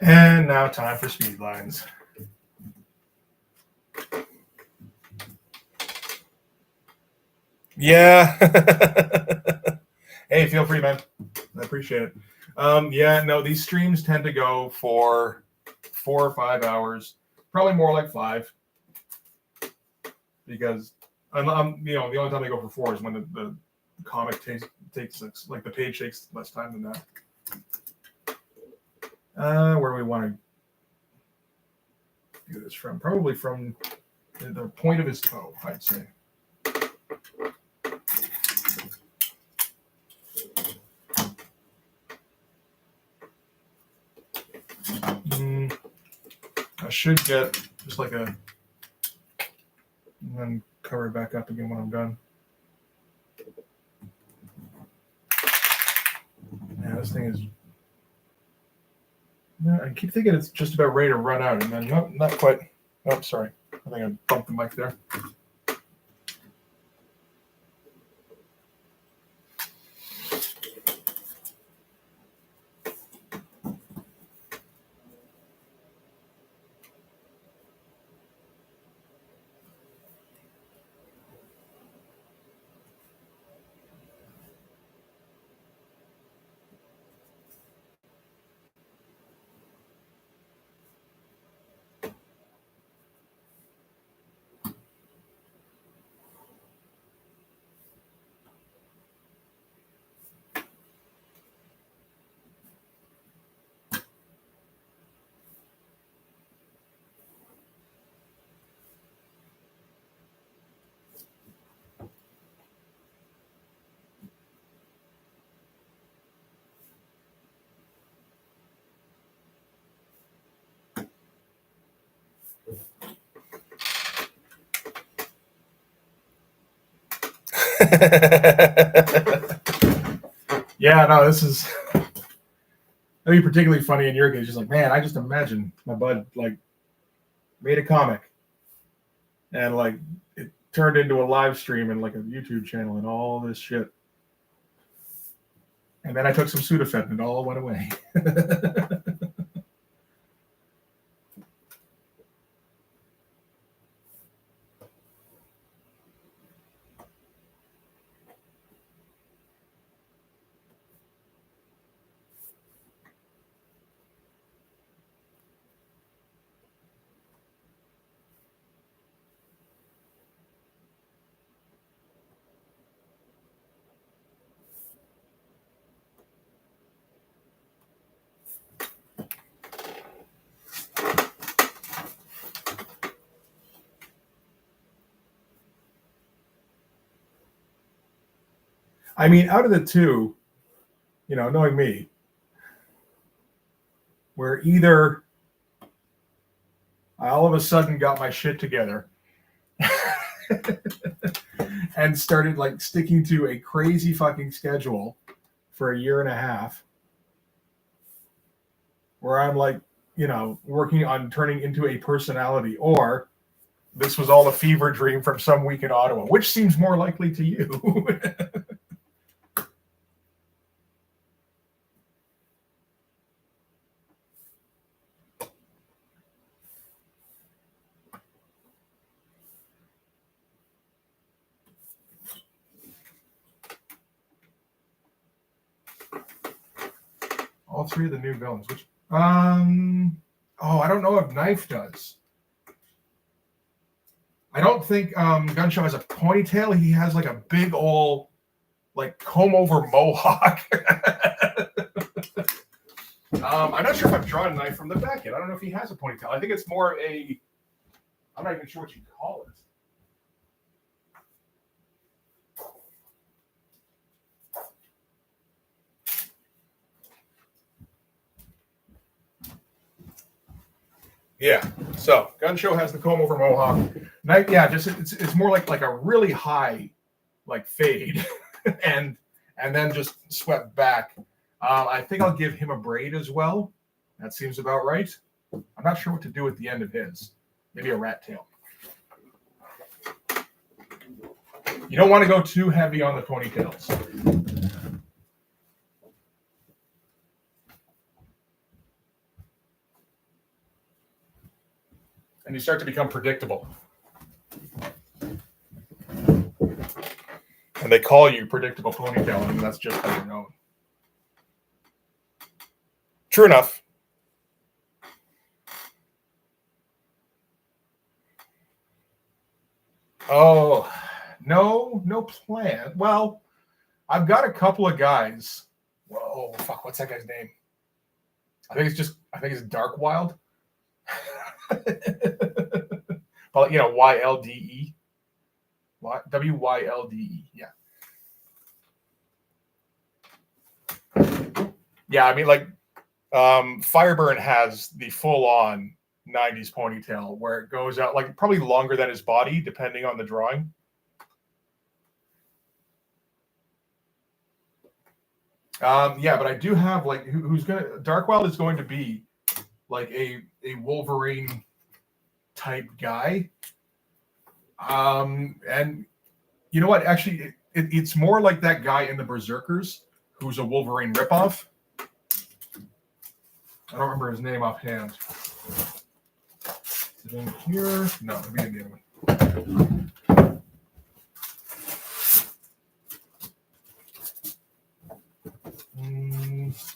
And now time for speed lines. Yeah. Hey, feel free, man. I appreciate it. Yeah, no, these streams tend to go for 4 or 5 hours, probably more like 5, because the only time they go for 4 is when the comic takes like the page takes less time than that. Where do we want to do this from? Probably from the point of his toe, I'd say. I should get just like and then cover it back up again when I'm done. Yeah, this thing is. I keep thinking it's just about ready to run out, and then nope, not quite. Oh, sorry. I think I bumped the mic there. Yeah, no, this is that'd be particularly funny in your case. Just like, man, I just imagine my bud like made a comic and like it turned into a live stream and like a YouTube channel and all this shit. And then I took some Sudafed and it all went away. I mean, out of the two, knowing me, where either I all of a sudden got my shit together and started like sticking to a crazy fucking schedule for a year and a half, where I'm like, working on turning into a personality, or this was all a fever dream from some week in Ottawa. Which seems more likely to you? all three of the new villains. Which I don't know if Knife does. I don't think Gunshow has a ponytail. He has like a big old like comb over mohawk. I'm not sure if I've drawn Knife from the back yet. I don't know if he has a ponytail. I think it's more I'm not even sure what you call it. Yeah. So Gunshow has the comb over mohawk. Knife, yeah, just it's more like a really high like fade and then just swept back. I think I'll give him a braid as well. That seems about right. I'm not sure what to do at the end of his. Maybe a rat tail. You don't want to go too heavy on the ponytails. And you start to become predictable. And they call you predictable ponytail, and that's just how you're known. True enough. Oh, no plan. Well, I've got a couple of guys. Whoa, fuck, what's that guy's name? I think it's Dark Wild. Well, YLDE. WYLDE. Yeah. Yeah, I mean, like, Fireburn has the full-on 90s ponytail where it goes out, like, probably longer than his body, depending on the drawing. Yeah, but I do have, like, Darkwild is going to be, like, a Wolverine type guy. And you know what? Actually, it's more like that guy in the Berserkers who's a Wolverine ripoff. I don't remember his name offhand. Is it in here? No, it'll be in the other one.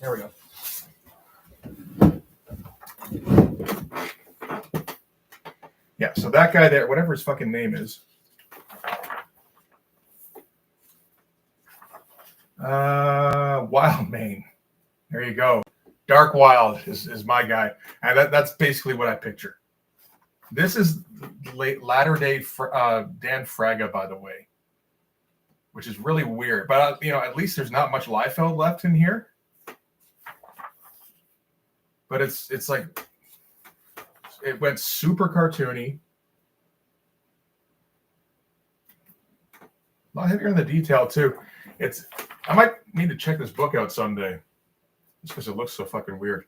There we go. Yeah, so that guy there, whatever his fucking name is. Wildmane. There you go. Dark Wild is my guy. And that's basically what I picture. This is latter day Dan Fraga, by the way, which is really weird. But, at least there's not much Liefeld left in here. But it's like, it went super cartoony. A lot heavier in the detail, too. I might need to check this book out someday. Just because it looks so fucking weird.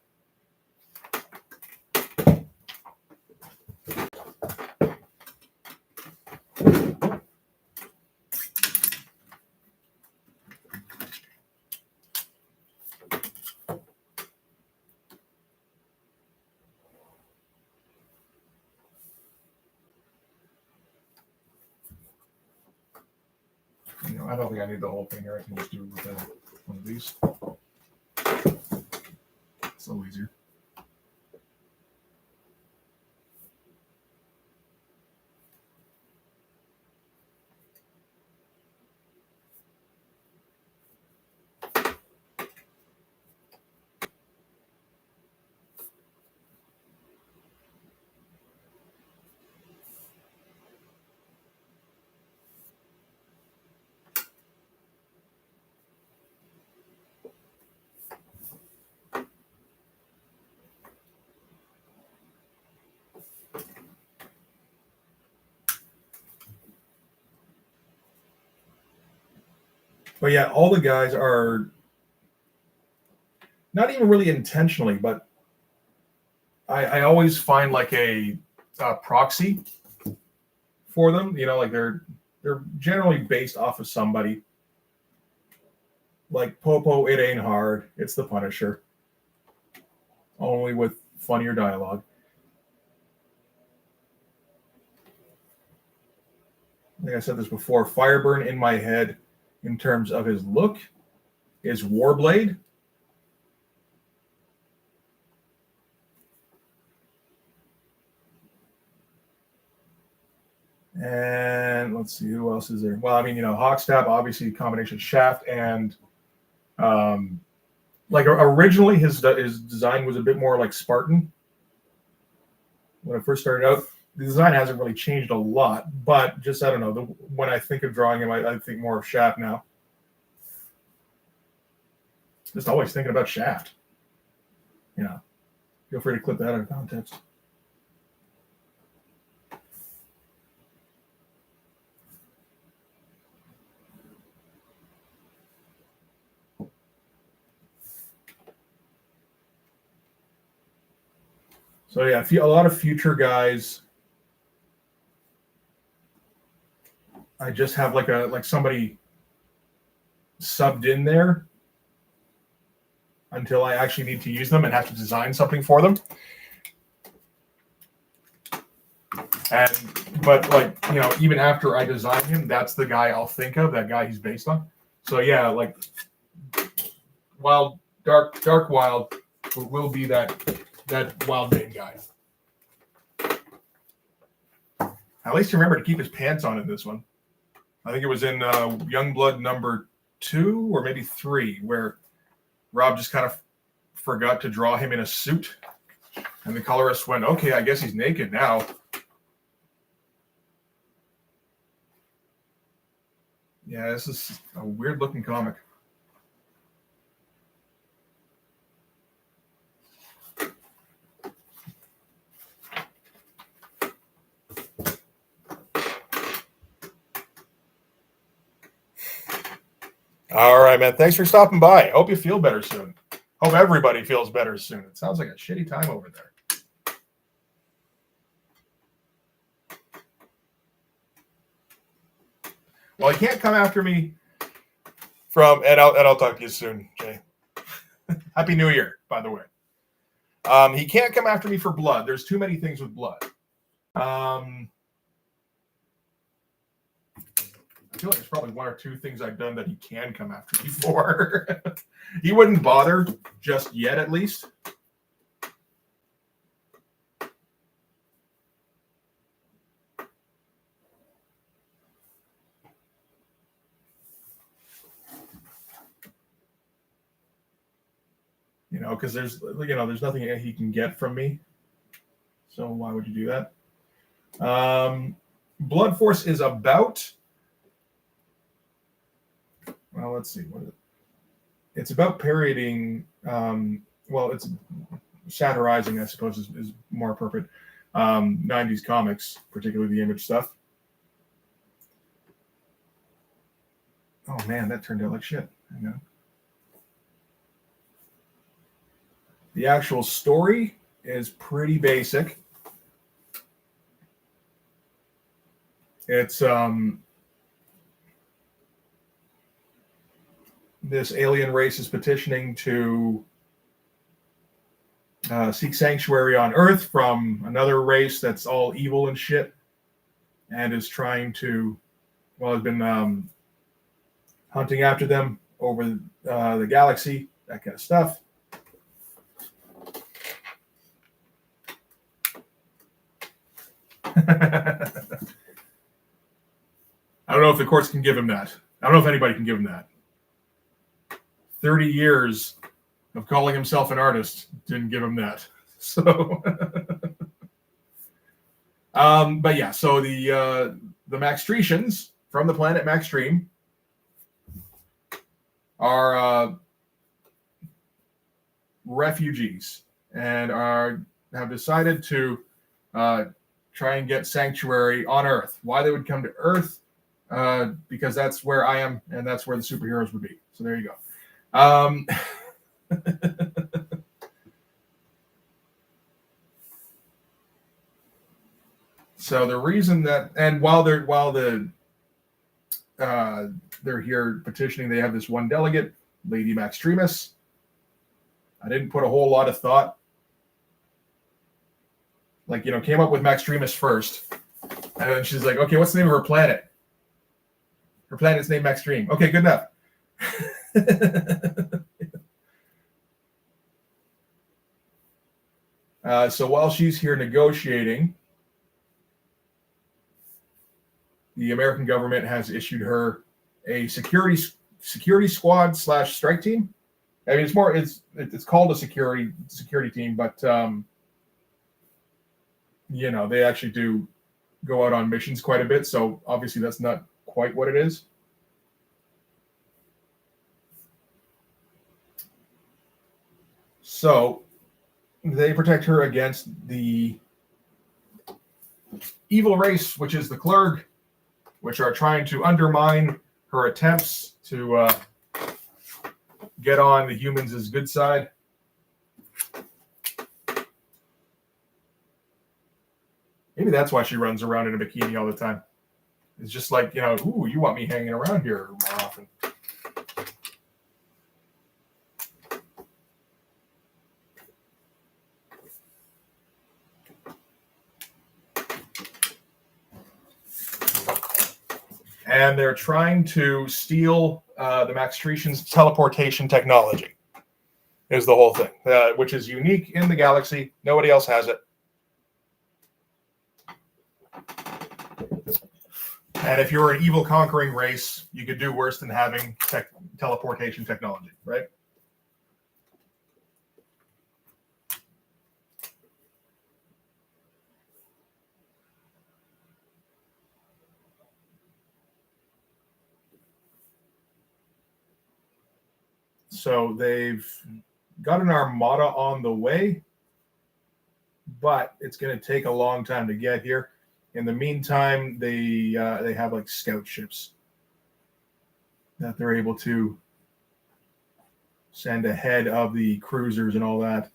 I don't think I need the whole thing here. I can just do it with one of these. It's a little easier. But yeah, all the guys are not even really intentionally, but I always find like a proxy for them. Like they're generally based off of somebody. Like Popo, it ain't hard. It's the Punisher, only with funnier dialogue. I think I said this before. Fireburn in my head, in terms of his look, is Warblade. And let's see, who else is there? Well, I mean, Hawkstab, obviously, combination shaft and like originally his design was a bit more like Spartan. When I first started out, the design hasn't really changed a lot, but just I don't know. When I think of drawing him, I think more of Shaft now. Just always thinking about Shaft. Feel free to clip that out of context. So yeah, a lot of future guys. I just have like somebody subbed in there until I actually need to use them and have to design something for them. But even after I design him, that's the guy I'll think of, that guy he's based on. So yeah, like Dark Wild will be that Wild Bane guy. At least remember to keep his pants on in this one. I think it was in Youngblood number 2 or maybe 3, where Rob just kind of forgot to draw him in a suit, and the colorist went, "Okay, I guess he's naked now." Yeah, this is a weird looking comic. All right, man. Thanks for stopping by. Hope you feel better soon. Hope everybody feels better soon. It sounds like a shitty time over there. Well, he can't come after me and I'll talk to you soon, Jay. Happy New Year, by the way. He can't come after me for blood. There's too many things with blood. I feel like there's probably 1 or 2 things I've done that he can come after me for. He wouldn't bother just yet, at least. Because there's nothing he can get from me. So why would you do that? Blood Force is about. Well, let's see. What is it? It's about parodying. It's satirizing, I suppose, is more appropriate. 90s comics, particularly the Image stuff. Oh man, that turned out like shit. The actual story is pretty basic. It's this alien race is petitioning to seek sanctuary on Earth from another race that's all evil and shit, and is trying to, has been hunting after them over the galaxy, that kind of stuff. I don't know if the courts can give him that. I don't know if anybody can give him that. 30 years of calling himself an artist didn't give him that. So, but yeah, so the Maxtricians from the planet Maxstream are refugees and have decided to try and get sanctuary on Earth. Why they would come to Earth? Because that's where I am, and that's where the superheroes would be. So there you go. So the reason that, and while they're here petitioning, they have this one delegate, Lady Maxtremis. I didn't put a whole lot of thought. Came up with Maxtremis first, and then she's like, "Okay, what's the name of her planet?" Her planet's named Maxstream. Okay, good enough. So while she's here negotiating, the American government has issued her a security squad / strike team. I mean, it's called a security team, but they actually do go out on missions quite a bit. So obviously, that's not quite what it is. So they protect her against the evil race, which is the Clerg, which are trying to undermine her attempts to get on the humans' good side. Maybe that's why she runs around in a bikini all the time. It's just like, ooh, you want me hanging around here more often. And they're trying to steal the Maxtrician's teleportation technology, is the whole thing, which is unique in the galaxy. Nobody else has it. And if you're an evil conquering race, you could do worse than having teleportation technology, right? So they've got an armada on the way, but it's going to take a long time to get here. In the meantime, they have like scout ships that they're able to send ahead of the cruisers and all that.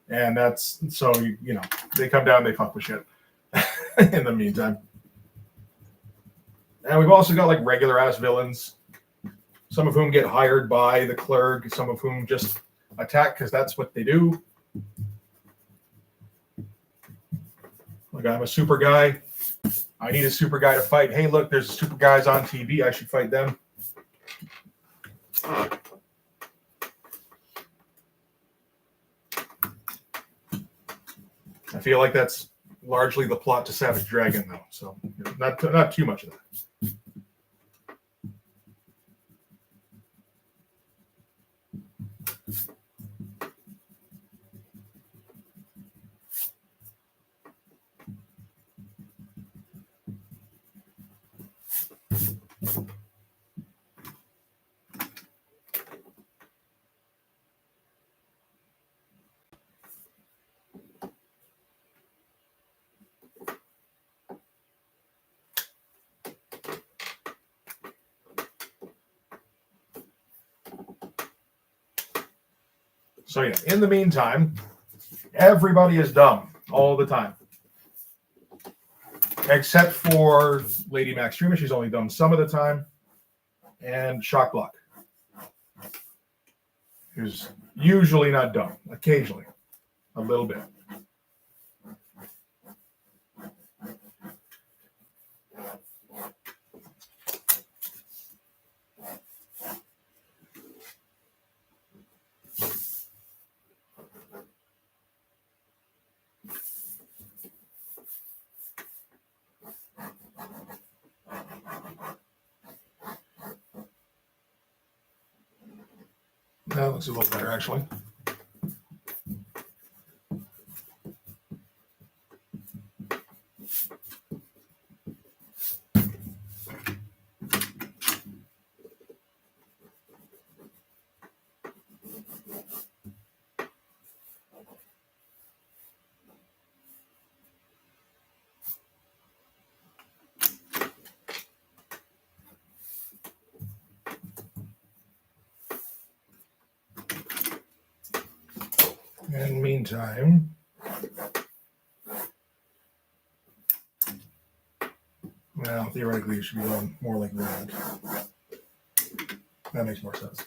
And that's so they come down, they fuck with shit in the meantime. And we've also got like regular ass villains, some of whom get hired by the Clerg, some of whom just attack because that's what they do. Like, I'm a super guy. I need a super guy to fight. Hey, look, there's super guys on TV. I should fight them. I feel like that's largely the plot to Savage Dragon, though. So not too much of that. So yeah, in the meantime, everybody is dumb all the time. Except for Lady Maxtrema, she's only dumb some of the time. And Shock Block, who's usually not dumb, occasionally, a little bit. That looks a little better, actually. And meantime, well, theoretically, it should be going more like that. That makes more sense.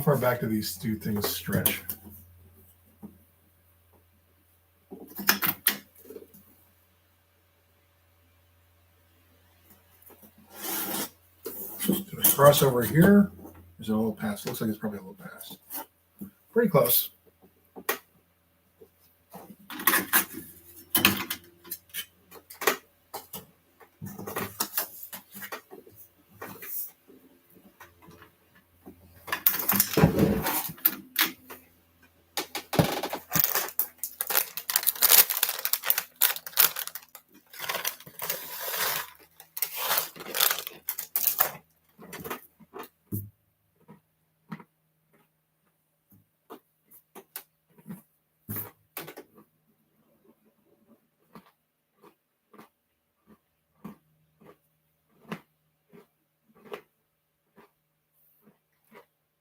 far back do these two things stretch? Did I cross over here? Is it a little past? Looks like it's probably a little past. Pretty close.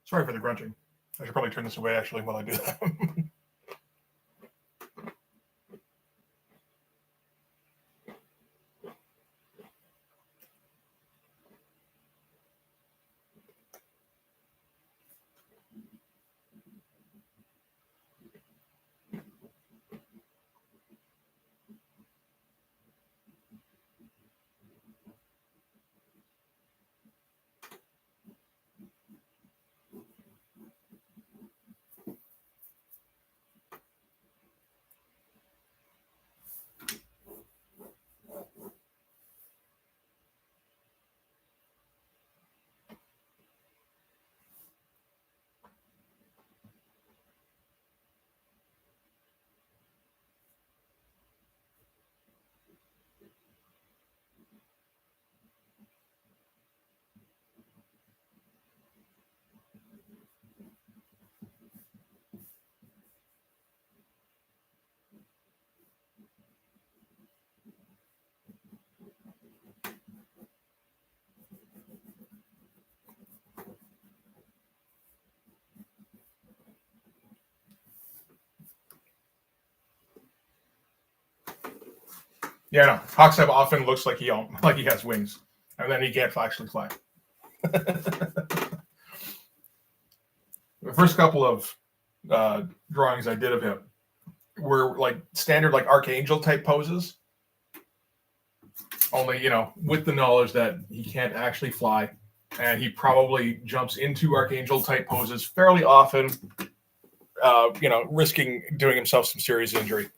Sorry for the grunting. I should probably turn this away actually while I do that. Yeah, no. Hawksnap often looks like he has wings, and then he can't actually fly. The first couple of drawings I did of him were like standard like archangel type poses, only with the knowledge that he can't actually fly, and he probably jumps into archangel type poses fairly often, risking doing himself some serious injury.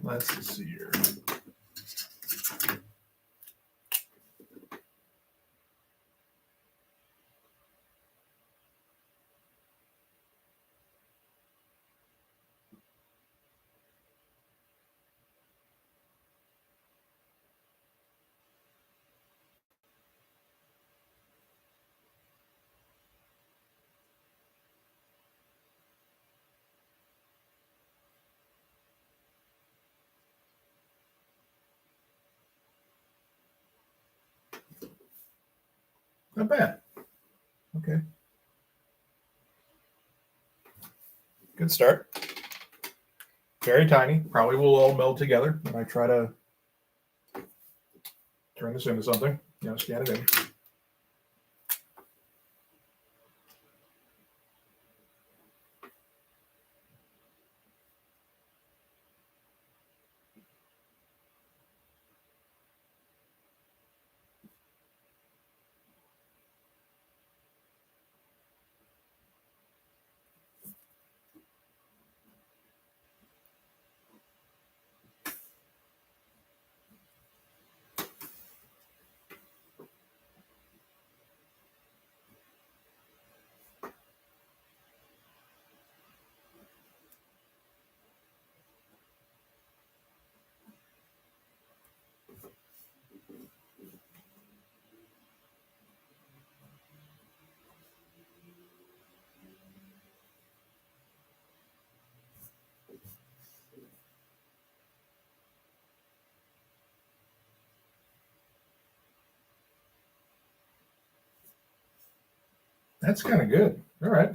Let's see here. Not bad. Okay. Good start. Very tiny. Probably will all meld together when I try to turn this into something. Scan it in. That's kind of good. All right.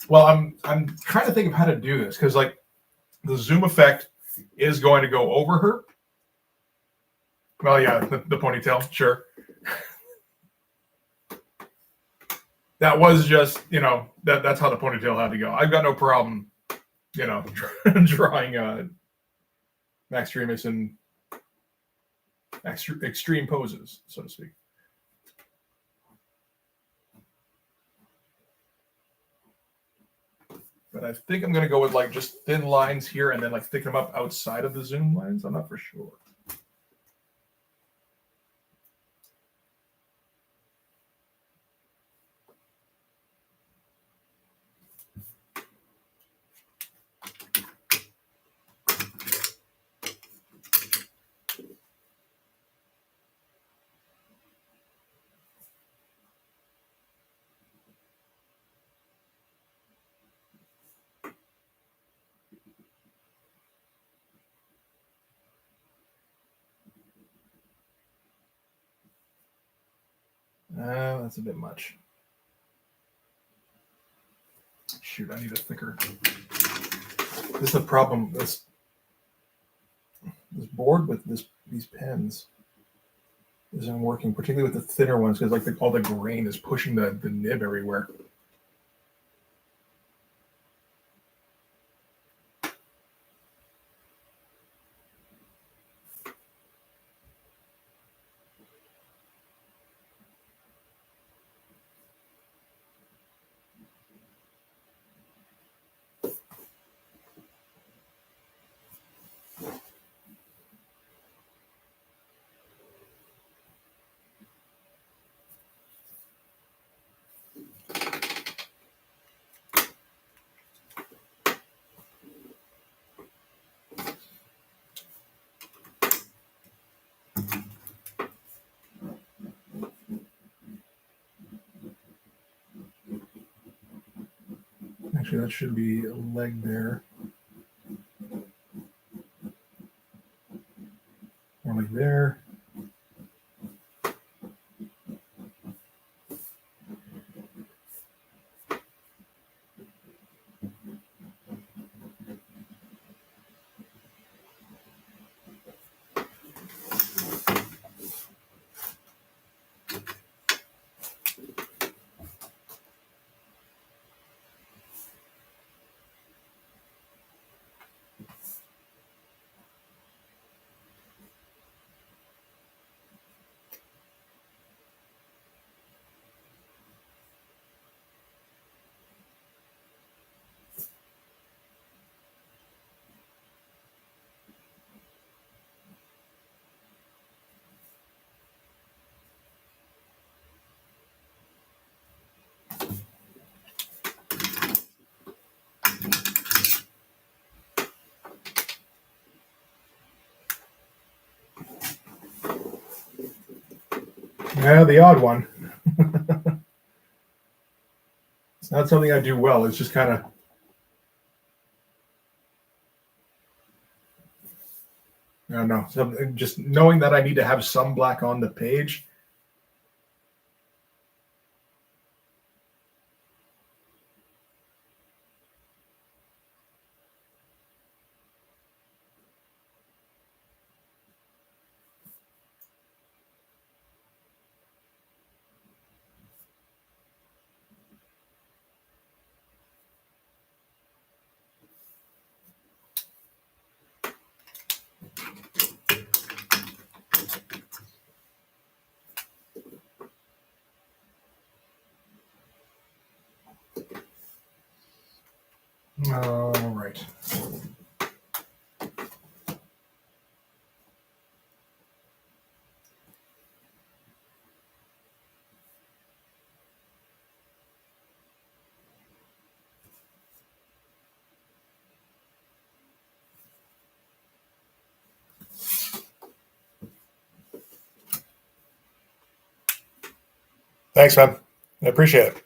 Well, I'm trying to think of how to do this because like the zoom effect is going to go over her. Well, yeah, the ponytail, sure. That was just, that's how the ponytail had to go. I've got no problem, drawing Max Remus in extreme poses, so to speak. But I think I'm going to go with like just thin lines here and then like thicken them up outside of the zoom lines. I'm not for sure. That's a bit much. Shoot, I need a thicker. This is the problem. This board with these pens isn't working, particularly with the thinner ones, because like all the grain is pushing the nib everywhere. Actually, that should be a leg there. More like there. Yeah, the odd one. It's not something I do well. It's just kind of, I don't know, something, just knowing that I need to have some black on the page. All right. Thanks, man. I appreciate it.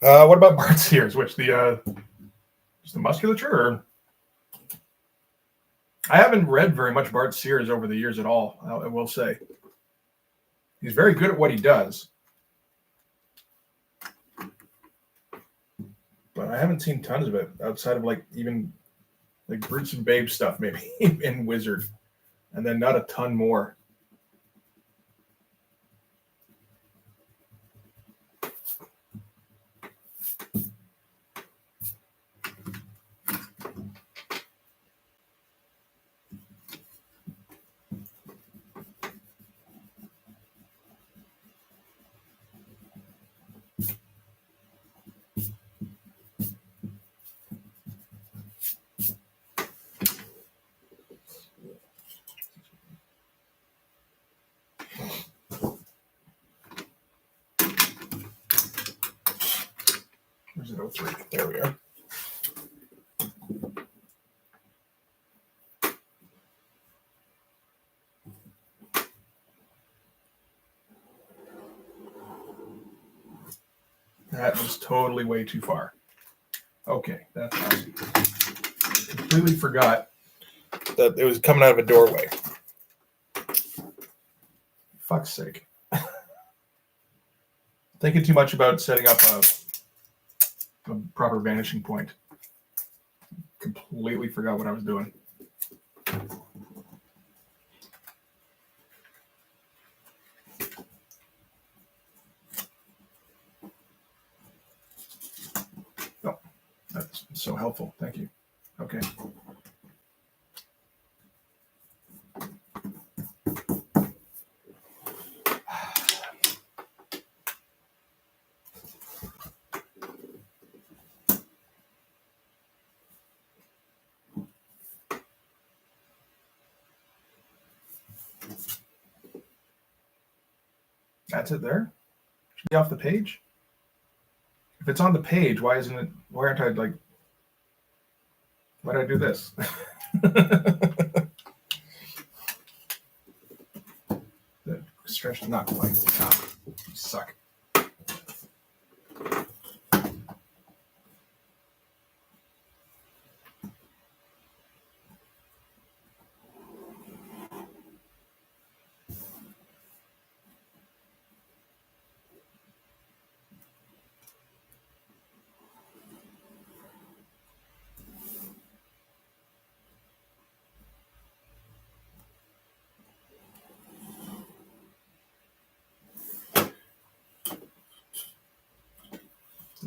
What about Bart Sears? Which just the musculature? Or? I haven't read very much Bart Sears over the years at all. I will say he's very good at what he does, but I haven't seen tons of it outside of like even like Brutes and Babes stuff, maybe in Wizard, and then not a ton more. Where's it? 03. There we are. That was totally way too far. Okay, that's awesome. Completely forgot that it was coming out of a doorway. Fuck's sake. Thinking too much about setting up a proper vanishing point. Completely forgot what I was doing. Oh, that's so helpful. Thank you. Okay. That's it there? Should be off the page? If it's on the page, why isn't it, why aren't I like, why did I do this? The stretch not quite. Ah, you suck.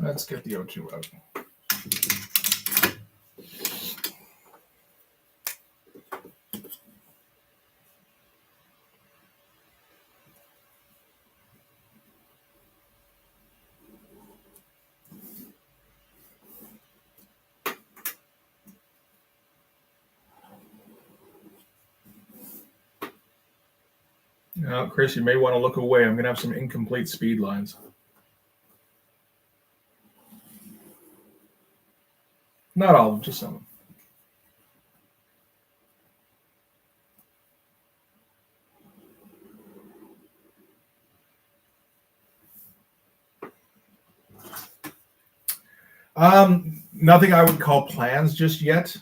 Let's get the O2 out. Now, Chris, you may want to look away. I'm going to have some incomplete speed lines. Not all of them, just some of them. Nothing I would call plans just yet.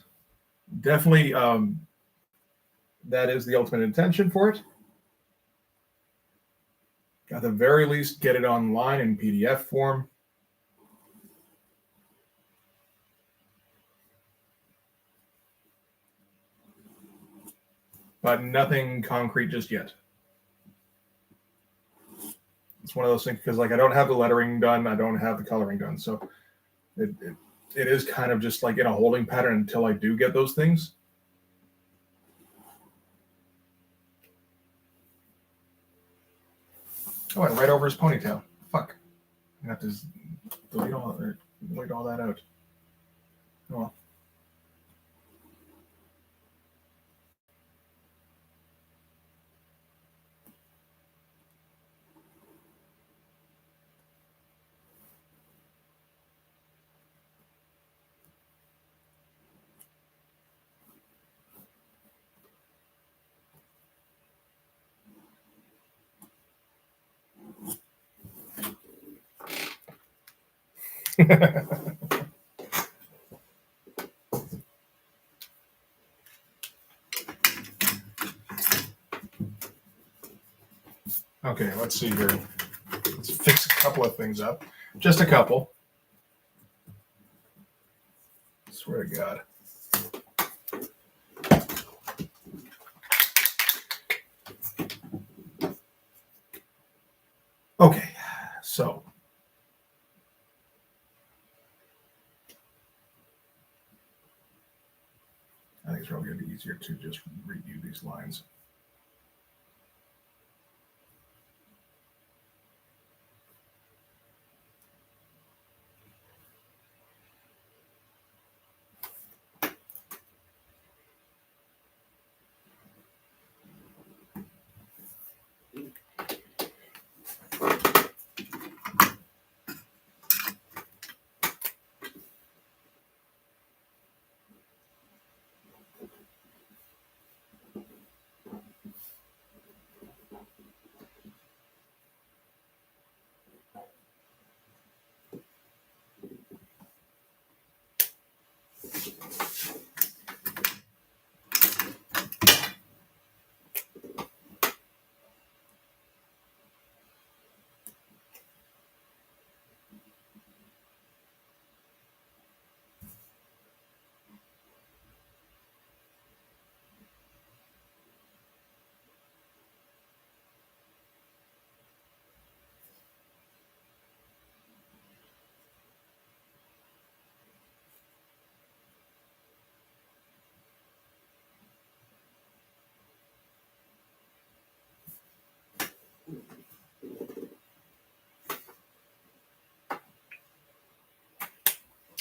Definitely, that is the ultimate intention for it. At the very least, get it online in PDF form. But nothing concrete just yet. It's one of those things because, like, I don't have the lettering done, I don't have the coloring done, so it is kind of just like in a holding pattern until I do get those things. Oh, I went right over his ponytail. Fuck. I have to delete all that out. Oh well. Okay, let's see here. Let's fix a couple of things up. Just a couple. I swear to God. Okay, so I think it's probably going to be easier to just review these lines.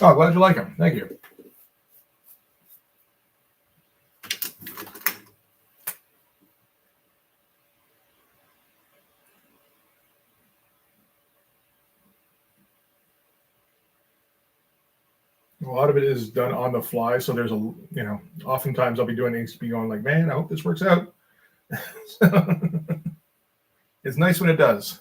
Oh, glad you like them. Thank you. A lot of it is done on the fly, so there's oftentimes I'll be doing things, be going like, man, I hope this works out. So, it's nice when it does.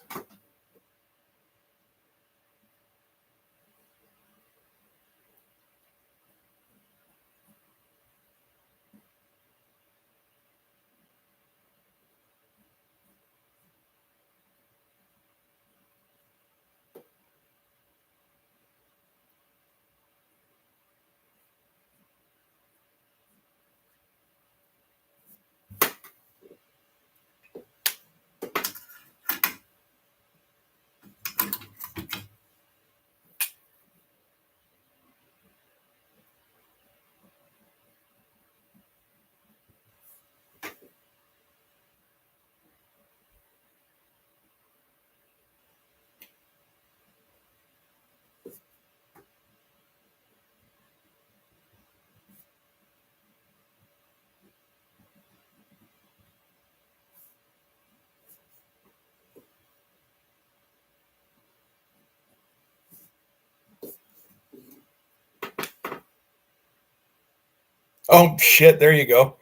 Oh shit! There you go.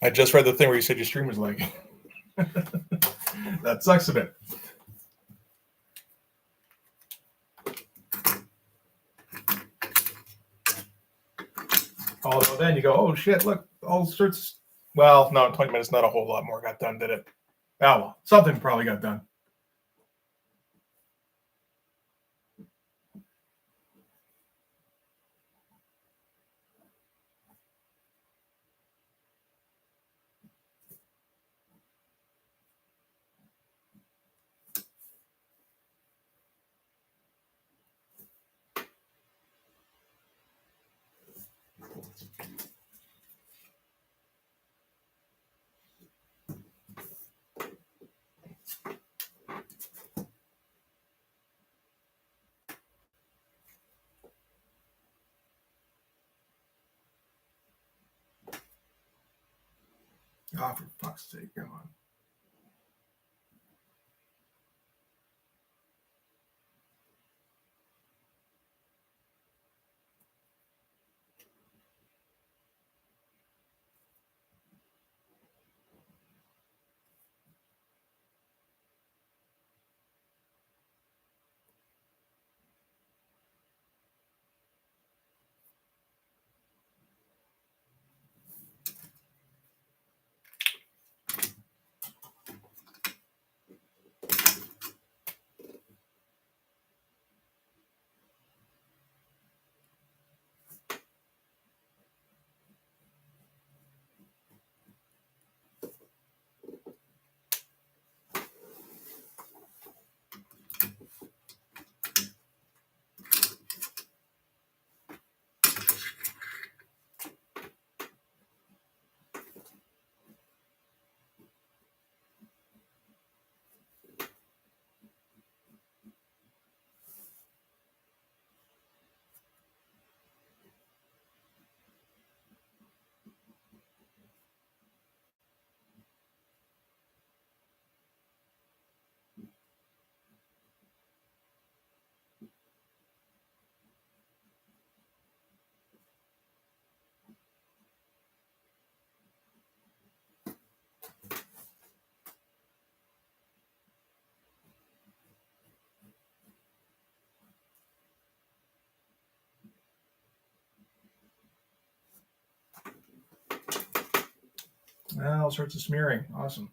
I just read the thing where you said your stream was lagging. That sucks a bit. Although then you go, oh shit, look, all sorts. Well, no, 20 minutes, not a whole lot more got done, did it? Oh, well, something probably got done. Oh, for fuck's sake, come on. All sorts of smearing. Awesome.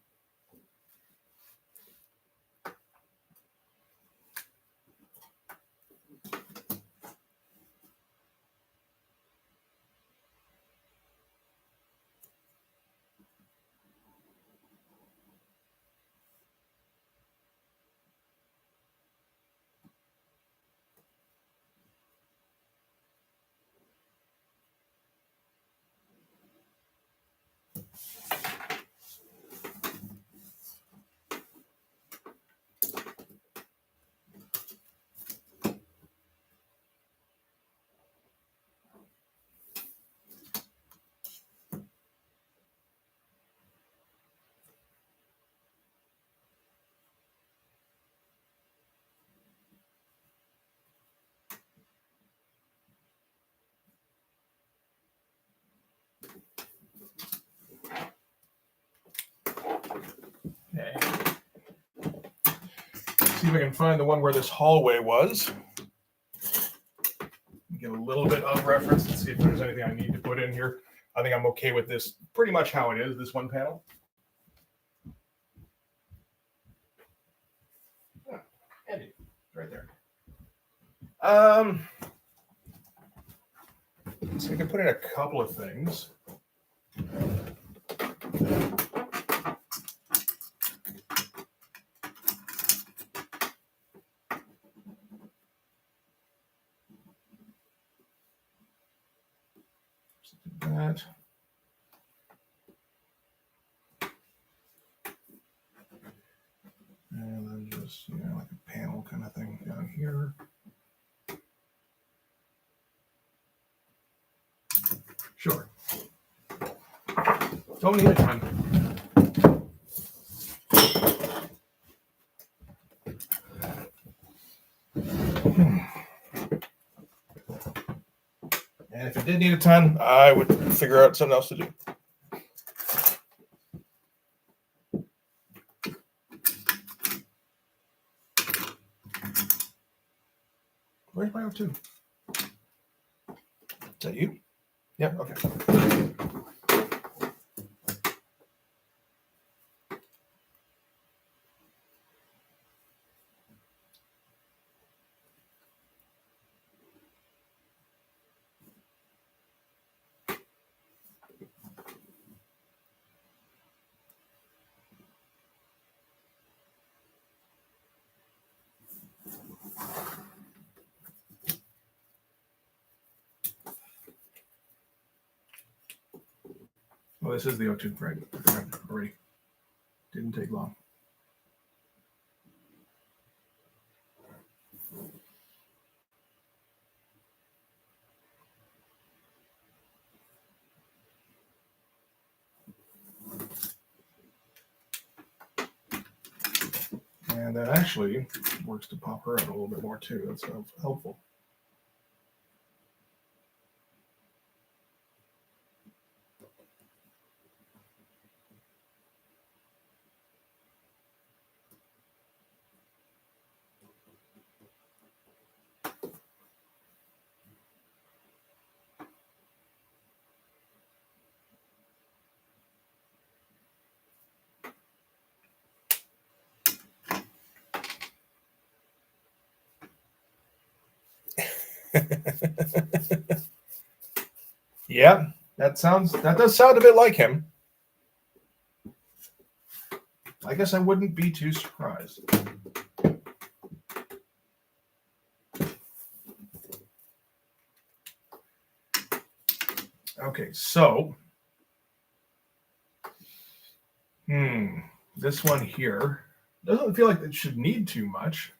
Okay. See if I can find the one where this hallway was. Get a little bit of reference and see if there's anything I need to put in here. I think I'm okay with this pretty much how it is, this one panel. Oh, Andy, right there. So I can put in a couple of things. That. And then just, like a panel kind of thing down here. Sure. Don't need a ton. And if it did need a ton, I would figure out something else to do. Where's my O2? Is that you? Yeah, okay. Well, this is the O2, right? Already. Didn't take long. And that actually works to pop her out a little bit more too. That's helpful. Yeah, that does sound a bit like him. I guess I wouldn't be too surprised. Okay, so this one here doesn't feel like it should need too much.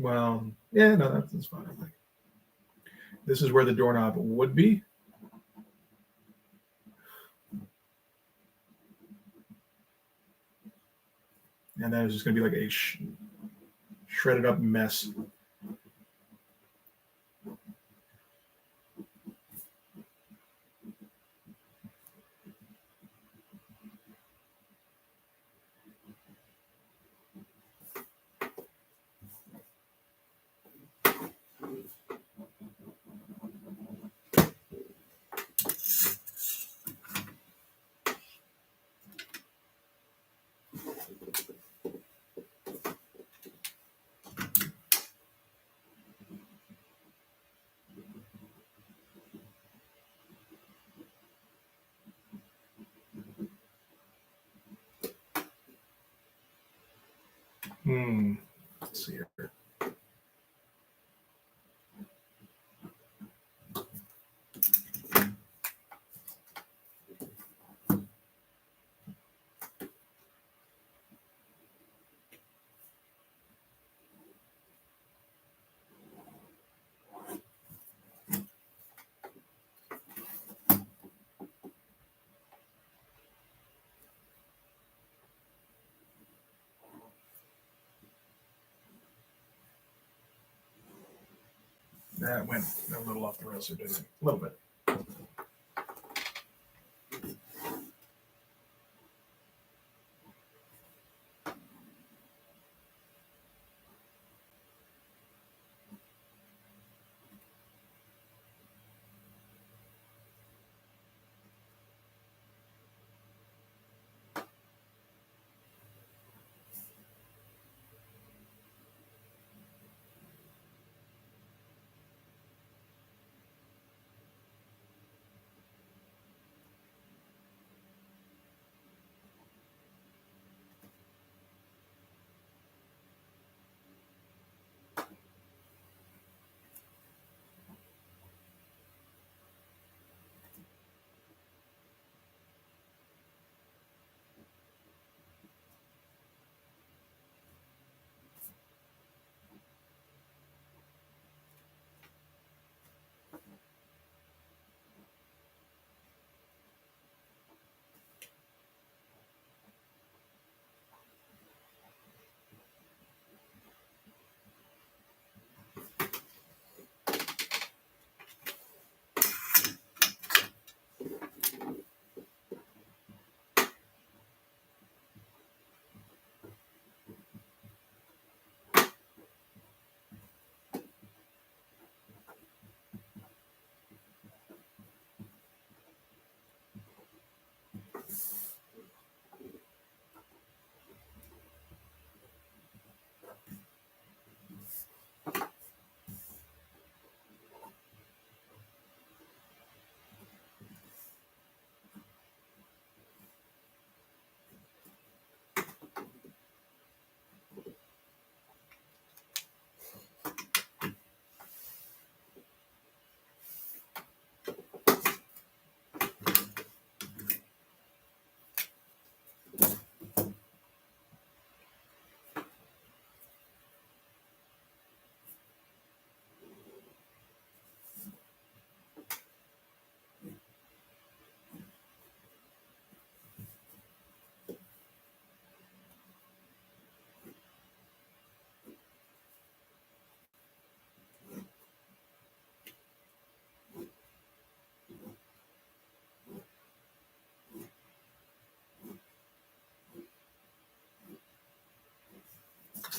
Well, yeah, no, that's fine. I think this is where the doorknob would be. And then it's just going to be like a shredded up mess. Let's see here. That went a little off the rails, didn't it? A little bit.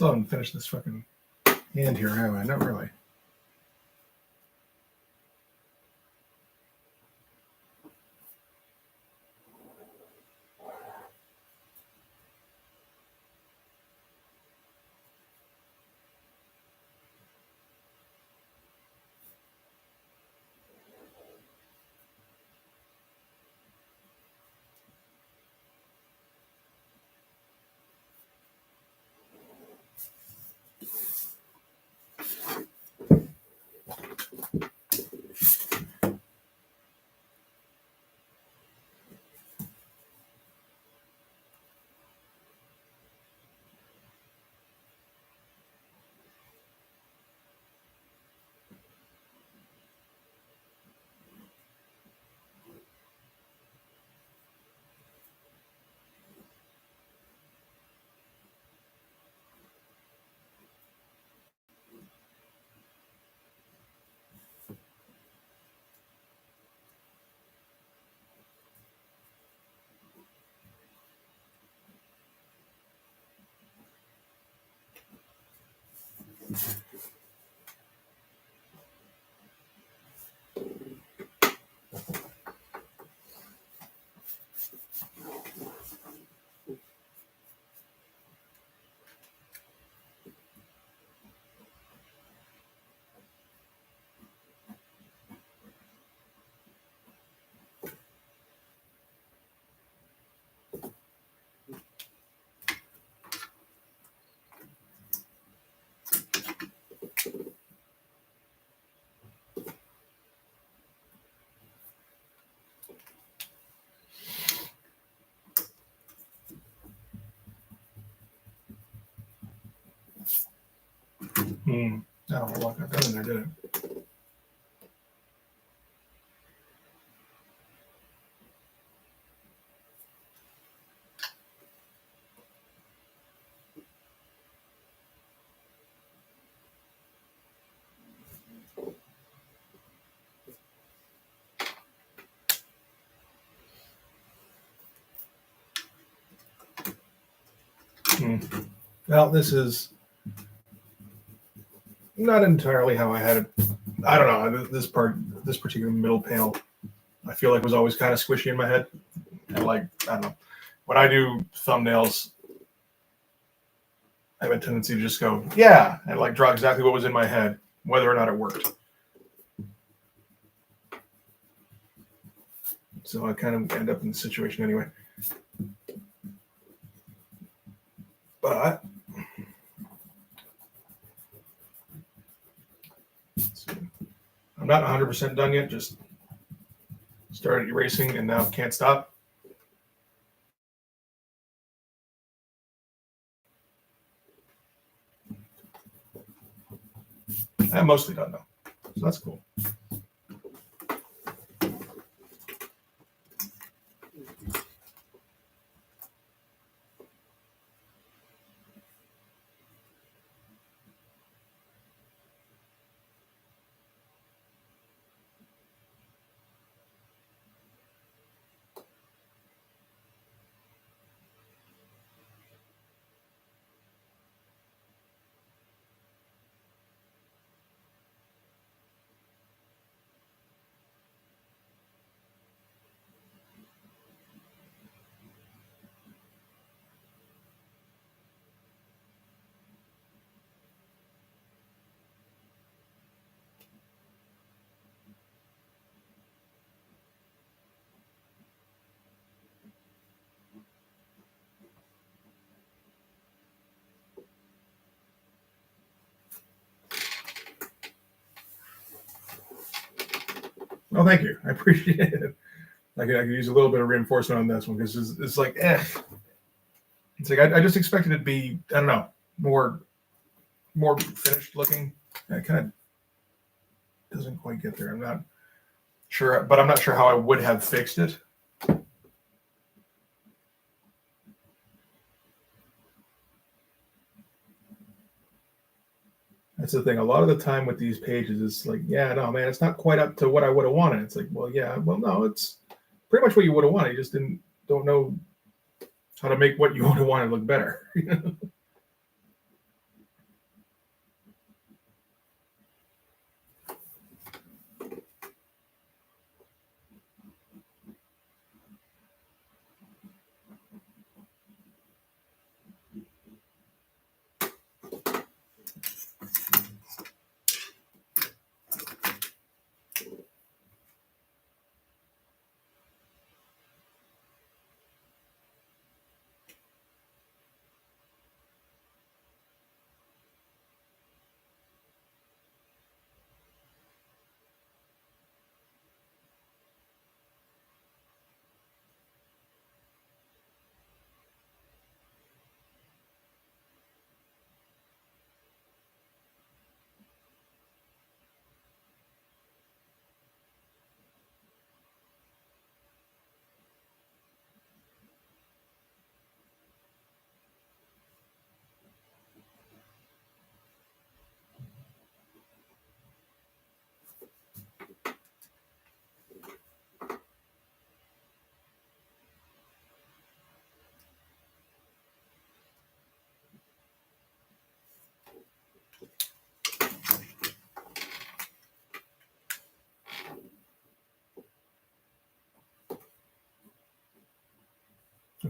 Still haven't finished this fucking hand here, have I? Not really. I don't know what got done in there, did it? Well, this is not entirely how I had it. I don't know. This particular middle panel, I feel like was always kind of squishy in my head. And like, I don't know. When I do thumbnails, I have a tendency to just go, yeah, and like draw exactly what was in my head, whether or not it worked. So I kind of end up in the situation anyway. But I'm not 100% done yet. Just started erasing and now can't stop. I'm mostly done though, so that's cool. Oh, thank you. I appreciate it. I could use a little bit of reinforcement on this one because it's like, It's like I just expected it to be, I don't know, more finished looking. It kind of doesn't quite get there. I'm not sure, but I'm not sure how I would have fixed it. That's the thing. A lot of the time with these pages, it's like, yeah, no, man, it's not quite up to what I would have wanted. It's like, well, yeah, well, no, it's pretty much what you would have wanted. You just don't know how to make what you would have wanted look better.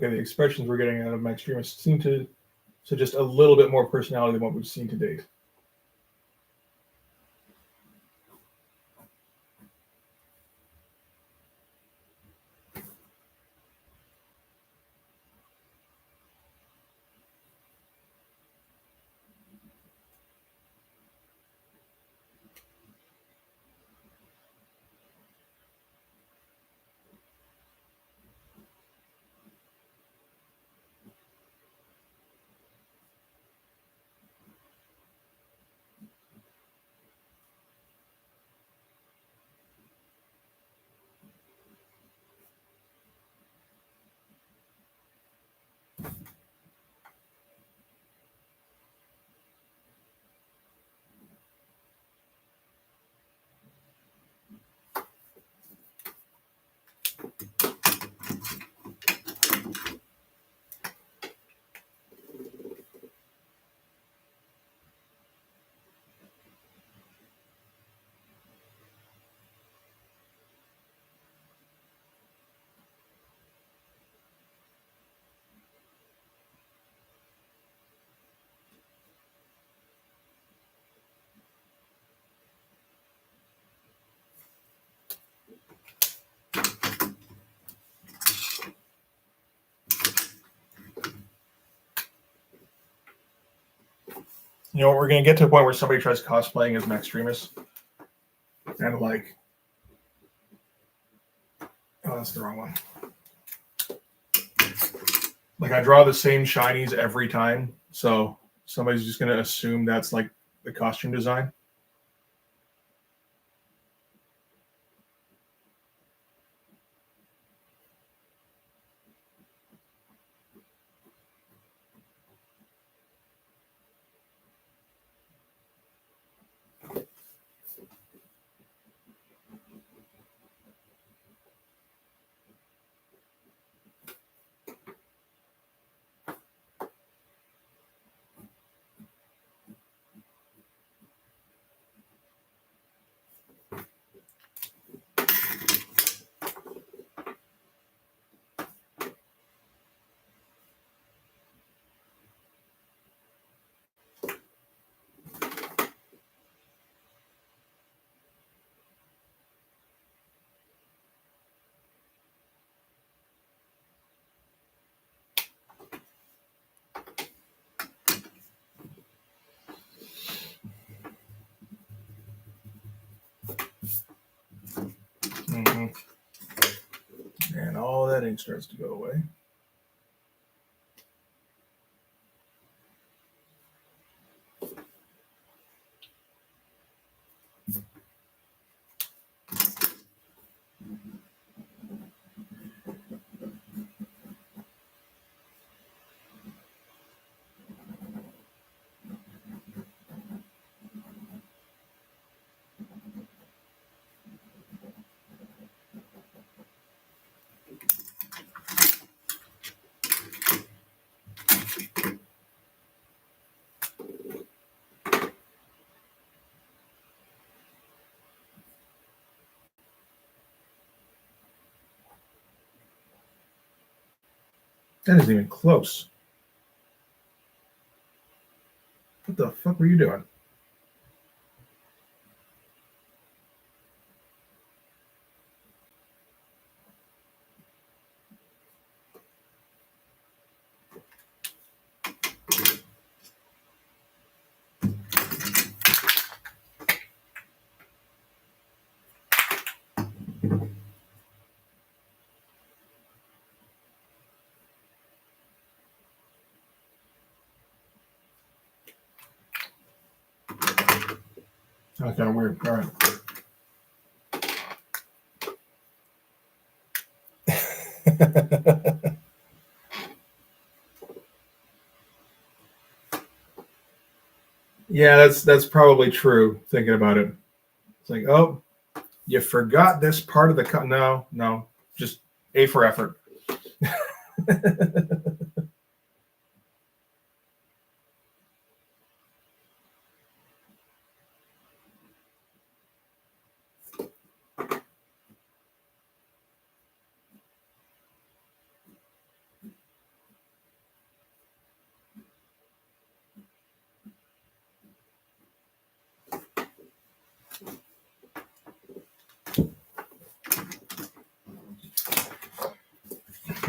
Okay, the expressions we're getting out of my extremists seem to suggest a little bit more personality than what we've seen to date. You know, we're going to get to a point where somebody tries cosplaying as an extremist. And like, oh, that's the wrong one. Like I draw the same shinies every time. So somebody's just going to assume that's like the costume design. Mm-hmm. And all that ink starts to go away. That isn't even close. What the fuck were you doing? That's kind of weird. All right. Yeah, that's probably true. Thinking about it, it's like, oh, you forgot this part of the no, just A for effort.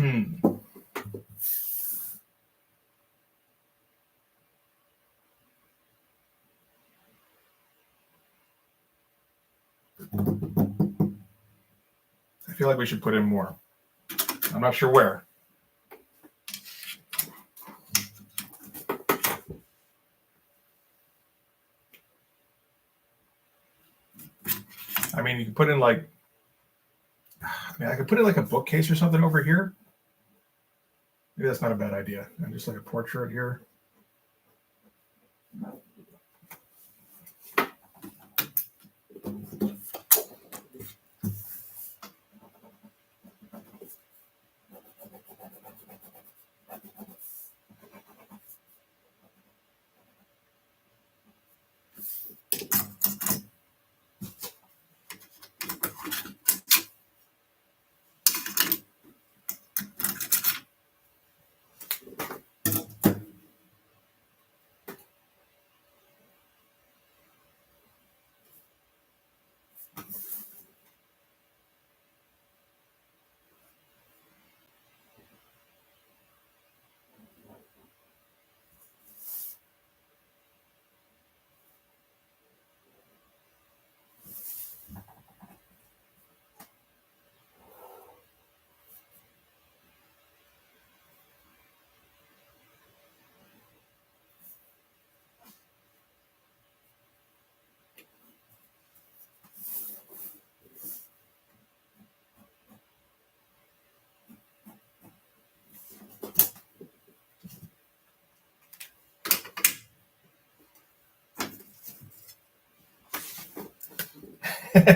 I feel like we should put in more. I'm not sure where. I mean, you can put in like, I could put in like a bookcase or something over here. Maybe that's not a bad idea. And just like a portrait here.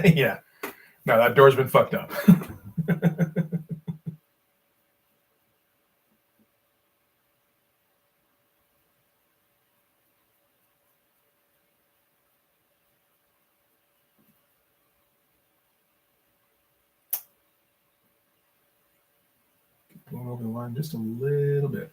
Yeah. No, that door's been fucked up. Pull over the line just a little bit.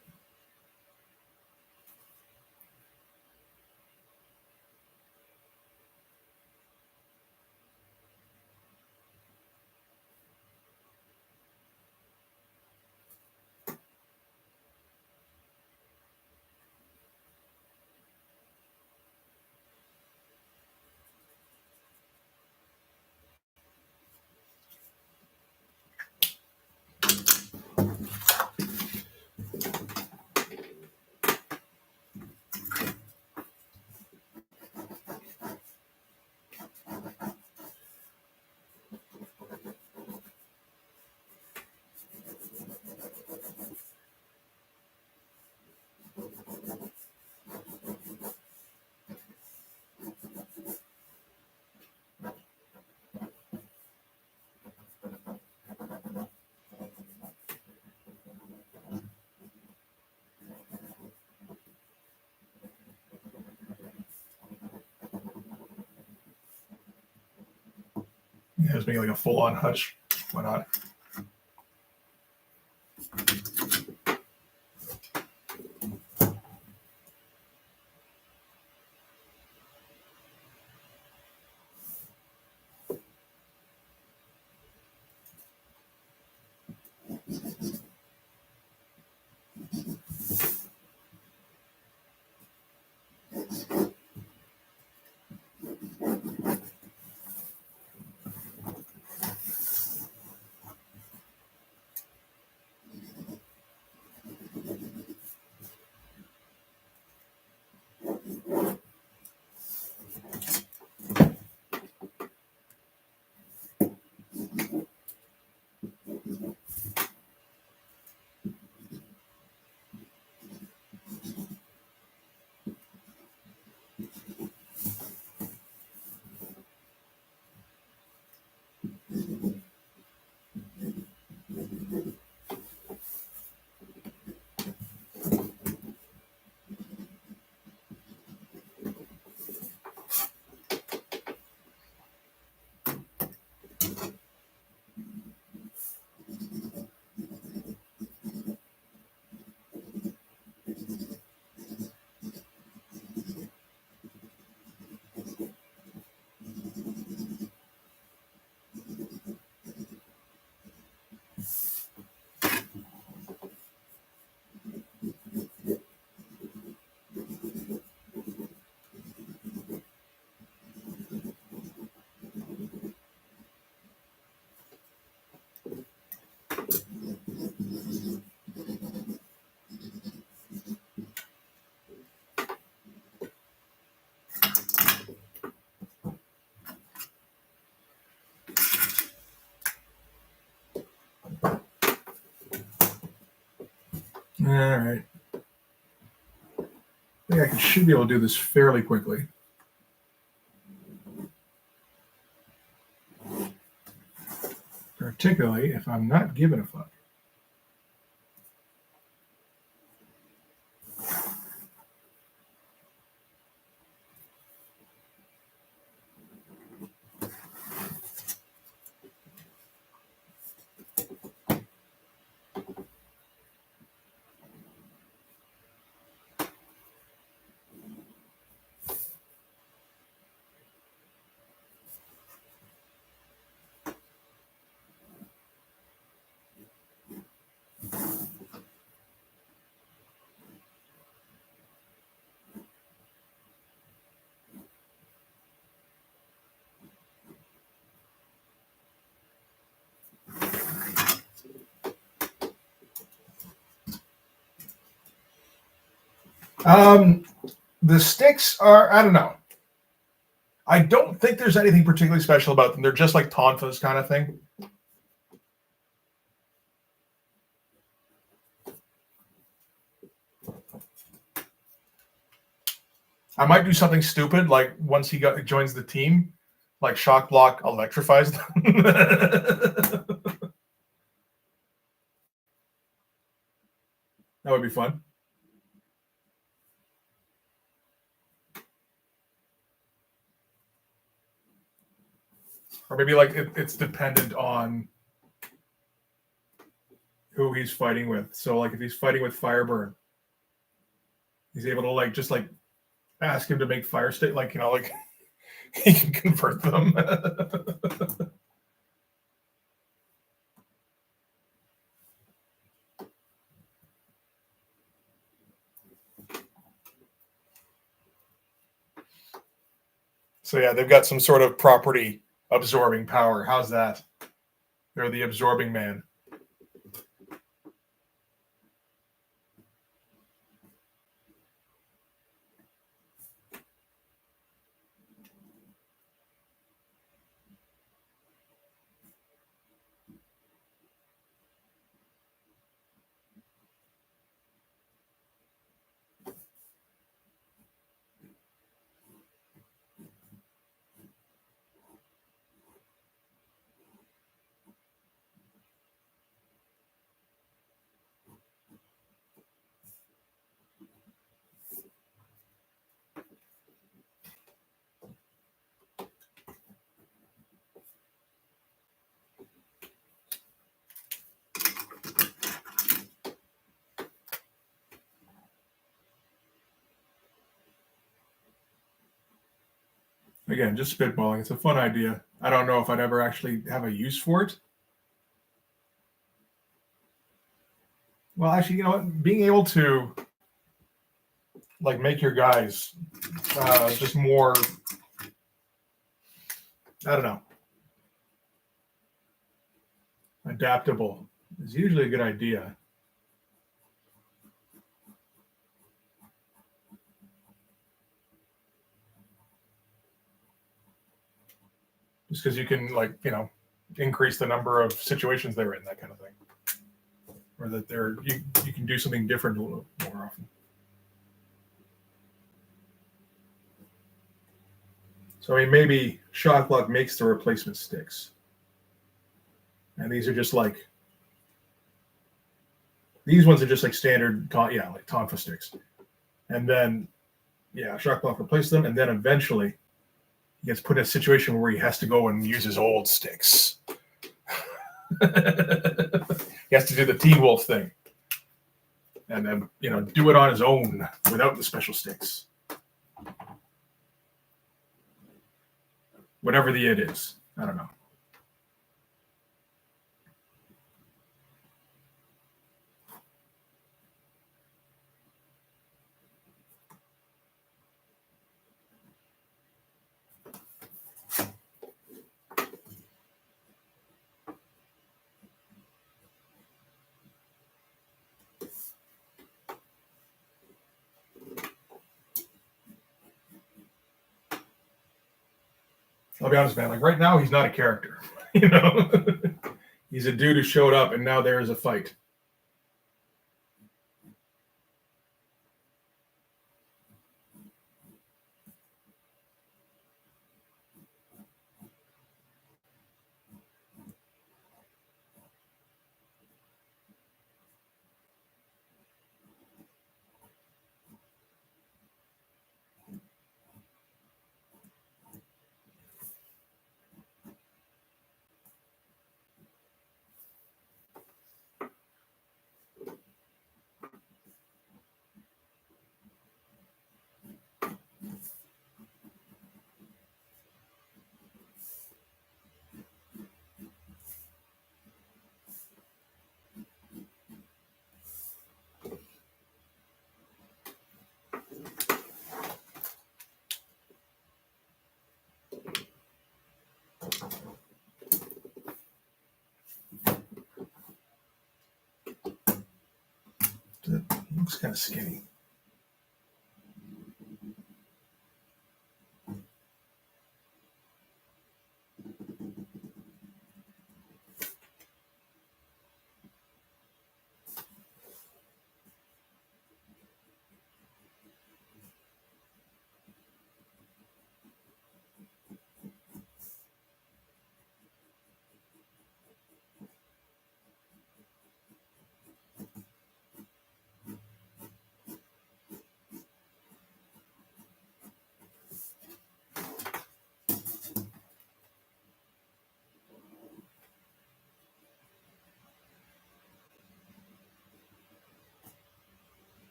Yeah, just make like a full-on hutch. Why not? All right. I think I should be able to do this fairly quickly. Particularly if I'm not giving a fuck. The sticks are, I don't know. I don't think there's anything particularly special about them. They're just like tonfas kind of thing. I might do something stupid, like once he joins the team, like Shock Block electrifies them. That would be fun. Or maybe like it's dependent on who he's fighting with. So like if he's fighting with Fireburn, he's able to like just like ask him to make fire state, like, you know, like he can convert them. So yeah, they've got some sort of property absorbing power. How's that? They're the absorbing man. Again, just spitballing. It's a fun idea. I don't know if I'd ever actually have a use for it. Well, actually, you know what? Being able to like make your guys just more, I don't know, adaptable is usually a good idea. Just because you can, like, you know, increase the number of situations they're in, that kind of thing, or that you can do something different a little more often. So I mean, maybe Shocklock makes the replacement sticks, and these are just like these ones are just like standard, like Tonfa sticks, and then Shocklock replaces them, and then eventually he gets put in a situation where he has to go and use his old sticks. He has to do the T-Wolf thing, and then do it on his own without the special sticks. Whatever the it is, I don't know. I'll be honest, man. Like right now, he's not a character. He's a dude who showed up, and now there is a fight. Looks kind of skinny.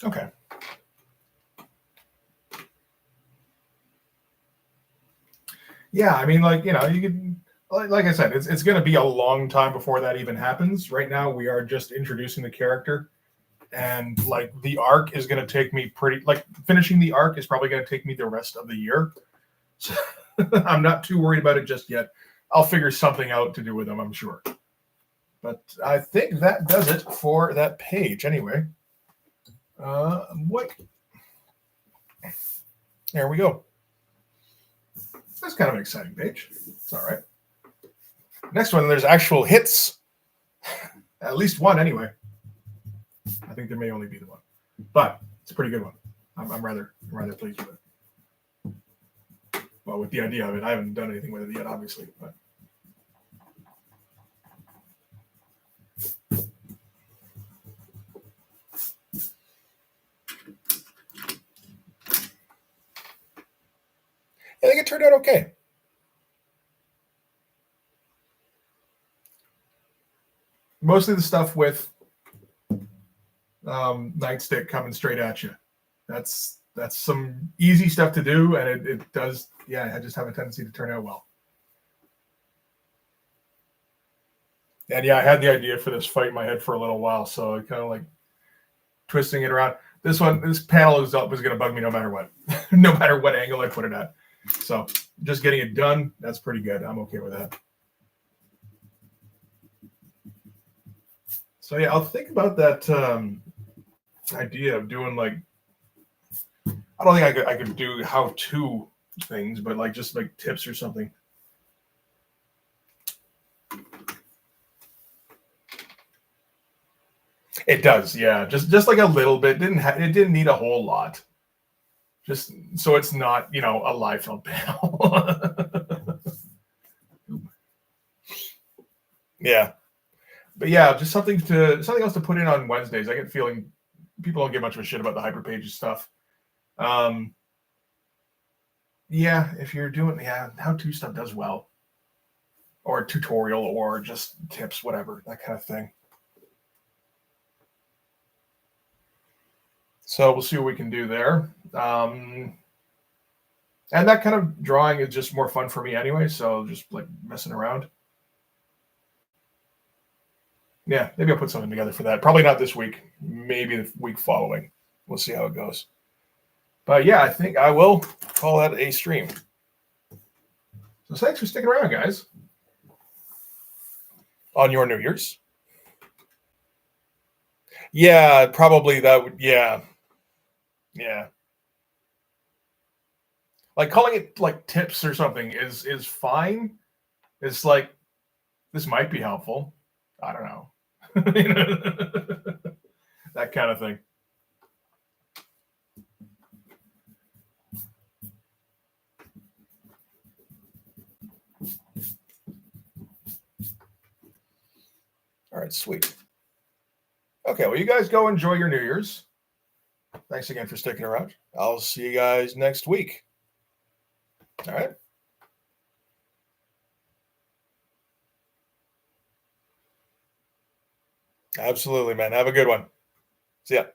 Okay. Yeah, I mean, like, you could, like I said, it's going to be a long time before that even happens. Right now, we are just introducing the character, and like the arc is going to take me finishing the arc is probably going to take me the rest of the year. So I'm not too worried about it just yet. I'll figure something out to do with them, I'm sure. But I think that does it for that page anyway. What? There we go. That's kind of an exciting page. It's all right. Next one, there's actual hits. At least one anyway. I think there may only be the one, but it's a pretty good one. I'm rather pleased with it. Well, with the idea of it, I haven't done anything with it yet, obviously, but. I think it turned out okay. Mostly the stuff with Nightstick coming straight at you. That's some easy stuff to do, and it does. Yeah, I just have a tendency to turn out well. And yeah, I had the idea for this fight in my head for a little while, so I kind of like twisting it around. This panel was going to bug me no matter what, no matter what angle I put it at. So just getting it done, that's pretty good. I'm okay with that. So yeah, I'll think about that idea of doing like, I don't think I could do how-to things, but like just like tips or something. It does, yeah. Just like a little bit. It didn't need a whole lot. Just so it's not, a live film panel. Yeah. But yeah, just something else to put in on Wednesdays. I get feeling people don't give much of a shit about the hyperpages stuff. Yeah, if you're doing how-to stuff does well. Or a tutorial or just tips, whatever, that kind of thing. So we'll see what we can do there. And that kind of drawing is just more fun for me anyway, so just like messing around. Yeah, maybe I'll put something together for that. Probably not this week. Maybe the week following. We'll see how it goes. But yeah, I think I will call that a stream. So thanks for sticking around, guys. On your New Year's. Yeah, probably that would, yeah. Yeah. Like calling it like tips or something is fine. It's like this might be helpful. I don't know. That kind of thing. All right, sweet. Okay, well, you guys go enjoy your New Year's. Thanks again for sticking around. I'll see you guys next week. All right. Absolutely, man. Have a good one. See ya.